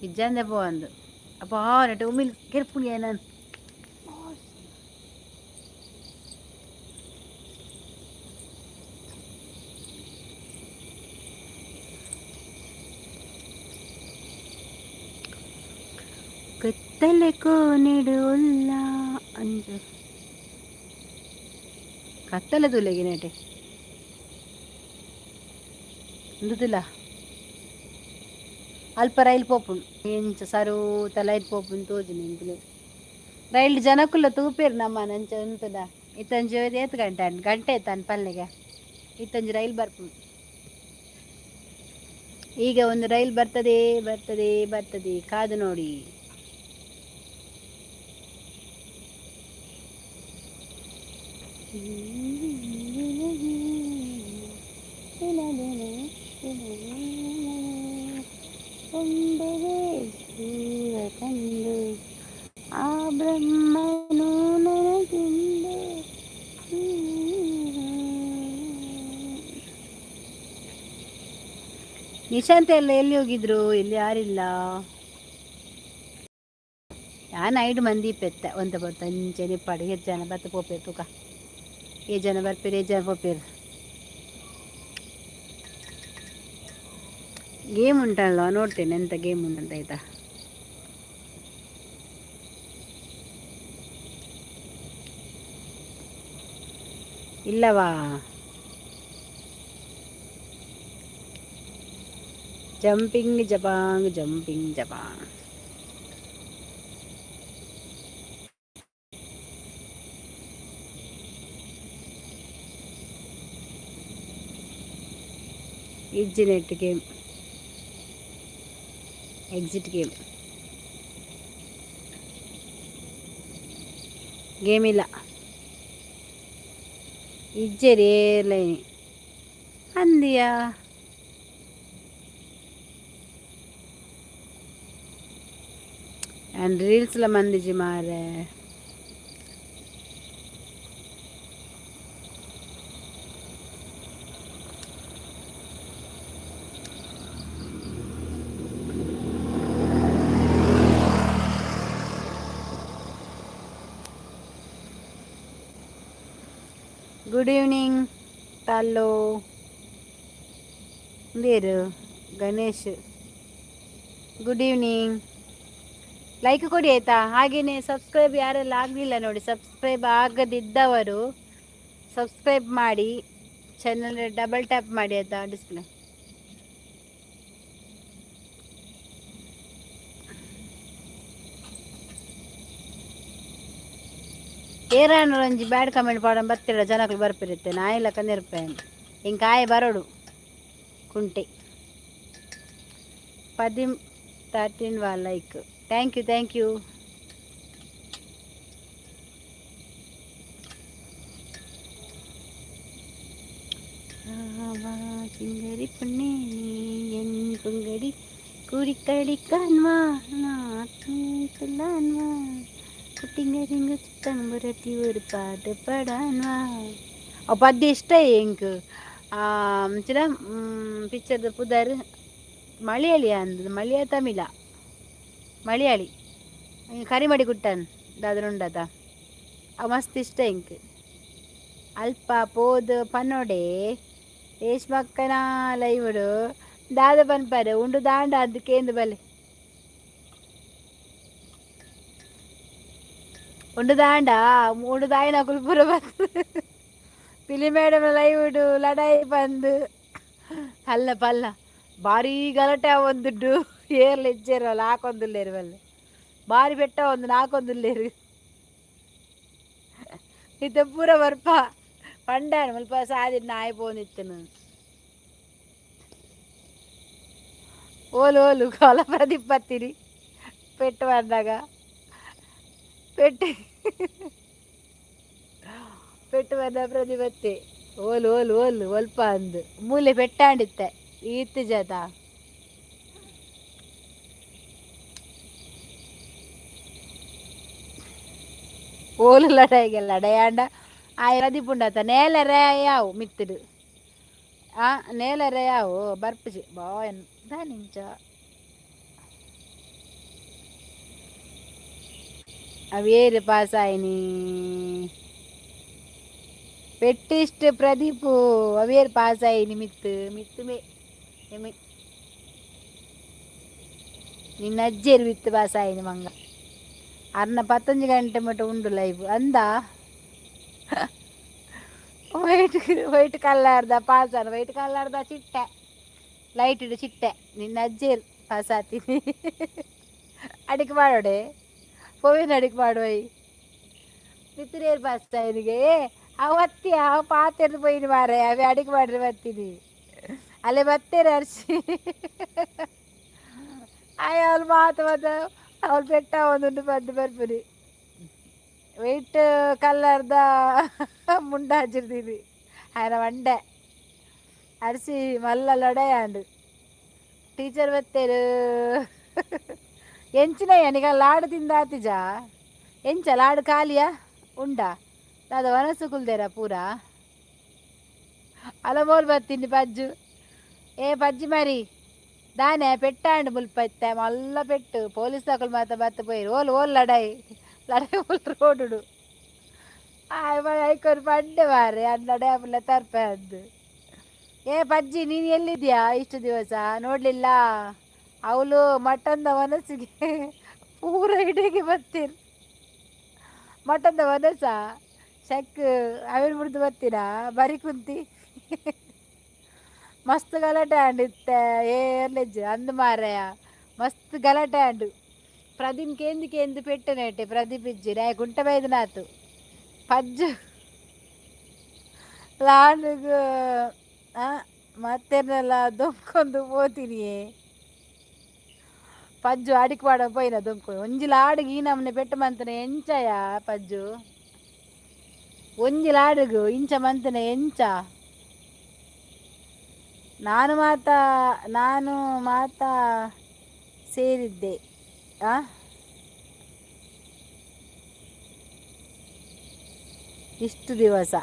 ఇజ్జాందే పోవందు అప్పా నటు ఉమ్మిల్ కెర్పుని అయినా ಕತ್ತಲೆಕೋ ನಿಡುಲ್ಲ ಅಂಜು ಕತ್ತಲೆ ತುಲೆಗಿನೇಟೆ అందుతులా అల్ప రైలు పోపుండు ఇంచ సరుత లైట్ పోపుని తోజును ఇంట్లో రైలు ಜನಕ್ಕುಲ್ಲ ತೂಪೇರು ನಮ್ಮ ನಂಚ ಉಂಟದ ಇತ್ತಂಜು ಏತ್ ಗಂಟೆ ಗಂಟೆ ತಾನು ಪಲ್ಲೆಗೆ ಇತ್ತಂಜು ರೈಲು ಬರ್ಪುಂಡು ಈಗ ಒಂದು ರೈಲು ಬರ್ತದೆ ಬರ್ತದೆ ಬರ್ತದೆ ಕಾದು ನೋಡಿ ಕಂಡು ಆ ಬ್ರಹ್ಮನು ನನಗಿಂದು ನಿಶಾಂತ್ ಎಲ್ಲ ಎಲ್ಲಿ ಹೋಗಿದ್ರು ಇಲ್ಲಿ ಯಾರಿಲ್ಲ ಯಾನ್ 5 ಮಂದಿ ಪೆತ್ತ ಒಂತ ಬರ್ತ ಅಂಚೆ ಪಡಿ ಎಷ್ಟು ಜನ ಬತ್ತ ಪೋಪೇರು ತೂಕ ఏ జన ಬರ್ಪೇರು ఏ ಜನ ಪೋಪೇರು ಗೇಮ್ ಉಂಟಲ್ಲ ನೋಡ್ತೇನೆ ಎಂತ ಗೇಮ್ ಉಂಟಂತ ಆಯ್ತಾ ಇಲ್ಲವಾ ಜಂಪಿಂಗ್ ಜಪಾಂಗ್ ಜಂಪಿಂಗ್ ಜಪಾಂಗ್ ಇಜ್ಜಿನೆಟ್ ಗೇಮ್ ಎಕ್ಸಿಟ್ ಗೇಮ್ ಇಲ್ಲ ఇజ్జరి ఏర్లైన్ అందియా అండ్ రీల్స్లో మందిజి మారే ಗುಡ್ ಈವ್ನಿಂಗ್ ತಾಲ್ಲೋ ಬೇರು ಗಣೇಶ್ ಗುಡ್ ಈವ್ನಿಂಗ್ ಲೈಕ್ ಕೊಡಿ ಆಯಿತಾ ಹಾಗೆಯೇ ಸಬ್ಸ್ಕ್ರೈಬ್ ಯಾರೆಲ್ಲ ಆಗಲಿಲ್ಲ ನೋಡಿ ಸಬ್ಸ್ಕ್ರೈಬ್ ಆಗದಿದ್ದವರು ಸಬ್ಸ್ಕ್ರೈಬ್ ಮಾಡಿ ಚಾನಲ್ ಡಬಲ್ ಟ್ಯಾಪ್ ಮಾಡಿ ಆಯಿತಾ ಡಿಸ್ಪ್ಲೇ ಏರಾನು ರಂಜಿ ಬ್ಯಾಡ್ ಕಮೆಂಟ್ ಪಾಡ ಬರ್ತಿರ ಜನಕ್ಕೆ ಬರ್ಪಿರುತ್ತೆ ನಾ ಇಲ್ಲ ಕಂದಿರ್ಪೇನೆ ಇಂಕಾಯ ಬರೋಡು ಕುಂಟೆ 13 వా లైక్ థ్యాంక్ యూ సింగరి పుణ్ణి ఎన్ కుంగడి కురికడి కాన్వా నాన్వా കുട്ടിങ്ങ ചിക്കൻ പുരട്ടി ഒരു പാട്ട് പാടാൻവാ ആ പദ്യം ഇഷ്ടമായി എനിക്ക് ചില പിക്ചർ പുതാർ മലയാളിയാ ಅಂದದು ಮಲಯಾ ತಮಿಳ ಮಲಯಾಳಿ ಕರಿಮಡಿ ಕುಟ್ಟನ್ ದಾದರುಂಡದ ಮಸ್ತ್ ಇಷ್ಟ ಇಂಕ್ ಅಲ್ಪ ಪೋದು ಪನ್ನೋಡೆ ರೇಷ್ಮಕ್ಕನ ಲೈವಡು ದಾದ ಪನ್ಪಾರೆ ಉಂಡು ದಾಂಡ ಅದಕ್ಕೇಂದು ಬಲೆ ಉಂಡು ದಾಂಡ ಉಂಡು ದಾಯಿನ ಕುಲ್ಪುರ ಬಂದು ಪಿಲಿ ಮೇಡಮ್ ಲೈವಡು ಲಡಾಯಿ ಬಂದು ಪಲ್ಲ ಪಲ್ಲ ಭಾರಿ ಗಲಾಟೆ ಒಂದುಡ್ಡು ಏರ್ಲು ಇಜ್ಜೇರಲ್ಲ ಹಾಕೊಂದುಲ್ಲೇರು ಅಲ್ಲಿ ಭಾರಿ ಬೆಟ್ಟ ಒಂದು ನಾಕೊಂದುಲ್ಲೇರು ಇತ್ತ ಪೂರ ಬರ್ಪ ಪಂಡಾನು ಮುಲ್ಪ ಸಾದಿನ ಆಯ್ಪೋನಿತ್ತನು ಓಲು ಕಾಲ ಪ್ರತಿಪತ್ತಿರಿ ಪೆಟ್ಟು ಬಂದಾಗ ಪೆಟ್ಟು ಬಂದ ಪ್ರತಿಪತ್ತೆ ಓಲು ಓಲು ಓಲು ಒಲ್ಪ ಅಂದು ಮೂಲೆ ಪೆಟ್ಟಾಂಡಿತ್ತೆ ಈತ್ ಜತ ಓಲು ಲಡಾಯಿಗೆಲ್ಲ ಲಡಯಾಂಡ ಆಯ್ರದಿ ಪುಂಡತ ನೇಲರೆ ಯಾವು ಮಿತ್ತಡು ನೇಲರೆ ಯಾವು ಬರ್ಪಿಸಿ ಬಾಯನ್ ನಿಂಚ ಅವೇರು ಪಾಸಾಯಿನಿ ಪೆಟ್ಟಿಷ್ಟ ಪ್ರದೀಪು ಅವೇರು ಪಾಸಾಯಿನಿ ಮಿತ್ತು ಮಿತ್ತು ಮೇ ನಿನ್ನ ಅಜ್ಜಿಯರು ವಿತ್ತು ಪಾಸಾಯಿನಿ ಮಂಗ ಅರ್ನ 15 ಗಂಟೆ ಮಟ್ಟ ಉಂಡು ಲೈವ್ ಅಂದ ವೈಟ್ ಕಲ್ಲರ್ದ ಪಾಸಾನ ವೈಟ್ ಕಲ್ಲರ್ದ ಚಿಟ್ಟೆ ಲೈಟ್ ಇಡು ಚಿಟ್ಟೆ ನಿನ್ನ ಅಜ್ಜಿಯರು ಪಾಸಾತೀನಿ ಅಡಿಕೆ ಮಾಡೋಡೆ ಪೋವಿನ ಅಡಿಕೆ ಮಾಡುವೈ ಮಿತ್ತಿರೇರು ಪಾಸ್ತಾಯಿನಿಗೆ ಅವತ್ತಿ ಅವ ಪಾತೆರ್ದು ಪೋಯಿನಿ ಮಾರೆ ಅವೇ ಅಡಿಗೆ ಮಾಡ್ರಿ ಬರ್ತೀನಿ ಅಲ್ಲೇ ಬತ್ತೇನೆ ಅರ್ಸಿ ಆಯ ಅವಳು ಮಾತು ಅವಳು ಪೆಟ್ಟ ಒಂದುಂಡು ಬಂದು ಬರ್ಬಿರಿ ವೈಟ್ ಕಲ್ಲರ್ದ ಮುಂಡ ಹಚ್ಚಿರ್ತೀನಿ ఆయన వండే అరిసి మళ్ళా లొడయాండు టీచర్ బత్తేరు ఎంచినాయి నీకు లాడు తిందాతిజా ఎంచ లాడు ఖాళీయా ఉండా అది వనసుకులదేరా పూరా అలా మోలు బత్తింది పజ్జు ఏ పజ్జి మరి దానే పెట్టాండు ములిపెత్తే మళ్ళా పెట్టు పోలీసు దాఖలు మాత్రం బతిపోయారు ఓలు ఓలు లడాయి ఓలు రోడ్డు ಐಕೊಂಡು ಪಡ್ಡೆ ಮಾರೆ ಅನ್ನಡೆ ಆಮೇಲೆ ತರ್ಪದ್ದು ಏ ಪಜ್ಜಿ ನೀನು ಎಲ್ಲಿದ್ಯಾ ಇಷ್ಟು ದಿವಸ ನೋಡಲಿಲ್ಲ ಅವಳು ಮಟನ್ದ ಮನಸ್ಸಿಗೆ ಪೂರ ಹಿಡಿಗೆ ಬರ್ತೀರಿ ಮಟನ್ದ ಮನಸ್ಸ ಶಕ್ ಅವಿನ ಬಿಡ್ದು ಬರ್ತೀರಾ ಬರಿ ಕುಂತಿ ಮಸ್ತ್ ಗಲಾಟೆ ಆಂಡಿತ್ತೆ ಏರ್ಲೆಜ್ಜು ಅಂದು ಮಾರಯ್ಯ ಮಸ್ತ್ ಗಲಾಟೆ ಆಂಡು ಪ್ರದೀಪ್ ಕೇಂದು ಪೆಟ್ಟು ನೆಟ್ಟೆ ಪ್ರದೀಪ್ ಇಜ್ಜಿ ರಾಯ ಗುಂಟ ಬೈದನಾತು ಪಜ್ಜು ಲಾಂಡ್ಗೆ ಮತ್ತೆನೆಲ್ಲ ದೊಂಬ್ಕೊಂಡು ಹೋತೀನಿ ಪಜ್ಜು ಅಡಿಕೆ ಮಾಡ ಪೋಯಿನ ದೊಂಬ್ಕೊಂಡು ಒಂಜಿ ಲಾಡಿಗೆ ಈ ನಮ್ಮನೆ ಪೆಟ್ಟು ಮಂತನೆ ಎಂಚಯ ಪಜ್ಜು ಒಂಜಿ ಲಾಡಿಗು ಇಂಚ ಮಂತನೆ ಎಂಚ ನಾನು ಮಾತಾ ಸೇರಿದ್ದೆ ಇಷ್ಟು ದಿವಸ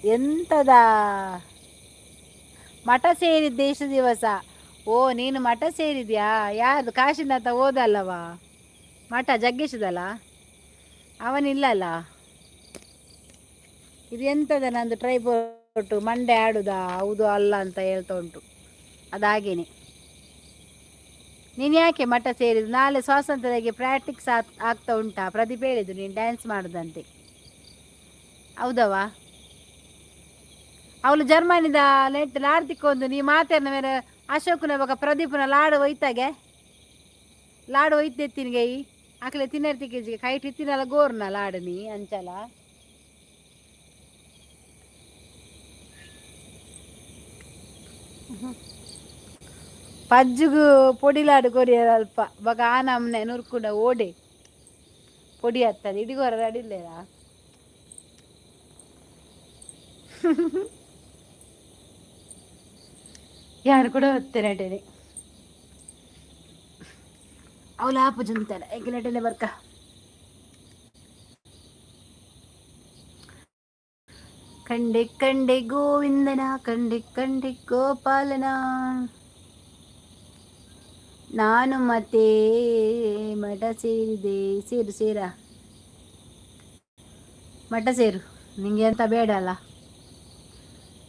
ಎಂತದ ಮಠ ಸೇರಿದ್ದೆ ಇಷ್ಟು ದಿವಸ ಓ ನೀನು ಮಠ ಸೇರಿದ್ಯಾ ಯಾರ್ದು ಕಾಶಿನಾಥ ಓದಲ್ಲವಾ ಮಠ ಜಗ್ಗೇಶದಲ್ಲ ಅವನಿಲ್ಲಲ್ಲ ಇದು ಎಂತದ ನಂದು ಟ್ರೈಪೋರ್ಟು ಮಂಡೆ ಆಡುದಾ ಹೌದು ಅಲ್ಲ ಅಂತ ಹೇಳ್ತಾ ಉಂಟು ಅದಾಗೇನೆ ನೀನು ಯಾಕೆ ಮಠ ಸೇರಿದ್ದು ನಾಳೆ ಸ್ವಾತಂತ್ರ್ಯದಾಗೆ ಪ್ರಾಕ್ಟಿಕ್ಸ್ ಆಗ್ತಾ ಉಂಟಾ ಪ್ರದೀಪ್ ಹೇಳಿದ್ದು ನೀನು ಡ್ಯಾನ್ಸ್ ಮಾಡೋದಂತೆ ಹೌದವಾ ಅವಳು ಜರ್ಮನಿದ ನೆಟ್ ಲಾಡ್ತಿಕ್ಕೊಂದು ನೀ ಮಾತೇನ ಮೇಲೆ ಅಶೋಕನ ಬಗ ಪ್ರದೀಪನ ಲಾಡು ಒಯ್ತಾಗೆ ಲಾಡು ಒಯ್ತೆತ್ತಿನಿಗೆ ಆಕಲೆ ತಿನ್ನರ್ತಿಗೆ ಕೈಟ್ ಇತ್ತಿನಲ್ಲ ಗೋರ್ನ ಲಾಡು ನೀ ಅಂಚಲ ಪಜ್ಜುಗು ಪೊಡಿ ಲಾಡು ಕೊರಿಯರ್ ಅಲ್ಪ ಬಗ ಆ ನಮ್ನೆ ನುರ್ಕುಂಡ ಓಡೆ ಪೊಡಿ ಹತ್ತದ ಇಡಿಗೋರ ಅಡಿಲ್ಲೇರಾ ಯಾರು ಕೂಡ ಹೊತ್ತೇನೆ ಅವಳು ಆಪು ಜುಂತಾರೆ ಎಗ್ಲೆಟನೆ ಬರ್ಕ ಕಂಡೆ ಕಂಡೆ ಗೋವಿಂದನ ಕಂಡೆ ಕಂಡೆ ಗೋಪಾಲನ ನಾನು ಮತ್ತೆ ಮಠ ಸೇರಿದೆ ಸೇರ ಮಠ ಸೇರು ನಿಂಗೆ ಅಂತ ಬೇಡ ಅಲ್ಲ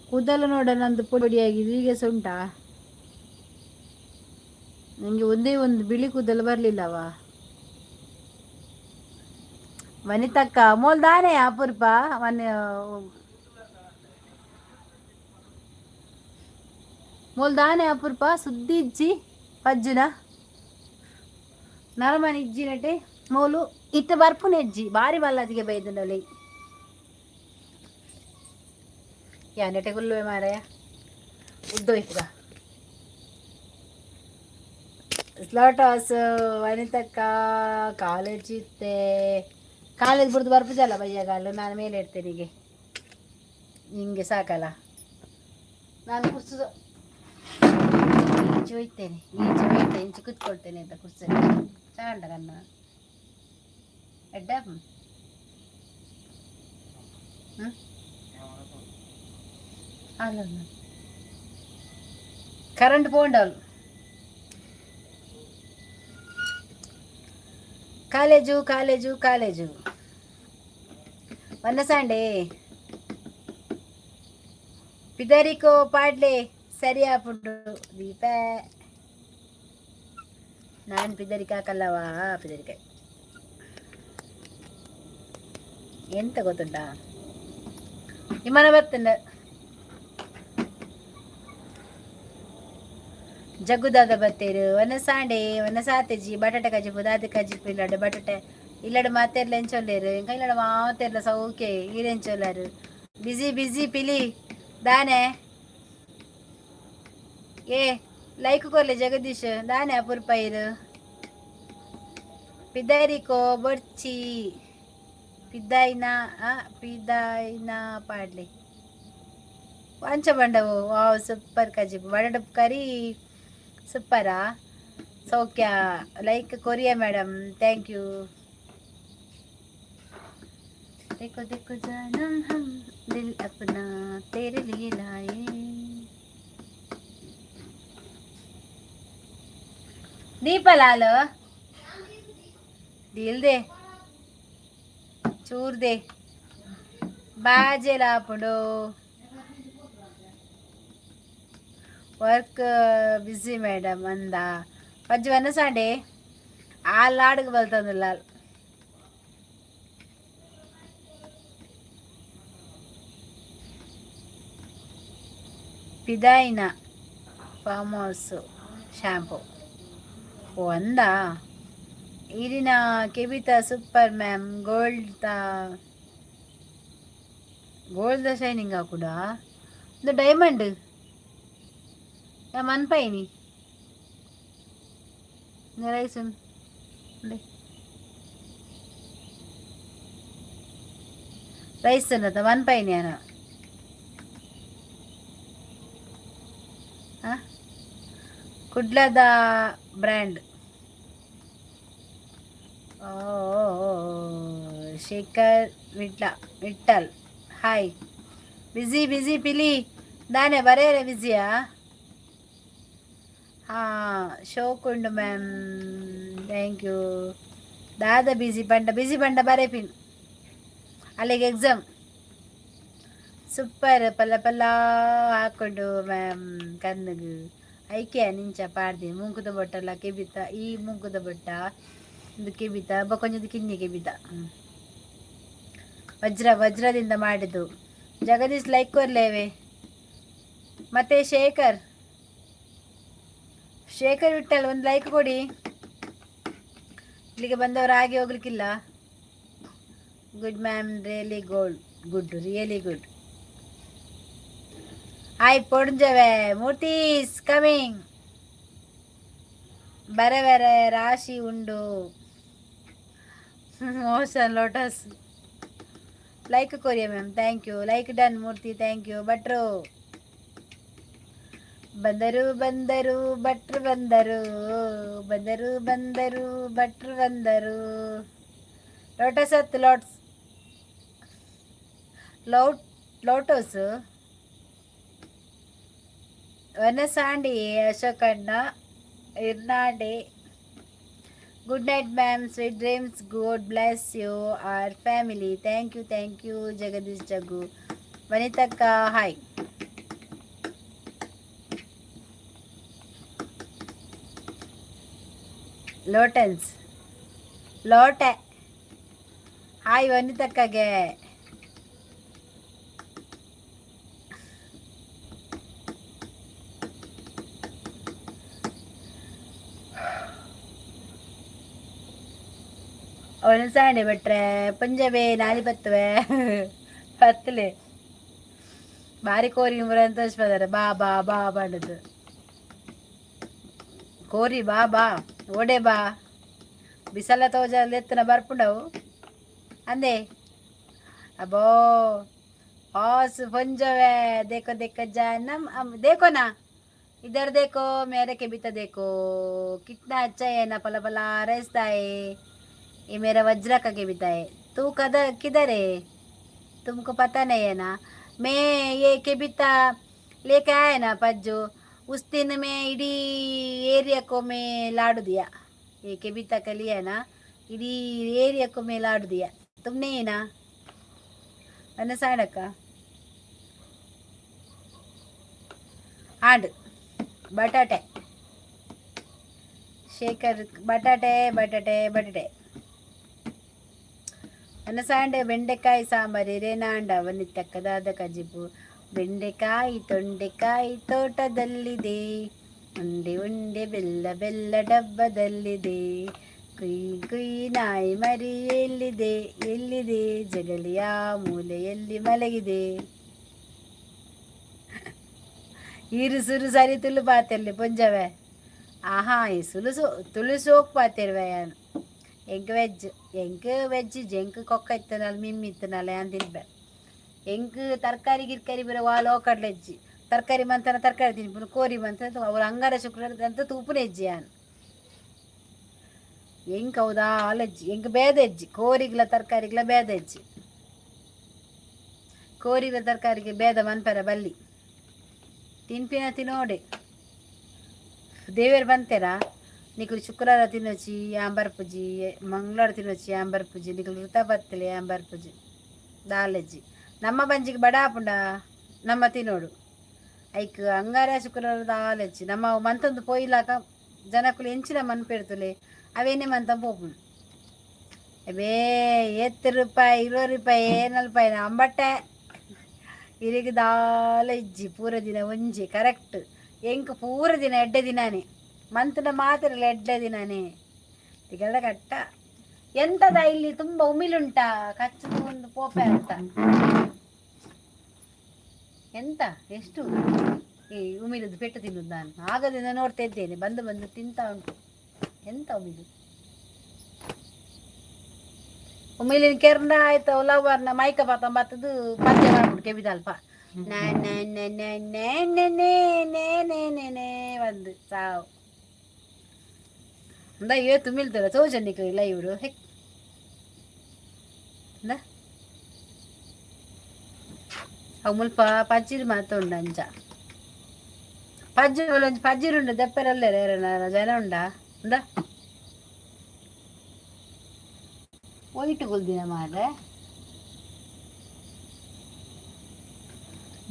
ಕೂದಲು ನೋಡ ನಂದು ಪೊಡಿಯಾಗಿದೆ ಈಗ ಉಂಟಾ ನನಗೆ ಒಂದೇ ಒಂದು ಬಿಳಿ ಕೂದಲು ಬರಲಿಲ್ಲವಾ ವನಿತಕ್ಕ ಮೋಲ್ದಾನೆ ಅಪೂರ್ಪ ಮೋಲ್ದಾನೆ ಅಪೂರ್ಪ ಸುದ್ದಿ ಇಜ್ಜಿ ಪಜ್ಜುನ ನರಮನಿ ಇಜ್ಜಿ ನಟೆ ಮೋಲು ಇತ್ತ ಬರ್ಪುನ ಇಜ್ಜಿ ಬಾರಿ ಬಲ್ಲದಿಗೆ ಬೈದನಲ್ಲಿ ಯಾನೆಟೆ ಗುಲ್ಲುವೆ ಮಾರಾಯ ಉದ್ದೋಯ್ತದ ಸ್ಲಾಟಾಸ್ ವನಿತಕ್ಕ ಕಾಲೇಜ್ ಇತ್ತೆ ಕಾಲೇಜ್ ಬಿಡ್ದು ಬರ್ಪುಜಲ್ಲ ಬಯ್ಯಗಾಲು ನಾನು ಮೇಲೆ ಇರ್ತೇನೆ ಹಿಂಗೆ ಸಾಕಲ್ಲ. ನಾನು ಕುರ್ಸು ಈಚೆ ಹೋಯ್ತೇನೆ, ಈಚೆ ಕೂತ್ಕೊಳ್ತೇನೆ ಅಂತ ಕುರ್ಸಲ್ಲಿ. ಚಾಂಡ ನನ್ನ ಎಡ್ಡ ಅಲ್ಲ ಕರೆಂಟ್ పోండాలు. ಕಾಲೇಜು ವನ್ನಸಾಂಡೆ ಪಿದರಿಕೋ ಪಾಡ್ಲೆ ಸರಿಯಾ ಪುಡ್ಡು ದೀಪ. ನಾನು ಪಿದರಿಕ ಹಾಕಲ್ಲವಾ, ಪಿದರಿಕಾಯಿ ಎಂತ ಗೊತ್ತುಂಟ, ನಿಮ್ಮನ ಬರ್ತಂಡ ಜಗ್ಗುದಾದ ಬತ್ತೇರು ವನಸಾಂಡೆ ವನಸಾತೆಜಿ ಬಟಾಟೆ ಕಜಿಪು ದಾದ ಕಜಿಪು ಇಲ್ಲಡು ಬಟಾಟೆ ಇಲ್ಲಡು ಮಾತೆರ್ಲ ಎಂಚೊಲ್ಲೇರು ಎಂಕ ಇಲ್ಲಡು ಮಾತೆರ್ಲ ಸೌಕೆ ಈರೆಂಚೊಲ್ಲಾರು ಬಿಸಿ ಪಿಲಿ ದಾನೆ ಏ ಲೈಕ್ ಕೊರ್ಲೆ ಜಗದೀಶ್ ದಾನೆ ಅಪುರ್ಪೈರು ಪಿದಾರಿಕೋ ಬೊಡ್ಚಿ ಪಿದ್ದಾಯಿನ ಪಾಡ್ಲಿ ವಾಂಚ ಬಂಡವು ವಾವ್ ಸೂಪರ್ ಕಜಿಪು ಬಟಾಟ ಕರಿ ಸೂಪರಾ ಸೌಖ್ಯ like Korea madam thank you. देखो देखो जानम हम दिल अपना तेरे लिए लाए. दीपलाल दिल दे चूर दे बाजेला पड़ो ವರ್ಕ್ ಬಿಸಿ ಮೇಡಮ್ ಅಂದ ಪಜ್ಜು ವನಸಾಂಡೆ ಆಲಾಡ್ಗೆ ಬಲ್ತಂದಿಲ್ಲ. ಪಿದಾಯಿನ ಫಾರ್ಮ್ ಹೌಸ್ ಶಾಂಪು ಓ ಅಂದ ಈರಿನ ಕೆಬಿತಾ ಸೂಪರ್ ಮ್ಯಾಮ್ ಗೋಲ್ಡ್ ಶೈನಿಂಗ್ ಕೂಡ ಒಂದು ಡೈಮಂಡ್ ಮನ್ಪೈನಿ ರೈಸು ರೈಸ್ ಅನ್ನತ್ತ ಮನ್ಪೈನಿ ಅನ ಕುಡ್ಲದ ಬ್ರ್ಯಾಂಡ್ ಶೇಖರ್ ವಿಠಲ್ ಹಾಯ್ ಬಿಸಿ ಪಿಲಿ ದಾನೆ ಬರೇರೆ ಬಿಸಿಯಾ. ಶೋಕುಂಡು ma'am thank you. ದಾದ ಬಿಸಿ ಬಂಡ ಬರೇ ಪಿನ್ ಅಲ್ಲಿಗೆ ಎಕ್ಸಾಮ್ ಸೂಪರ್ ಪಲ್ಲ ಹಾಕೊಂಡು ಮ್ಯಾಮ್ ಕನ್ನಗು ಐಕೆ ನಿಂಚ ಪಾಡ್ದೆ ಮೂಗುದ ಬೊಟ್ಟಲ್ಲ ಕೆಬಿತ ಈ ಮೂಗುದ ಬೊಟ್ಟ ಇದು ಕೆಬಿತ ಕೊಂಚದ ಕಿನ್ನಿ ಕೆಬಿತ ವಜ್ರದಿಂದ ಮಾಡಿದ್ದು. ಜಗದೀಶ್ ಲೈಕ್ ಕೊರ್ಲೇವೆ. ಮತ್ತೆ ಶೇಖರ್ ವಿಠಲ್ ಒಂದು ಲೈಕ್ ಕೊಡಿ. ಇಲ್ಲಿಗೆ ಬಂದವರು ಹಾಗೆ ಹೋಗ್ಲಿಕ್ಕಿಲ್ಲ. Good ma'am really good. Hi ಪೊಡ್ಜವೆ ಮೂರ್ತೀಸ್ ಕಮಿಂಗ್ ಬರವರೆ ರಾಶಿ ಉಂಡು ಮೋಷನ್ ಲೋಟಸ್ ಲೈಕ್ ಕೊರಿಯಾ ma'am thank you. Like done Murthy thank you. ಭಟ್ರು ಬಂದರು ಭಟ್ರು ಬಂದರು ಲೋಟಸ್ ಹತ್ತು ಲೋಟೋಸ್ ವನಸಾಂಡಿ ಅಶೋಕಣ್ಣ ಇರ್ನಾಡೆ. Good night ma'am sweet dreams God bless your family. Thank you Jagdish Jaggu. ವನಿತಕ್ಕ ಹಾಯ್. ಲೋಟೆ ಹಾಯ್ ವನಿತಕ್ಕಗೆ. ಒಣಸಾಣೆ ಬಿಟ್ರೆ ಪುಂಜವೇ ನಾಲಿ ಬತ್ತವೆ ಪತ್ತಲೆ ಬಾರಿ ಕೋರಿ ಅಂತ ಪದಾರ ಬಾ ಮಾಡದು ಕೋರಿ ಬಾ ಓಡೆ ಬಾ ಬಿಸಲ ತೋಜ ಎತ್ತನ ಬರ್ಪುಂಡವು ಅಂದೆ ಅಬ್ಬೋ औस पंजवे देखो देखो जानम देखो ना, इधर देखो, मेरे के भी तो देखो, कितना अच्छा है ना, पला पला रहता है। ये मेरा वज्र का केबिता है। तू कदर किधर है? तुमको पता नहीं है ना। मैं ये केबिता लेके आया ना पज्जो, उस दिन में इडी एरिया को मैं लाड़ दिया। ये केबिता के लिए ना, इडी एरिया को मैं लाड़ दिया। तुमने ही ना अन्न साड़क आड बटाटे ಶೇಖರ್ ಬಟಾಟೆ ಬಟಾಟೆ ಬಟಾಟೆ ಅನಸಾಂಡೆ ಬೆಂಡೆಕಾಯಿ ಸಾಂಬಾರು ಹಿರೇನಾಂಡ ಅವನಿತ್ತಕ್ಕದಾದ ಕಜಿಪು ಬೆಂಡೆಕಾಯಿ ತೊಂಡೆಕಾಯಿ ತೋಟದಲ್ಲಿದೆ, ಉಂಡೆ ಉಂಡೆ ಬೆಲ್ಲ ಬೆಲ್ಲ ಡಬ್ಬದಲ್ಲಿದೆ, ಕುಯ್ ಕುಯ್ ನಾಯಿ ಮರಿ ಎಲ್ಲಿದೆ ಎಲ್ಲಿದೆ, ಜಗಲಿಯ ಮೂಲೆಯಲ್ಲಿ ಮಲಗಿದೆ. ಇರುಸುರು ಸರಿ ತುಳು ಪಾತೆಲ್ಲಿ ಪುಂಜವೆ. ಆಹಾ ಈ ಸುಲುಸು ತುಳುಸು ಹೋಗ್ಪಾತಿರ್ವೆಯನ್ ಎಂಕ್ ವೆಜ್ ಜಂಕ್ ಕೊಕ್ಕ ಇತ್ತನಲ್ಲ ಮಿಮ್ಮಿ ಇತ್ತನಲ್ಲ ಅಂತ ತಿನ್ಬೆ. ಎಂಕ್ ತರಕಾರಿ ಗಿರ್ಕಾರಿ ಬರೋ ವಾಲ್ ಹೋಕಡ್ಲೆ ಹೆಜ್ಜಿ ತರಕಾರಿ ಮಂತನ ತರಕಾರಿ ತಿನ್ಪುನು, ಕೋರಿ ಮಂತನ ಅವ್ರು ಅಂಗಾರ ಶುಕ್ರ ಅಂತ ತೂಪುನ ಹೆಜ್ಜಿ ಯಾನ್ ಎಂಕ್ ಹೌದಾ ಅಲೆಜ್ಜಿ ಎಂಕ್ ಬೇದ ಹೆಜ್ಜಿ ಕೋರಿಗ್ಲ ತರಕಾರಿಗ್ಲ ಬೇದ ಹೆಜ್ಜಿ, ಕೋರಿಗ್ಲ ತರಕಾರಿಗೆ ಬೇದ ಮನ್ಪರ ಬಲ್ಲಿ ತಿನ್ಪಿನ ತಿನ್ನೋಡೆ. ದೇವೇರು ಬಂತೇರಾ నీకు శుక్రవారం తినొచ్చి యాంబర్ పుజి, మంగళవారం తినొచ్చి యాంబర్ పుజి, నీకు వృత బత్తಲೆ యాంబర్ పుజి దాలెಜ್ಜಿ ನಮ್ಮ ಬಂಜಿಗೆ ಬಡಾಪುಂಡ ನಮ್ಮ ತಿನ್ನೋಡು ಐಕ್ ಅಂಗಾರ ಶುಕ್ರವಾರ ದಾಲೆಜ್ಜಿ ನಮ್ಮ ಮಂತಂದು ಪೋಯಿಲಾಕ ಜನಕ್ಕುಲು ಎಂಚಿನ ಮನ್ ಪೆಡ್ತುಲೆ ಅವೇನೇ ಮಂತ ಪೋಪುಂಡು. ಅವೇ ₹20 ₹20 ₹40 ಅಂಬಟ್ಟೆ ಇರಿಗೆ ದಾಲೆಜ್ಜಿ ಪೂರ ದಿನ ಒಂಜಿ ಕರೆಕ್ಟ್ ಎಂಕ್ ಪೂರ ದಿನ ಎಡ್ಡೆ ದಿನಾನೇ ಮಂತನ ಮಾತ್ರ ಎಡ್ಡೆ ದಿನಾನೇ ತಿಗಡ ಕಟ್ಟ ಎಂತದ ಇಲ್ಲಿ ತುಂಬ ಉಮಿಲುಂಟಾ ಕಚ್ಚದು ಒಂದು ಪೋಪೆ ಅಂತ ಎಂತ ಎಷ್ಟು ಈ ಉಮಿಲದು ಪೆಟ್ಟು ತಿನ್ನುದು ನಾನು ಆಗದಿಂದ ನೋಡ್ತಾ ಇದ್ದೇನೆ, ಬಂದು ಬಂದು ತಿಂತ ಉಂಟು. ಎಂತ ಉಮಿಲು ಉಮಿಲಿನ ಕೆರ್ನ ಆಯ್ತು ಲವರ್ನ ಮೈಕ ಪಾತ ಬತ್ತದು ಪದ್ಯ ಮಾಡ್ಬಿಟ್ಟು ಕೆಬಿದಲ್ಪ ಒಂದು ಸಾವು ಅಂದ ಇವತ್ತು ಮಿಲ್ತಾರ ಸೌಜನ್ಯಕ್ಕೆ ಇಲ್ಲ ಇವರು ಹೆಕ್ ಅವು ಮುಲ್ಪ ಪಜ್ಜಿರು ಮಾತುಂಡ ಅಂಚ ಪಜ್ಜಿರು ಒಂಚು ಪಜ್ಜಿರುಂಡು ದೆಪ್ಪರಲ್ಲೇ ಜನ ಉಂಡ ಅಂದ ಒಯ್ಟು ಗುಲ್ದಿನ ಮಾರ್ರೆ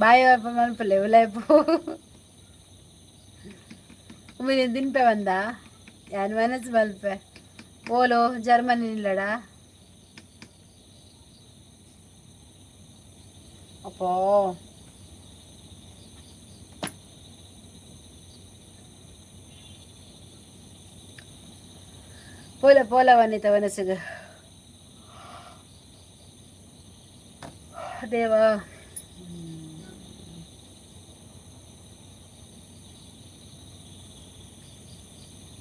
ಬಾಯಿ ಮಲ್ಪಲೆ ಉಲಾಯ್ಪು ಉಮ್ಮಿನ ದಿನ್ಪೆ ಬಂದ ಯಾನ್ ಮನಸ್ಸು ಮಲ್ಪೆ ಓಲೋ ಜರ್ಮನಿ ಇಲ್ಲಡ ಅಪ್ಪೋ ಪೋಲ ಪೋಲ ವನಿತ ಮನಸ್ಸಿಗೆ ದೇವ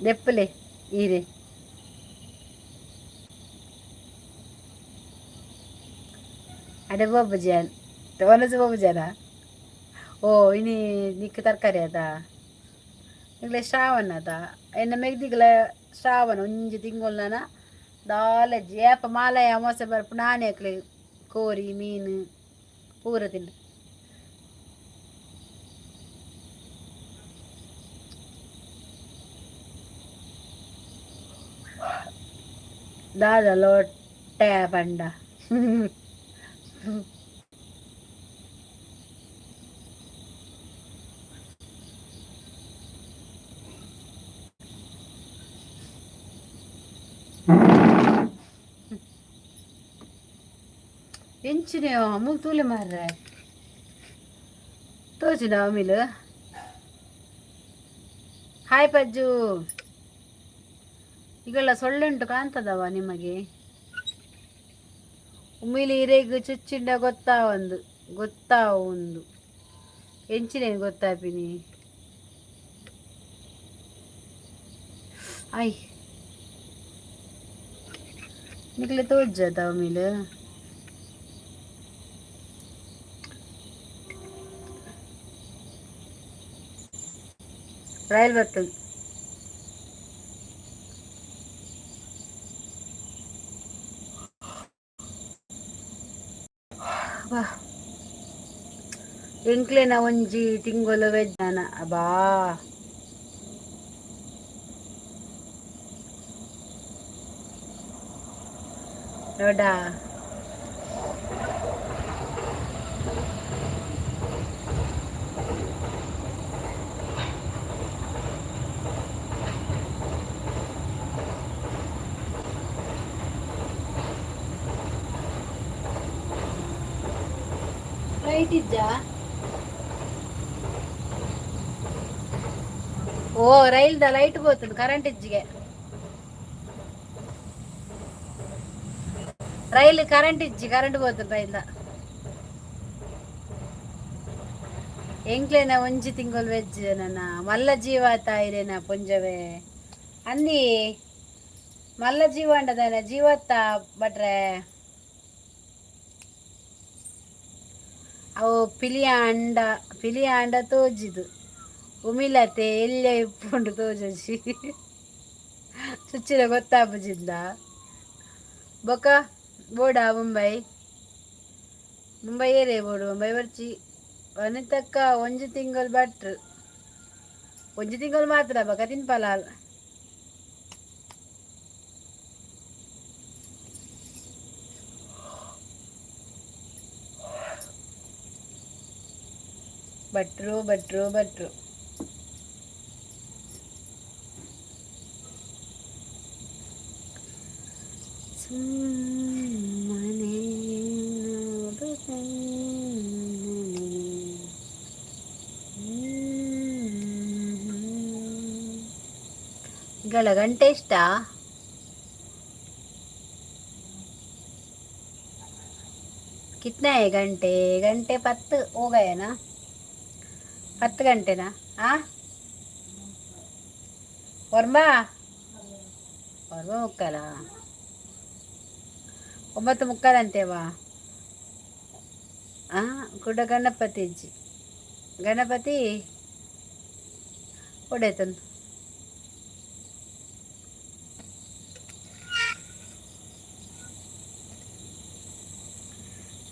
ದೆಪ್ಪಲೆ ಈರೆ ಅಡೆ ಬೋಬಜಾನ್ ತವನಸು ಬೋಬಜಾನ ಓ ಇನಿ ನಿಕ್ಕ ತರಕಾರಿ ಅದ ಈಗಲೇ ಶ್ರಾವಣ ಅದ ಎನ್ನ ಮೆಗ್ದಿಗ್ಲ ಶ್ರಾವಣ ಒಂಜಿ ತಿಂಗೊಲ್ನ ದಾಲಜ್ಜಿ ಏಪ ಮಾಲಯ ಅಮಾವಾಸ್ಯೆ ಬರ್ಪು ನಾನೇ ಹಾಕ್ಲೆ ಕೋರಿ ಮೀನು ಪೂರ ತಿಂಡು ದಾದ ಲೊಟ್ಟೆ ಪಂಡ ಎಂಚಿನ ಅಮೂಲ್ ತೂಲೆ ಮಾರ್ರೆ ತೋಚಿನ ಅಮಿಲ್ ಹಾಯ್ ಪಜ್ಜು ಈಗೆಲ್ಲ ಸೊಳ್ಳೆ ಉಂಟು ಕಾಣ್ತದವ ನಿಮಗೆ ಉಮಿಲಿ ಹಿರೇಗ ಚುಚ್ಚಿಂಡ ಗೊತ್ತಾ ಒಂದು ಎಂಚಿನೇನು ಗೊತ್ತಾಪಿನಿ ಆಯ್ ನಿಕ್ಲೆ ತೋಜ್ಜದ ಉಮಿಲ್ ರೈಲ್ ಬರ್ತದೆ. ಎಂಕ್ಲೆನ ಒಂಜಿ ತಿಂಗೊಲು ವೆಜ್ಜಾನ ಅಬಾ ನೋಡ ಲೈಟ್ ಇಜ್ಜಾ ಓ ರೈಲ್ದ ಲೈಟ್ పోతుంది ಕರೆಂಟ್ ಇಜ್ಜಿಗೆ ರೈಲ್ ಕರೆಂಟ್ ಇಜ್ಜಿ ಕರೆಂಟ್ పోతుంది ರೈಲ್ದ ಎಂಕ್ಲೆನ ಒಂಜಿ ತಿಂಗೊಲು ವೆಜ್ ನನ್ನ ಮಲ್ಲ ಜೀವ ತಾಯಿರೇನ ಪೊಂಜವೇ ಅಂದಿ ಮಲ್ಲ ಜೀವ ಅಂಡದನ ಜೀವತ್ತ ಬಟ್ರೆ ಅವು ಪಿಲಿಯ ಅಂಡ ತೋಜಿದು ಉಮಿಲತೆ ಎಲ್ಲೆ ಇಪ್ಪುಂಡು ತೋಜಿ ಚುಚ್ಚಿರ ಗೊತ್ತಾಪುಜಿಂದ ಬೊಕ ಬೋಡ ಮುಂಬೈ ಏರೇ ಬೋಡು ಮುಂಬೈ ಬರ್ಚಿ ಅನಿತಕ್ಕ ಒಂಜಿ ತಿಂಗಳು ಬಟ್ರು ಒಂಜಿ ತಿಂಗಳು ಮಾತ್ರ ಬಕ ತಿನ್ಪಲಾಲ್ ಭಟ್ರು ಭಟ್ರು ಭಟ್ರು ಗಳ ಗಂಟೆ ಇಷ್ಟ ಕಿತ್ನಾ ಗಂಟೆ ಗಂಟೆ 10 हो गया ना 10 ಗಂಟೆನಾ ವರ್ಮಾ ಮುಕ್ಕಲ 9:30 ಅಂತೇವಾ ಕೂಡ ಗಣಪತಿ ಇಜ್ಜಿ ಗಣಪತಿ ಹೊಡೆತಂದು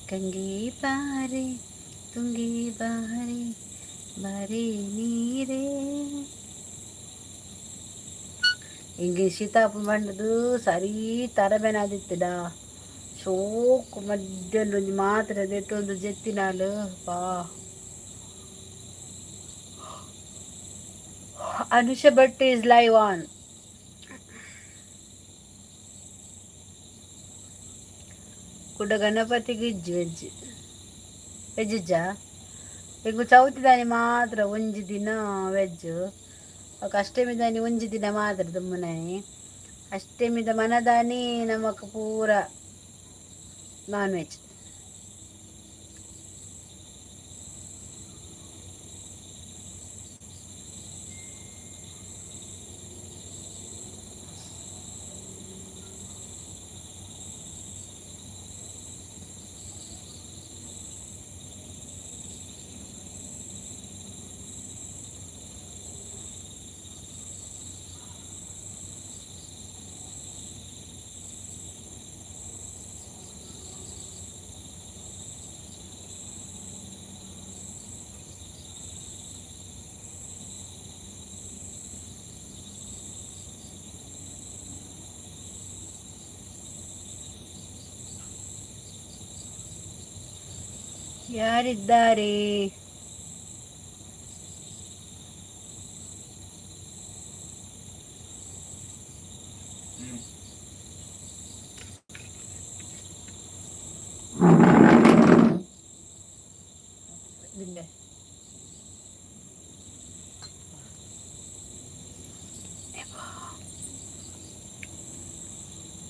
ಗಂಗೆ ಬಾರೆ ತುಂಗೆ ಬಾರೆ ಬಾರೆ ನೀರೇ ಹಿಂಗೆ ಸೀತಾಪ ಬಂಡದು ಸರಿ ತರಬೇನಾದಿತ್ತಡ ಶೋಕು ಮಧ್ಯಾಹ್ನ ಮಾತ್ರ ದೆಟ್ಟೊಂದು ಜೆತ್ತಿನಾಳು ಬಾ Anusha Bhat is live on ಕುಡ ಗಣಪತಿಗೆ ವೆಜ್ಜಾ ಈಗ ಚೌತಿ ದಾನಿ ಮಾತ್ರ ಒಂಜಿ ದಿನ ವೆಜ್ ಅಷ್ಟಮಿ ದಾನಿ ಒಂಜಿ ದಿನ ಮಾತ್ರ ದುಮ್ಮನಾನಿ ಅಷ್ಟಮಿದ ಮನದಾನಿ ನಮಕ್ ಪೂರ ನಾನ್ ವೆಜ್ ಯಾರಿದ್ದಾರೆ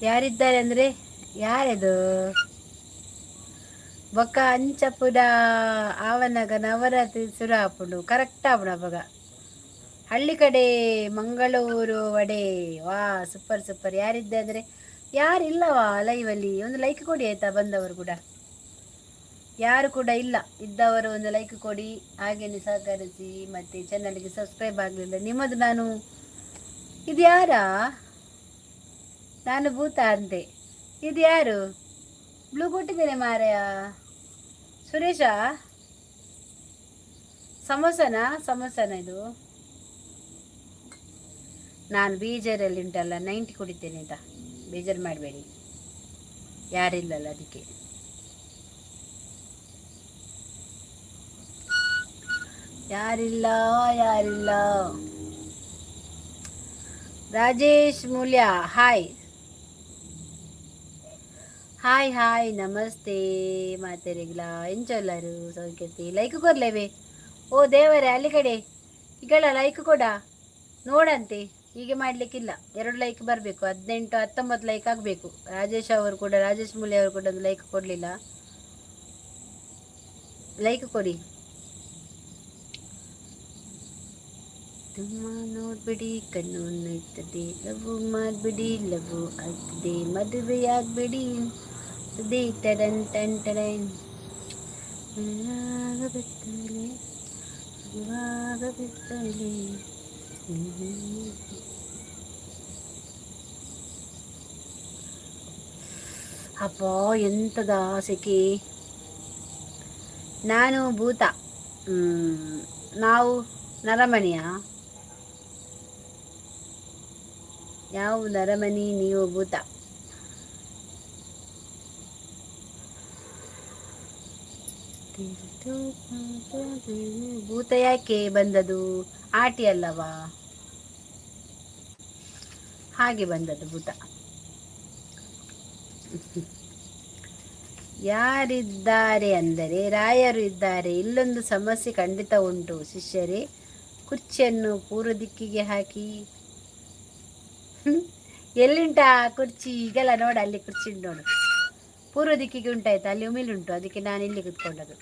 ಯಾರಿದ್ದಾರೆ ಅಂದ್ರೆ ಯಾರದು ಬೊಕ್ಕ ಅಂಚಪುಡ ಆವನಗ ನವರಾತ್ರಿ ಸುರಾಪುಡು ಕರೆಕ್ಟ್ ಆಪುಡು ಅವಾಗ ಹಳ್ಳಿ ಕಡೆ ಮಂಗಳೂರು ವಡೆ ವಾ ಸೂಪರ್ ಸೂಪರ್ ಯಾರಿದ್ದೆ ಅಂದರೆ ಯಾರಿಲ್ಲವಾ ಲೈವಲ್ಲಿ ಒಂದು ಲೈಕ್ ಕೊಡಿ ಆಯ್ತಾ ಬಂದವರು ಕೂಡ ಯಾರು ಕೂಡ ಇಲ್ಲ, ಇದ್ದವರು ಒಂದು ಲೈಕ್ ಕೊಡಿ, ಹಾಗೇನೆ ಸಹಕರಿಸಿ. ಮತ್ತು ಚಾನಲ್ಗೆ ಸಬ್ಸ್ಕ್ರೈಬ್ ಆಗಲಿಲ್ಲ ನಿಮ್ಮದು. ಇದು ಯಾರಾ? ನಾನು ಭೂತ ಅಂತೆ. ಇದು ಯಾರು? ಬ್ಲೂ ಕೊಟ್ಟಿದ್ದೇನೆ ಮಾರಾಯ. ಸುರೇಶ, ಸಮೋಸನ ಇದು. ನಾನು ಬೀಜರಲ್ಲಿ ಉಂಟಲ್ಲ 90 ಕುಡಿತೇನೆ ಆಯಿತಾ, ಬೇಜಾರು ಮಾಡಬೇಡಿ. ಯಾರಿಲ್ಲಲ್ಲ ಅದಕ್ಕೆ. ಯಾರಿಲ್ಲ ಯಾರಿಲ್ಲ. Rajesh Moolya hi hi hi, ನಮಸ್ತೆ ಮಾತೆರೆಗ್ಲ ಎಂಚಲ್ಲರು ಸೌಖ್ಯತೆ. ಲೈಕ್ ಕೊರ್ಲೇವೆ. ಓ ದೇವರೇ, ಅಲ್ಲಿ ಕಡೆ ಈಗಳ ಲೈಕ್ ಕೊಡ ನೋಡಂತೆ. ಹೀಗೆ ಮಾಡಲಿಕ್ಕಿಲ್ಲ, 2 ಲೈಕ್ ಬರಬೇಕು. 18 19 ಲೈಕ್ ಆಗಬೇಕು. ರಾಜೇಶ್ ಮೂಲ್ಯ ಅವರು ಕೂಡ ಒಂದು ಲೈಕ್ ಕೊಡಲಿಲ್ಲ. ಲೈಕ್ ಕೊಡಿ. ತುಂಬ ನೋಡ್ಬಿಡಿ, ಕಣ್ಣು ನೋಯ್ತದೆ. ಲವ್ ಮಾಡ್ಬಿಡಿ, ಲವ್ ಆಗ್ತದೆ. ಮದುವೆ ಆಗ್ಬಿಡಿ ಅದೇ ಟಡನ್ ಟನ್ ಟಡನ್. ಬಿತ್ತಲೆ ಇವಾಗ ಬಿತ್ತಲೆ. ಅಪ್ಪ ಎಂತದ ಸೆಕೆ. ನಾನು ಭೂತ, ನಾವು ನರಮಣಿಯ. ಯಾವ ನರಮಣಿ, ನೀವು ಭೂತ. ಭೂತ ಯಾಕೆ ಬಂದದು? ಆಟಿ ಅಲ್ಲವಾ, ಹಾಗೆ ಬಂದದ್ದು ಭೂತ. ಯಾರಿದ್ದಾರೆ ಅಂದರೆ ರಾಯರು ಇದ್ದಾರೆ. ಇಲ್ಲೊಂದು ಸಮಸ್ಯೆ ಖಂಡಿತ ಉಂಟು ಶಿಷ್ಯರೇ. ಕುರ್ಚಿಯನ್ನು ಪೂರ್ವ ದಿಕ್ಕಿಗೆ ಹಾಕಿ. ಎಲ್ಲಿಂಟಾ ಕುರ್ಚಿ? ಈಗೆಲ್ಲ ನೋಡು, ಅಲ್ಲಿ ಕುರ್ಚಿ ಉಂಟು ನೋಡು, ಪೂರ್ವ ದಿಕ್ಕಿಗೆ ಉಂಟಾಯ್ತು. ಅಲ್ಲಿ ಉಮಿಲುಂಟು, ಅದಕ್ಕೆ ನಾನು ಇಲ್ಲಿ ಕುತ್ಕೊಂಡದು.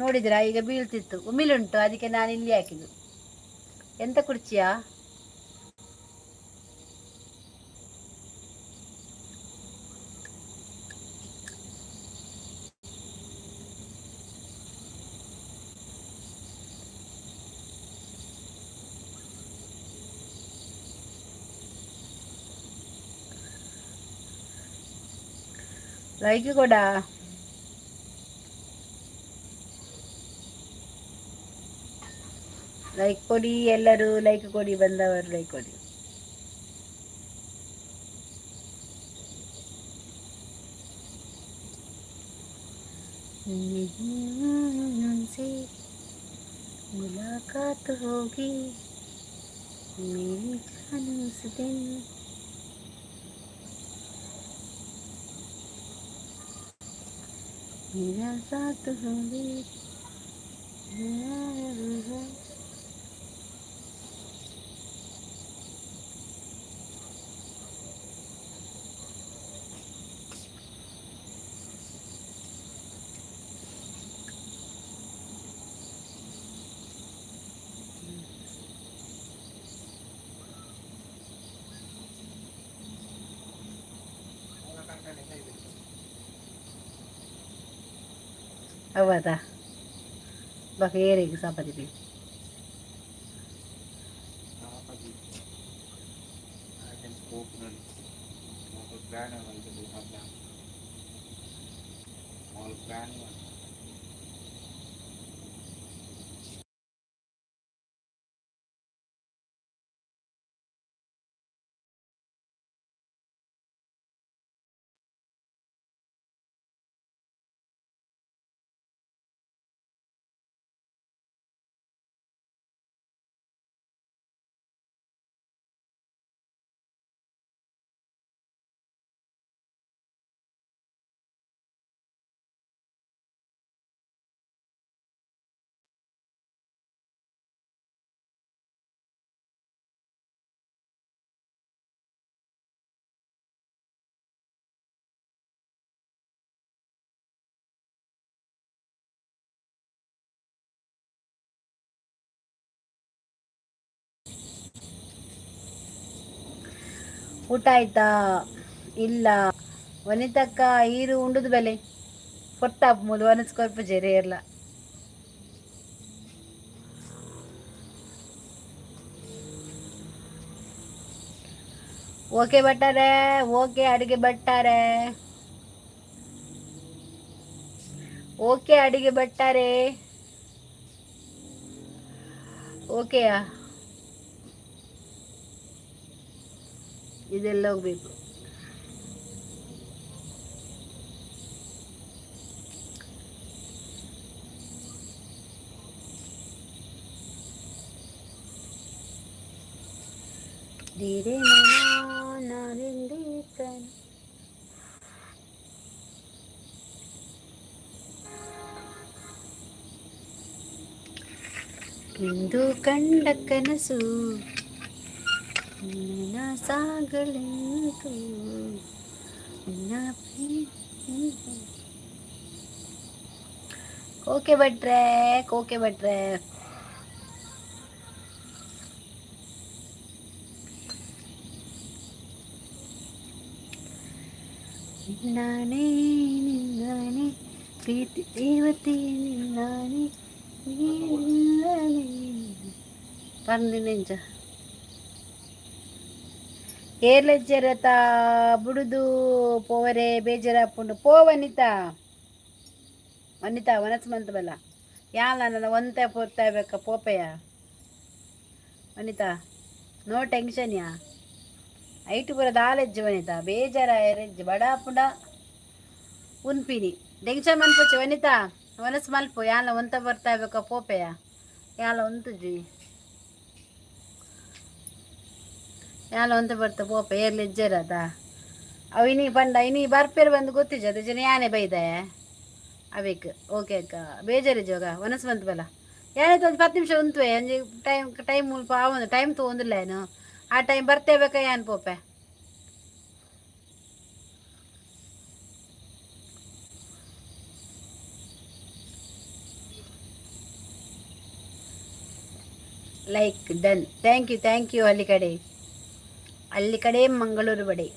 ನೋಡಿದ್ರಾ, ಈಗ ಬೀಳ್ತಿತ್ತು. ಉಮಿಲುಂಟು, ಅದಕ್ಕೆ ನಾನು ಇಲ್ಲಿ ಹಾಕಿದ್ದು. ಎಂತ ಕುರ್ಚಿಯಾ? ಲೈಕ್ ಕೊಡ. ಲೈಕ್ ಕೊಡಿ ಎಲ್ಲರೂ, ಲೈಕ್ ಕೊಡಿ. ಬಂದವರು ಲೈಕ್ ಕೊಡಿ. मुलाकात होगी मेरी जान उस दिन. मेरा साथ होगी. ಹೌದಾ? ಬಕೇರಿಗೆ ಸಾಪದಿದೆ. ಊಟ ಆಯ್ತಾ? ಇಲ್ಲ ವನಿತಕ್ಕ, ಈರು ಉಂಡುದು ಬೆಲೆ. పొత్తాపు మూలు వనస్కొల్పు జరేర్ల ಓಕೆ ಬಟ್ಟಾರೆ ಓಕೆ ಅಡಿಗೆ ಬಟ್ಟಾರೆ ಓಕೆ ಅಡಿಗೆ ಬಟ್ಟಾರೆ ಓಕೆಯಾ ಇದೆಲ್ಲ ಹೋಗ್ಬೇಕು ಧೀರೆ ಇಂದು ಕಂಡ ಕನಸು ನನ್ನ ಸಾಗಲೆಂತು ಓಕೆ ಭಟ್ರೆ ಓಕೆ ಭಟ್ರೆ ನಿನ್ನಾನೆ ನಿನ್ನಾನೆ ಪ್ರೀತಿ ದೇವತೆ ನಿನ್ನಾನೆ പറഞ്ഞ ಏರ್ಲೆಜ್ಜರತ ಬುಡುದು ಪೋವರೆ ಬೇಜಾರಾಪುಂಡು ಪೋ ವನಿತಾ ವನಿತಾ ವನಸ್ಮಂತ ಬಲ್ಲ ಯಾಲ ನನ್ನ ಒಂತೆ ಪೋರ್ತಾಯ್ಬೇಕ ಪೋಪೆಯ ವನಿತಾ ನೋ ಟೆನ್ಷನ್ ಯಾ ಐಟು ಪೂರ ದಾಲೆಜ್ಜು ವನಿತಾ ಬೇಜಾರ ಎರೆಜ್ಜು ಬಡಾಪುಂಡ ಉನ್ಪಿನಿ ಟೆನ್ಷನ್ ಮನ್ಪುಚ್ಚು ವನಿತಾ ವನಸ್ ಮಲ್ಪು ಯಾಲ ಒಂತ ಬರ್ತಾಯ್ಬೇಕ ಪೋಪೆಯ ಯಾಲ ಒಂತುಜಿ ಯಾಲ ಒಂತ ಬರ್ತ ಪೋಪ ಏರ್ಲೆಜ್ಜರದ ಅವು ಇನಿ ಪಂಡ ಇನಿ ಬರ್ಪೇರು ಬಂದು ಗೊತ್ತಿಜ ಅದು ಜನ ಯಾನೆ ಬೈದೆ ಅವೇಕ್ ಓಕೆ ಅಕ್ಕ ಬೇಜಾರಿಜೋಗ ವನಸ್ ಬಂತು ಬಲ ಏನಾಯ್ತು ಒಂದು 10 ನಿಮಿಷ ಉಂತುವೆ ಅಂಜಿ ಟೈಮ್ ಮುಲ್ಪ ಆವೊಂದು ಟೈಮ್ ತೊಗೊಂದಿಲ್ಲ ಏನು ಆ ಟೈಮ್ ಬರ್ತೇಬೇಕ ಏನ್ ಪೋಪೆ ಲೈಕ್ ಡನ್ ಥ್ಯಾಂಕ್ ಯು ಹಳ್ಳಿ ಕಡೆ ಮಂಗಳೂರು ಬಡೆ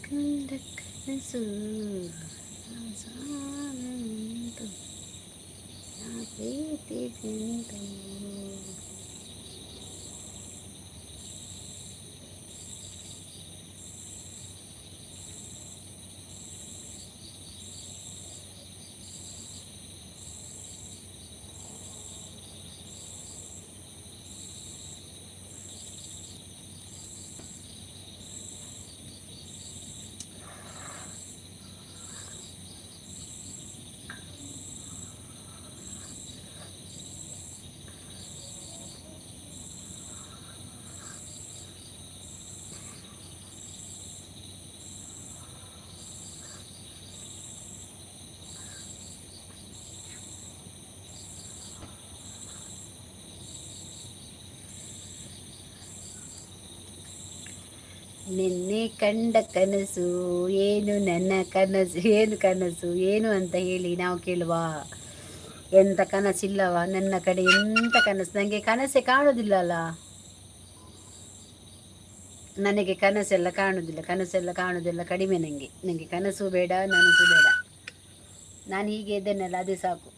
ಕನಸು ನಿನ್ನೆ ಕಂಡ ಕನಸು ಏನು ನನ್ನ ಕನಸು ಏನು ಅಂತ ಹೇಳಿ ನಾವು ಕೇಳುವ ಎಂತ ಕನಸಿಲ್ಲವ ನನ್ನ ಕಡೆ ಎಂತ ಕನಸು ನನಗೆ ಕನಸೇ ಕಾಣುವುದಿಲ್ಲಲ್ಲ ನನಗೆ ಕನಸೆಲ್ಲ ಕಾಣುವುದಿಲ್ಲ ಕಡಿಮೆ ನನಗೆ ಕನಸು ಬೇಡ ನನಸು ಬೇಡ ನಾನು ಹೀಗೆ ಇದ್ದೇನಲ್ಲ ಅದೇ ಸಾಕು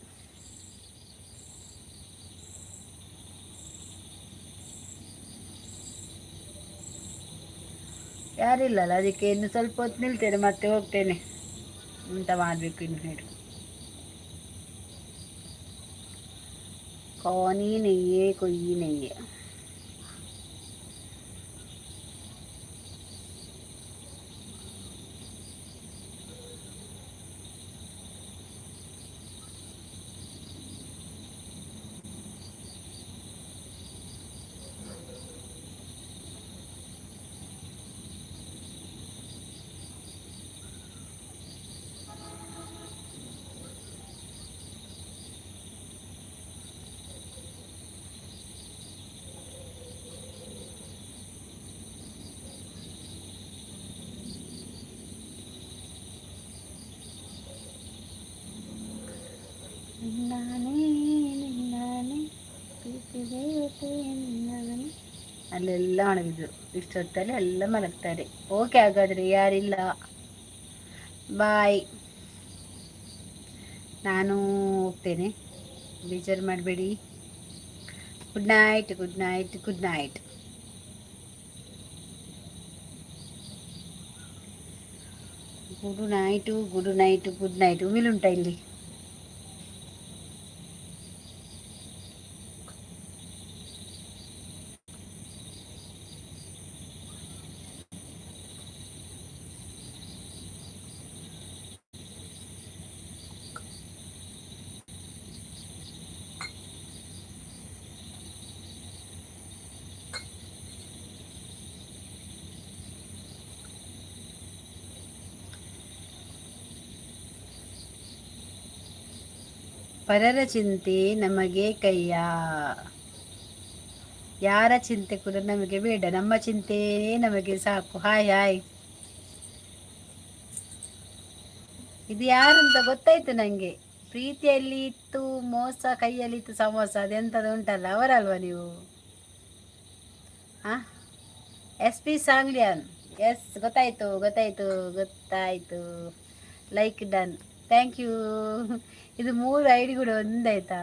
ಯಾರಿಲ್ಲಲ್ಲ ಅದಕ್ಕೆ ಇನ್ನು ಸ್ವಲ್ಪ ಹೊತ್ತು ನಿಲ್ತೇನೆ ಮತ್ತೆ ಹೋಗ್ತೇನೆ ಊಟ ಮಾಡಬೇಕು ಇನ್ನು ಹೇಳಿ ಕೋನಿ ನೆಯ್ಯೇ ಕೊಯ್ಯಿ ನೆಯ್ಯೆ ನಿನ್ನಾನೆ ಪ್ರೀತಿ ಅಲ್ಲೆಲ್ಲ ಒಣಗಿದ್ರು. ಇಷ್ಟೊತ್ತಲ್ಲಿ ಎಲ್ಲ ಮಲಗ್ತಾರೆ. ಓಕೆ, ಹಾಗಾದರೆ ಯಾರಿಲ್ಲ, ಬಾಯ್. ನಾನು ಹೋಗ್ತೇನೆ, ಬೇಜಾರು ಮಾಡಬೇಡಿ. Good night, good night, good night. Good night, good night, good night. ಉಮಿಲುಂಟ ಇಲ್ಲಿ? ಪರರ ಚಿಂತೆ ನಮಗೆ ಕೈಯ, ಯಾರ ಚಿಂತೆ ಕೂಡ ನಮಗೆ ಬೇಡ, ನಮ್ಮ ಚಿಂತೆಯೇ ನಮಗೆ ಸಾಕು. Hi hi. ಇದು ಯಾರಂತ ಗೊತ್ತಾಯ್ತು ನನಗೆ. ಪ್ರೀತಿಯಲ್ಲಿ ಇತ್ತು ಮೋಸ, ಕೈಯಲ್ಲಿ ಇತ್ತು ಸಮೋಸ, ಅದೆಂಥದ್ದು ಉಂಟಲ್ಲ, ಅವರಲ್ವಾ ನೀವು? ಹಾಂ, SP ಸಾಂಗ್ಲಿಯಾನ್. ಎಸ್, ಗೊತ್ತಾಯ್ತು ಗೊತ್ತಾಯ್ತು ಗೊತ್ತಾಯ್ತು. Like done, thank you. ಇದು 3 ID ಕೂಡ ಒಂದಾಯ್ತಾ?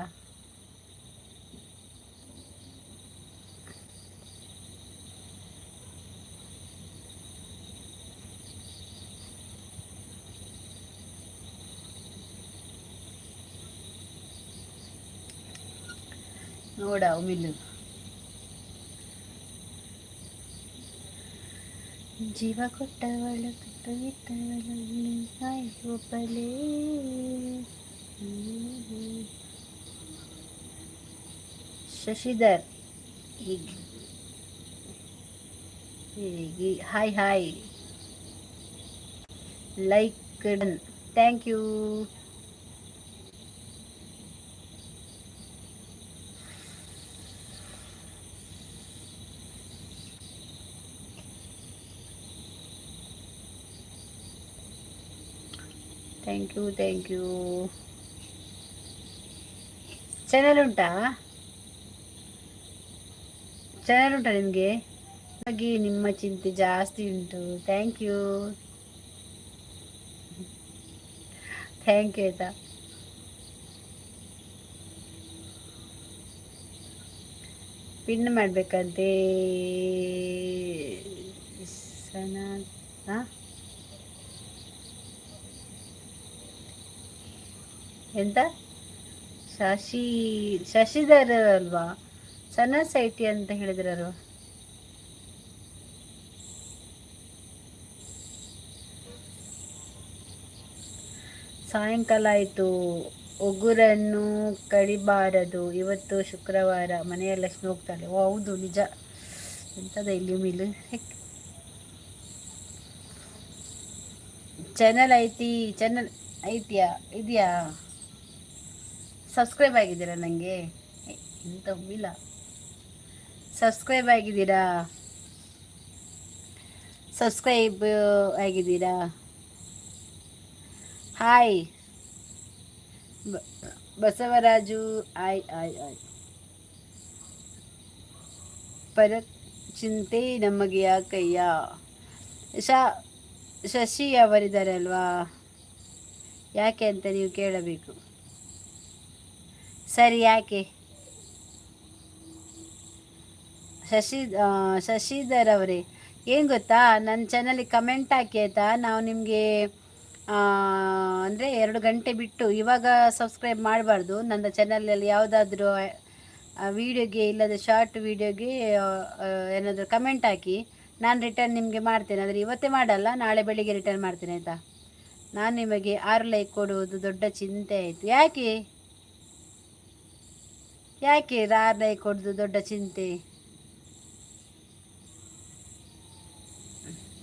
ನೋಡ ಉಮಿಲು, ಜೀವ ಕೊಟ್ಟವಳು ತುತ್ತು ಇಟ್ಟವಳು ಒಬ್ಬಲೇ. Shashidhar, hi hi. Like done, thank you. Thank you, thank you. Channel ಉಂಟಾ? ಚಾನಲ್ ಉಂಟಾ ನಿಮಗೆ? ಹಾಗೆ ನಿಮ್ಮ ಚಿಂತೆ ಜಾಸ್ತಿ ಉಂಟು. Thank you, thank you. ಆಯ್ತಾ, ಪಿನ್ ಮಾಡಬೇಕಂತೆ ಸನಾ. ಹಾಂ, ಎಂತ? ಶಶಿಧರ್ ಅಲ್ವಾ? ಸಣ್ಣ ಸೈಟಿ ಅಂತ ಹೇಳಿದ್ರಲ್ವ? ಸಾಯಂಕಾಲ ಆಯಿತು. ಉಗುರನ್ನು ಕಡಿಬಾರದು, ಇವತ್ತು ಶುಕ್ರವಾರ, ಮನೆಯ ಲಕ್ಷ್ಮಿ ಹೋಗ್ತಾಳೆ. ಓ ಹೌದು, ನಿಜ. ಎಂಥದ ಇಲ್ಲಿ ಮಿಲ್. ಚಾನಲ್ ಐತಿಯಾ? ಇದೆಯಾ? ಸಬ್ಸ್ಕ್ರೈಬ್ ಆಗಿದ್ದೀರಾ ನನಗೆ? ಎಂತ ಇಲ್ಲ, ಸಬ್ಸ್ಕ್ರೈಬ್ ಆಗಿದ್ದೀರಾ? ಸಬ್ಸ್ಕ್ರೈಬ್ ಆಗಿದ್ದೀರಾ? ಹಾಯ್ ಬಸವರಾಜು. ಆಯ್ ಆಯ್ ಆಯ್. ಪರ ಚಿಂತೆ ನಮಗೆ ಯಾಕಯ್ಯ. ಶಶಿ ಅವರಿದ್ದಾರೆ ಅಲ್ವಾ, ಯಾಕೆ ಅಂತ ನೀವು ಕೇಳಬೇಕು. ಸರಿ, ಯಾಕೆ? ಶಶಿಧರ್ ಅವರೇ, ಏನು ಗೊತ್ತಾ, ನನ್ನ ಚಾನಲಿಗೆ ಕಮೆಂಟ್ ಹಾಕಿ ಆಯಿತಾ? ನಾವು ನಿಮಗೆ ಅಂದರೆ 2 ಗಂಟೆ ಬಿಟ್ಟು, ಇವಾಗ ಸಬ್ಸ್ಕ್ರೈಬ್ ಮಾಡಬಾರ್ದು. ನನ್ನ ಚಾನಲಲ್ಲಿ ಯಾವುದಾದ್ರೂ ವೀಡಿಯೋಗೆ ಇಲ್ಲದ ಶಾರ್ಟ್ ವೀಡಿಯೋಗೆ ಏನಾದರೂ ಕಮೆಂಟ್ ಹಾಕಿ, ನಾನು ರಿಟರ್ನ್ ನಿಮಗೆ ಮಾಡ್ತೇನೆ. ಆದರೆ ಇವತ್ತೇ ಮಾಡಲ್ಲ, ನಾಳೆ ಬೆಳಿಗ್ಗೆ ರಿಟರ್ನ್ ಮಾಡ್ತೇನೆ ಆಯಿತಾ? ನಾನು ನಿಮಗೆ 6 ಲೈಕ್ ಕೊಡುವುದು ದೊಡ್ಡ ಚಿಂತೆ ಆಯಿತು. ಯಾಕೆ 6 ಲೈಕ್ ಕೊಡೋದು ದೊಡ್ಡ ಚಿಂತೆ?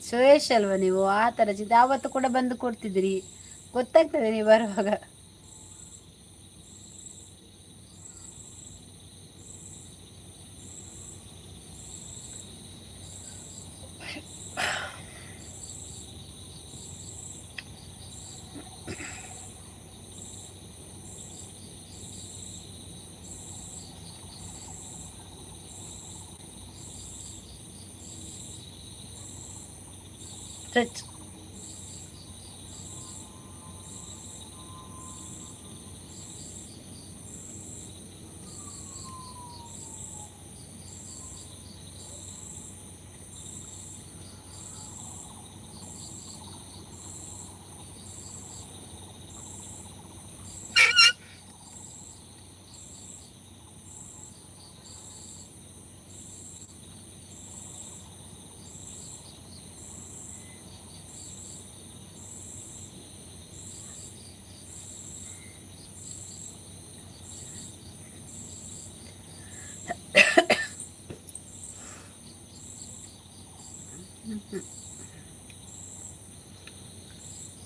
ಸುರೇಶ್ ಅಲ್ವಾ ನೀವು? ಆ ಥರ ಚಿಂತೆ ಆವತ್ತು ಕೂಡ ಬಂದು ಕೊಡ್ತಿದ್ರಿ, ಗೊತ್ತಾಗ್ತದೆ ನೀವು ಬರುವಾಗ. Stretch.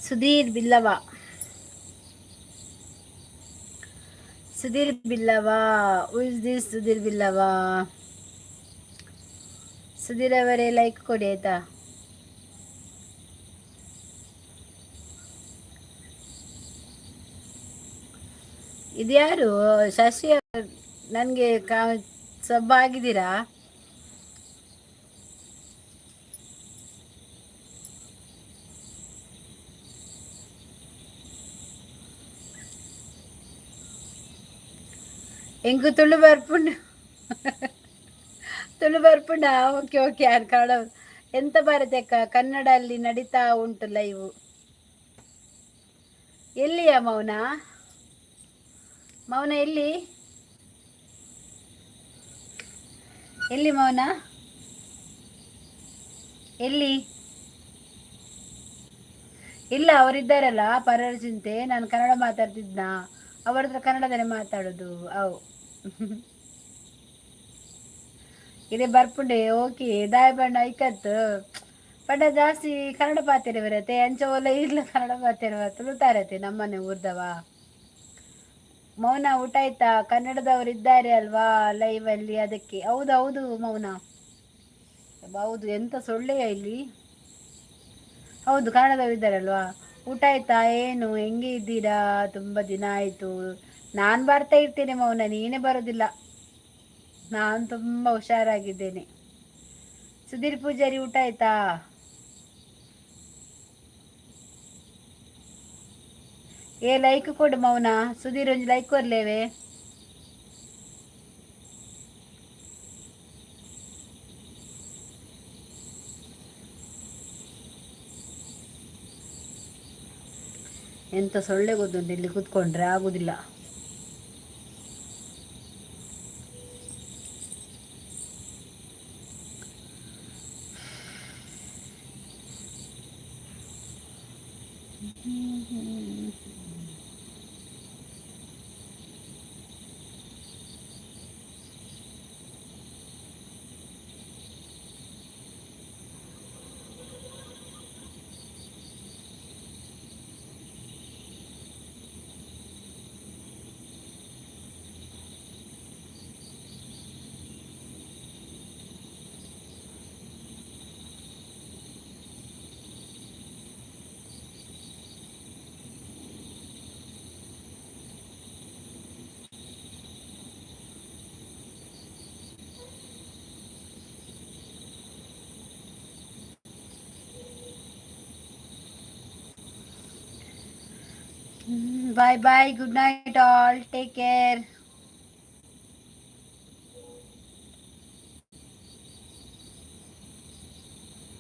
Sudhir Billava, Sudhir Billava, is this Sudhir Billava? Sudhir ಅವರೇ ಲೈಕ್ ಕೊಡಿ ಆಯ್ತಾ. ಇದ್ಯಾರು ಶಶಿ? ನನಗೆ ಸಬ್ ಆಗಿದ್ದೀರಾ? ಹೆಂಗು ತುಳು ಬರ್ಪುಂಡು, ತುಳು ಬರ್ಪುಂಡ? Okay okay. ಕನ್ನಡ ಎಂತ ಬರುತ್ತೆ ಅಕ್ಕ? ಕನ್ನಡ ಅಲ್ಲಿ ನಡೀತಾ ಉಂಟು ಲೈವ್. ಎಲ್ಲಿಯ ಮೌನ? ಮೌನ ಎಲ್ಲಿ? ಎಲ್ಲಿ ಮೌನ? ಎಲ್ಲಿ? ಇಲ್ಲ, ಅವರಿದ್ದಾರಲ್ಲ ಪರರ ಚಿಂತೆ. ನಾನು ಕನ್ನಡ ಮಾತಾಡ್ತಿದ್ನ, ಅವ್ರ ಹತ್ರ ಕನ್ನಡದಲ್ಲೇ ಮಾತಾಡೋದು. ಅವು ಇದೇ ಬರ್ಪುಂಡೆ. ಓಕೆ ದಾಯ ಬಣ್ಣ ಐಕತ್ತು ಪಂಡ ಜಾಸ್ತಿ ಕನ್ನಡ ಪಾತೆರೆ ಬರತ್ತೆ. ಅಂಚ ಒಲ್ಲ ಇಲ್ಲ ಕನ್ನಡ ಪಾತೆರೆ ತುಳುತ್ತಾರತ್ತೆ ನಮ್ಮನೆ ಊರ್ದವ. ಮೌನ ಊಟ ಆಯ್ತಾ? ಕನ್ನಡದವರು ಇದ್ದಾರೆ ಅಲ್ವಾ ಲೈವ್ ಅಲ್ಲಿ, ಅದಕ್ಕೆ. ಹೌದು ಹೌದು ಮೌನ, ಹೌದು. ಎಂತ ಸೊಳ್ಳೆಯ ಇಲ್ಲಿ? ಹೌದು ಕನ್ನಡದವರು ಇದ್ದಾರಲ್ವಾ. ಊಟ ಆಯ್ತಾ? ಏನು ಹೆಂಗೆ ಇದ್ದೀರಾ? ತುಂಬ ದಿನ ಆಯಿತು. ನಾನು ಬರ್ತಾ ಇರ್ತೇನೆ ಮೌನ, ನೀನೇ ಬರೋದಿಲ್ಲ. ನಾನು ತುಂಬ ಹುಷಾರಾಗಿದ್ದೇನೆ. ಸುಧೀರ್ ಪೂಜಾರಿ ಊಟ ಆಯ್ತಾ? ಏ ಲೈಕ್ ಕೊಡು ಮೌನ. ಸುಧೀರ್ ಒಂದು ಲೈಕ್ ಕೊರ್ಲೇವೆ. ಎಂತ ಸೊಳ್ಳೆ ಗೊತ್ತುಂಟು, ಇಲ್ಲಿ ಕೂತ್ಕೊಂಡ್ರೆ ಆಗುದಿಲ್ಲ. Bye bye. Good night all. Take care.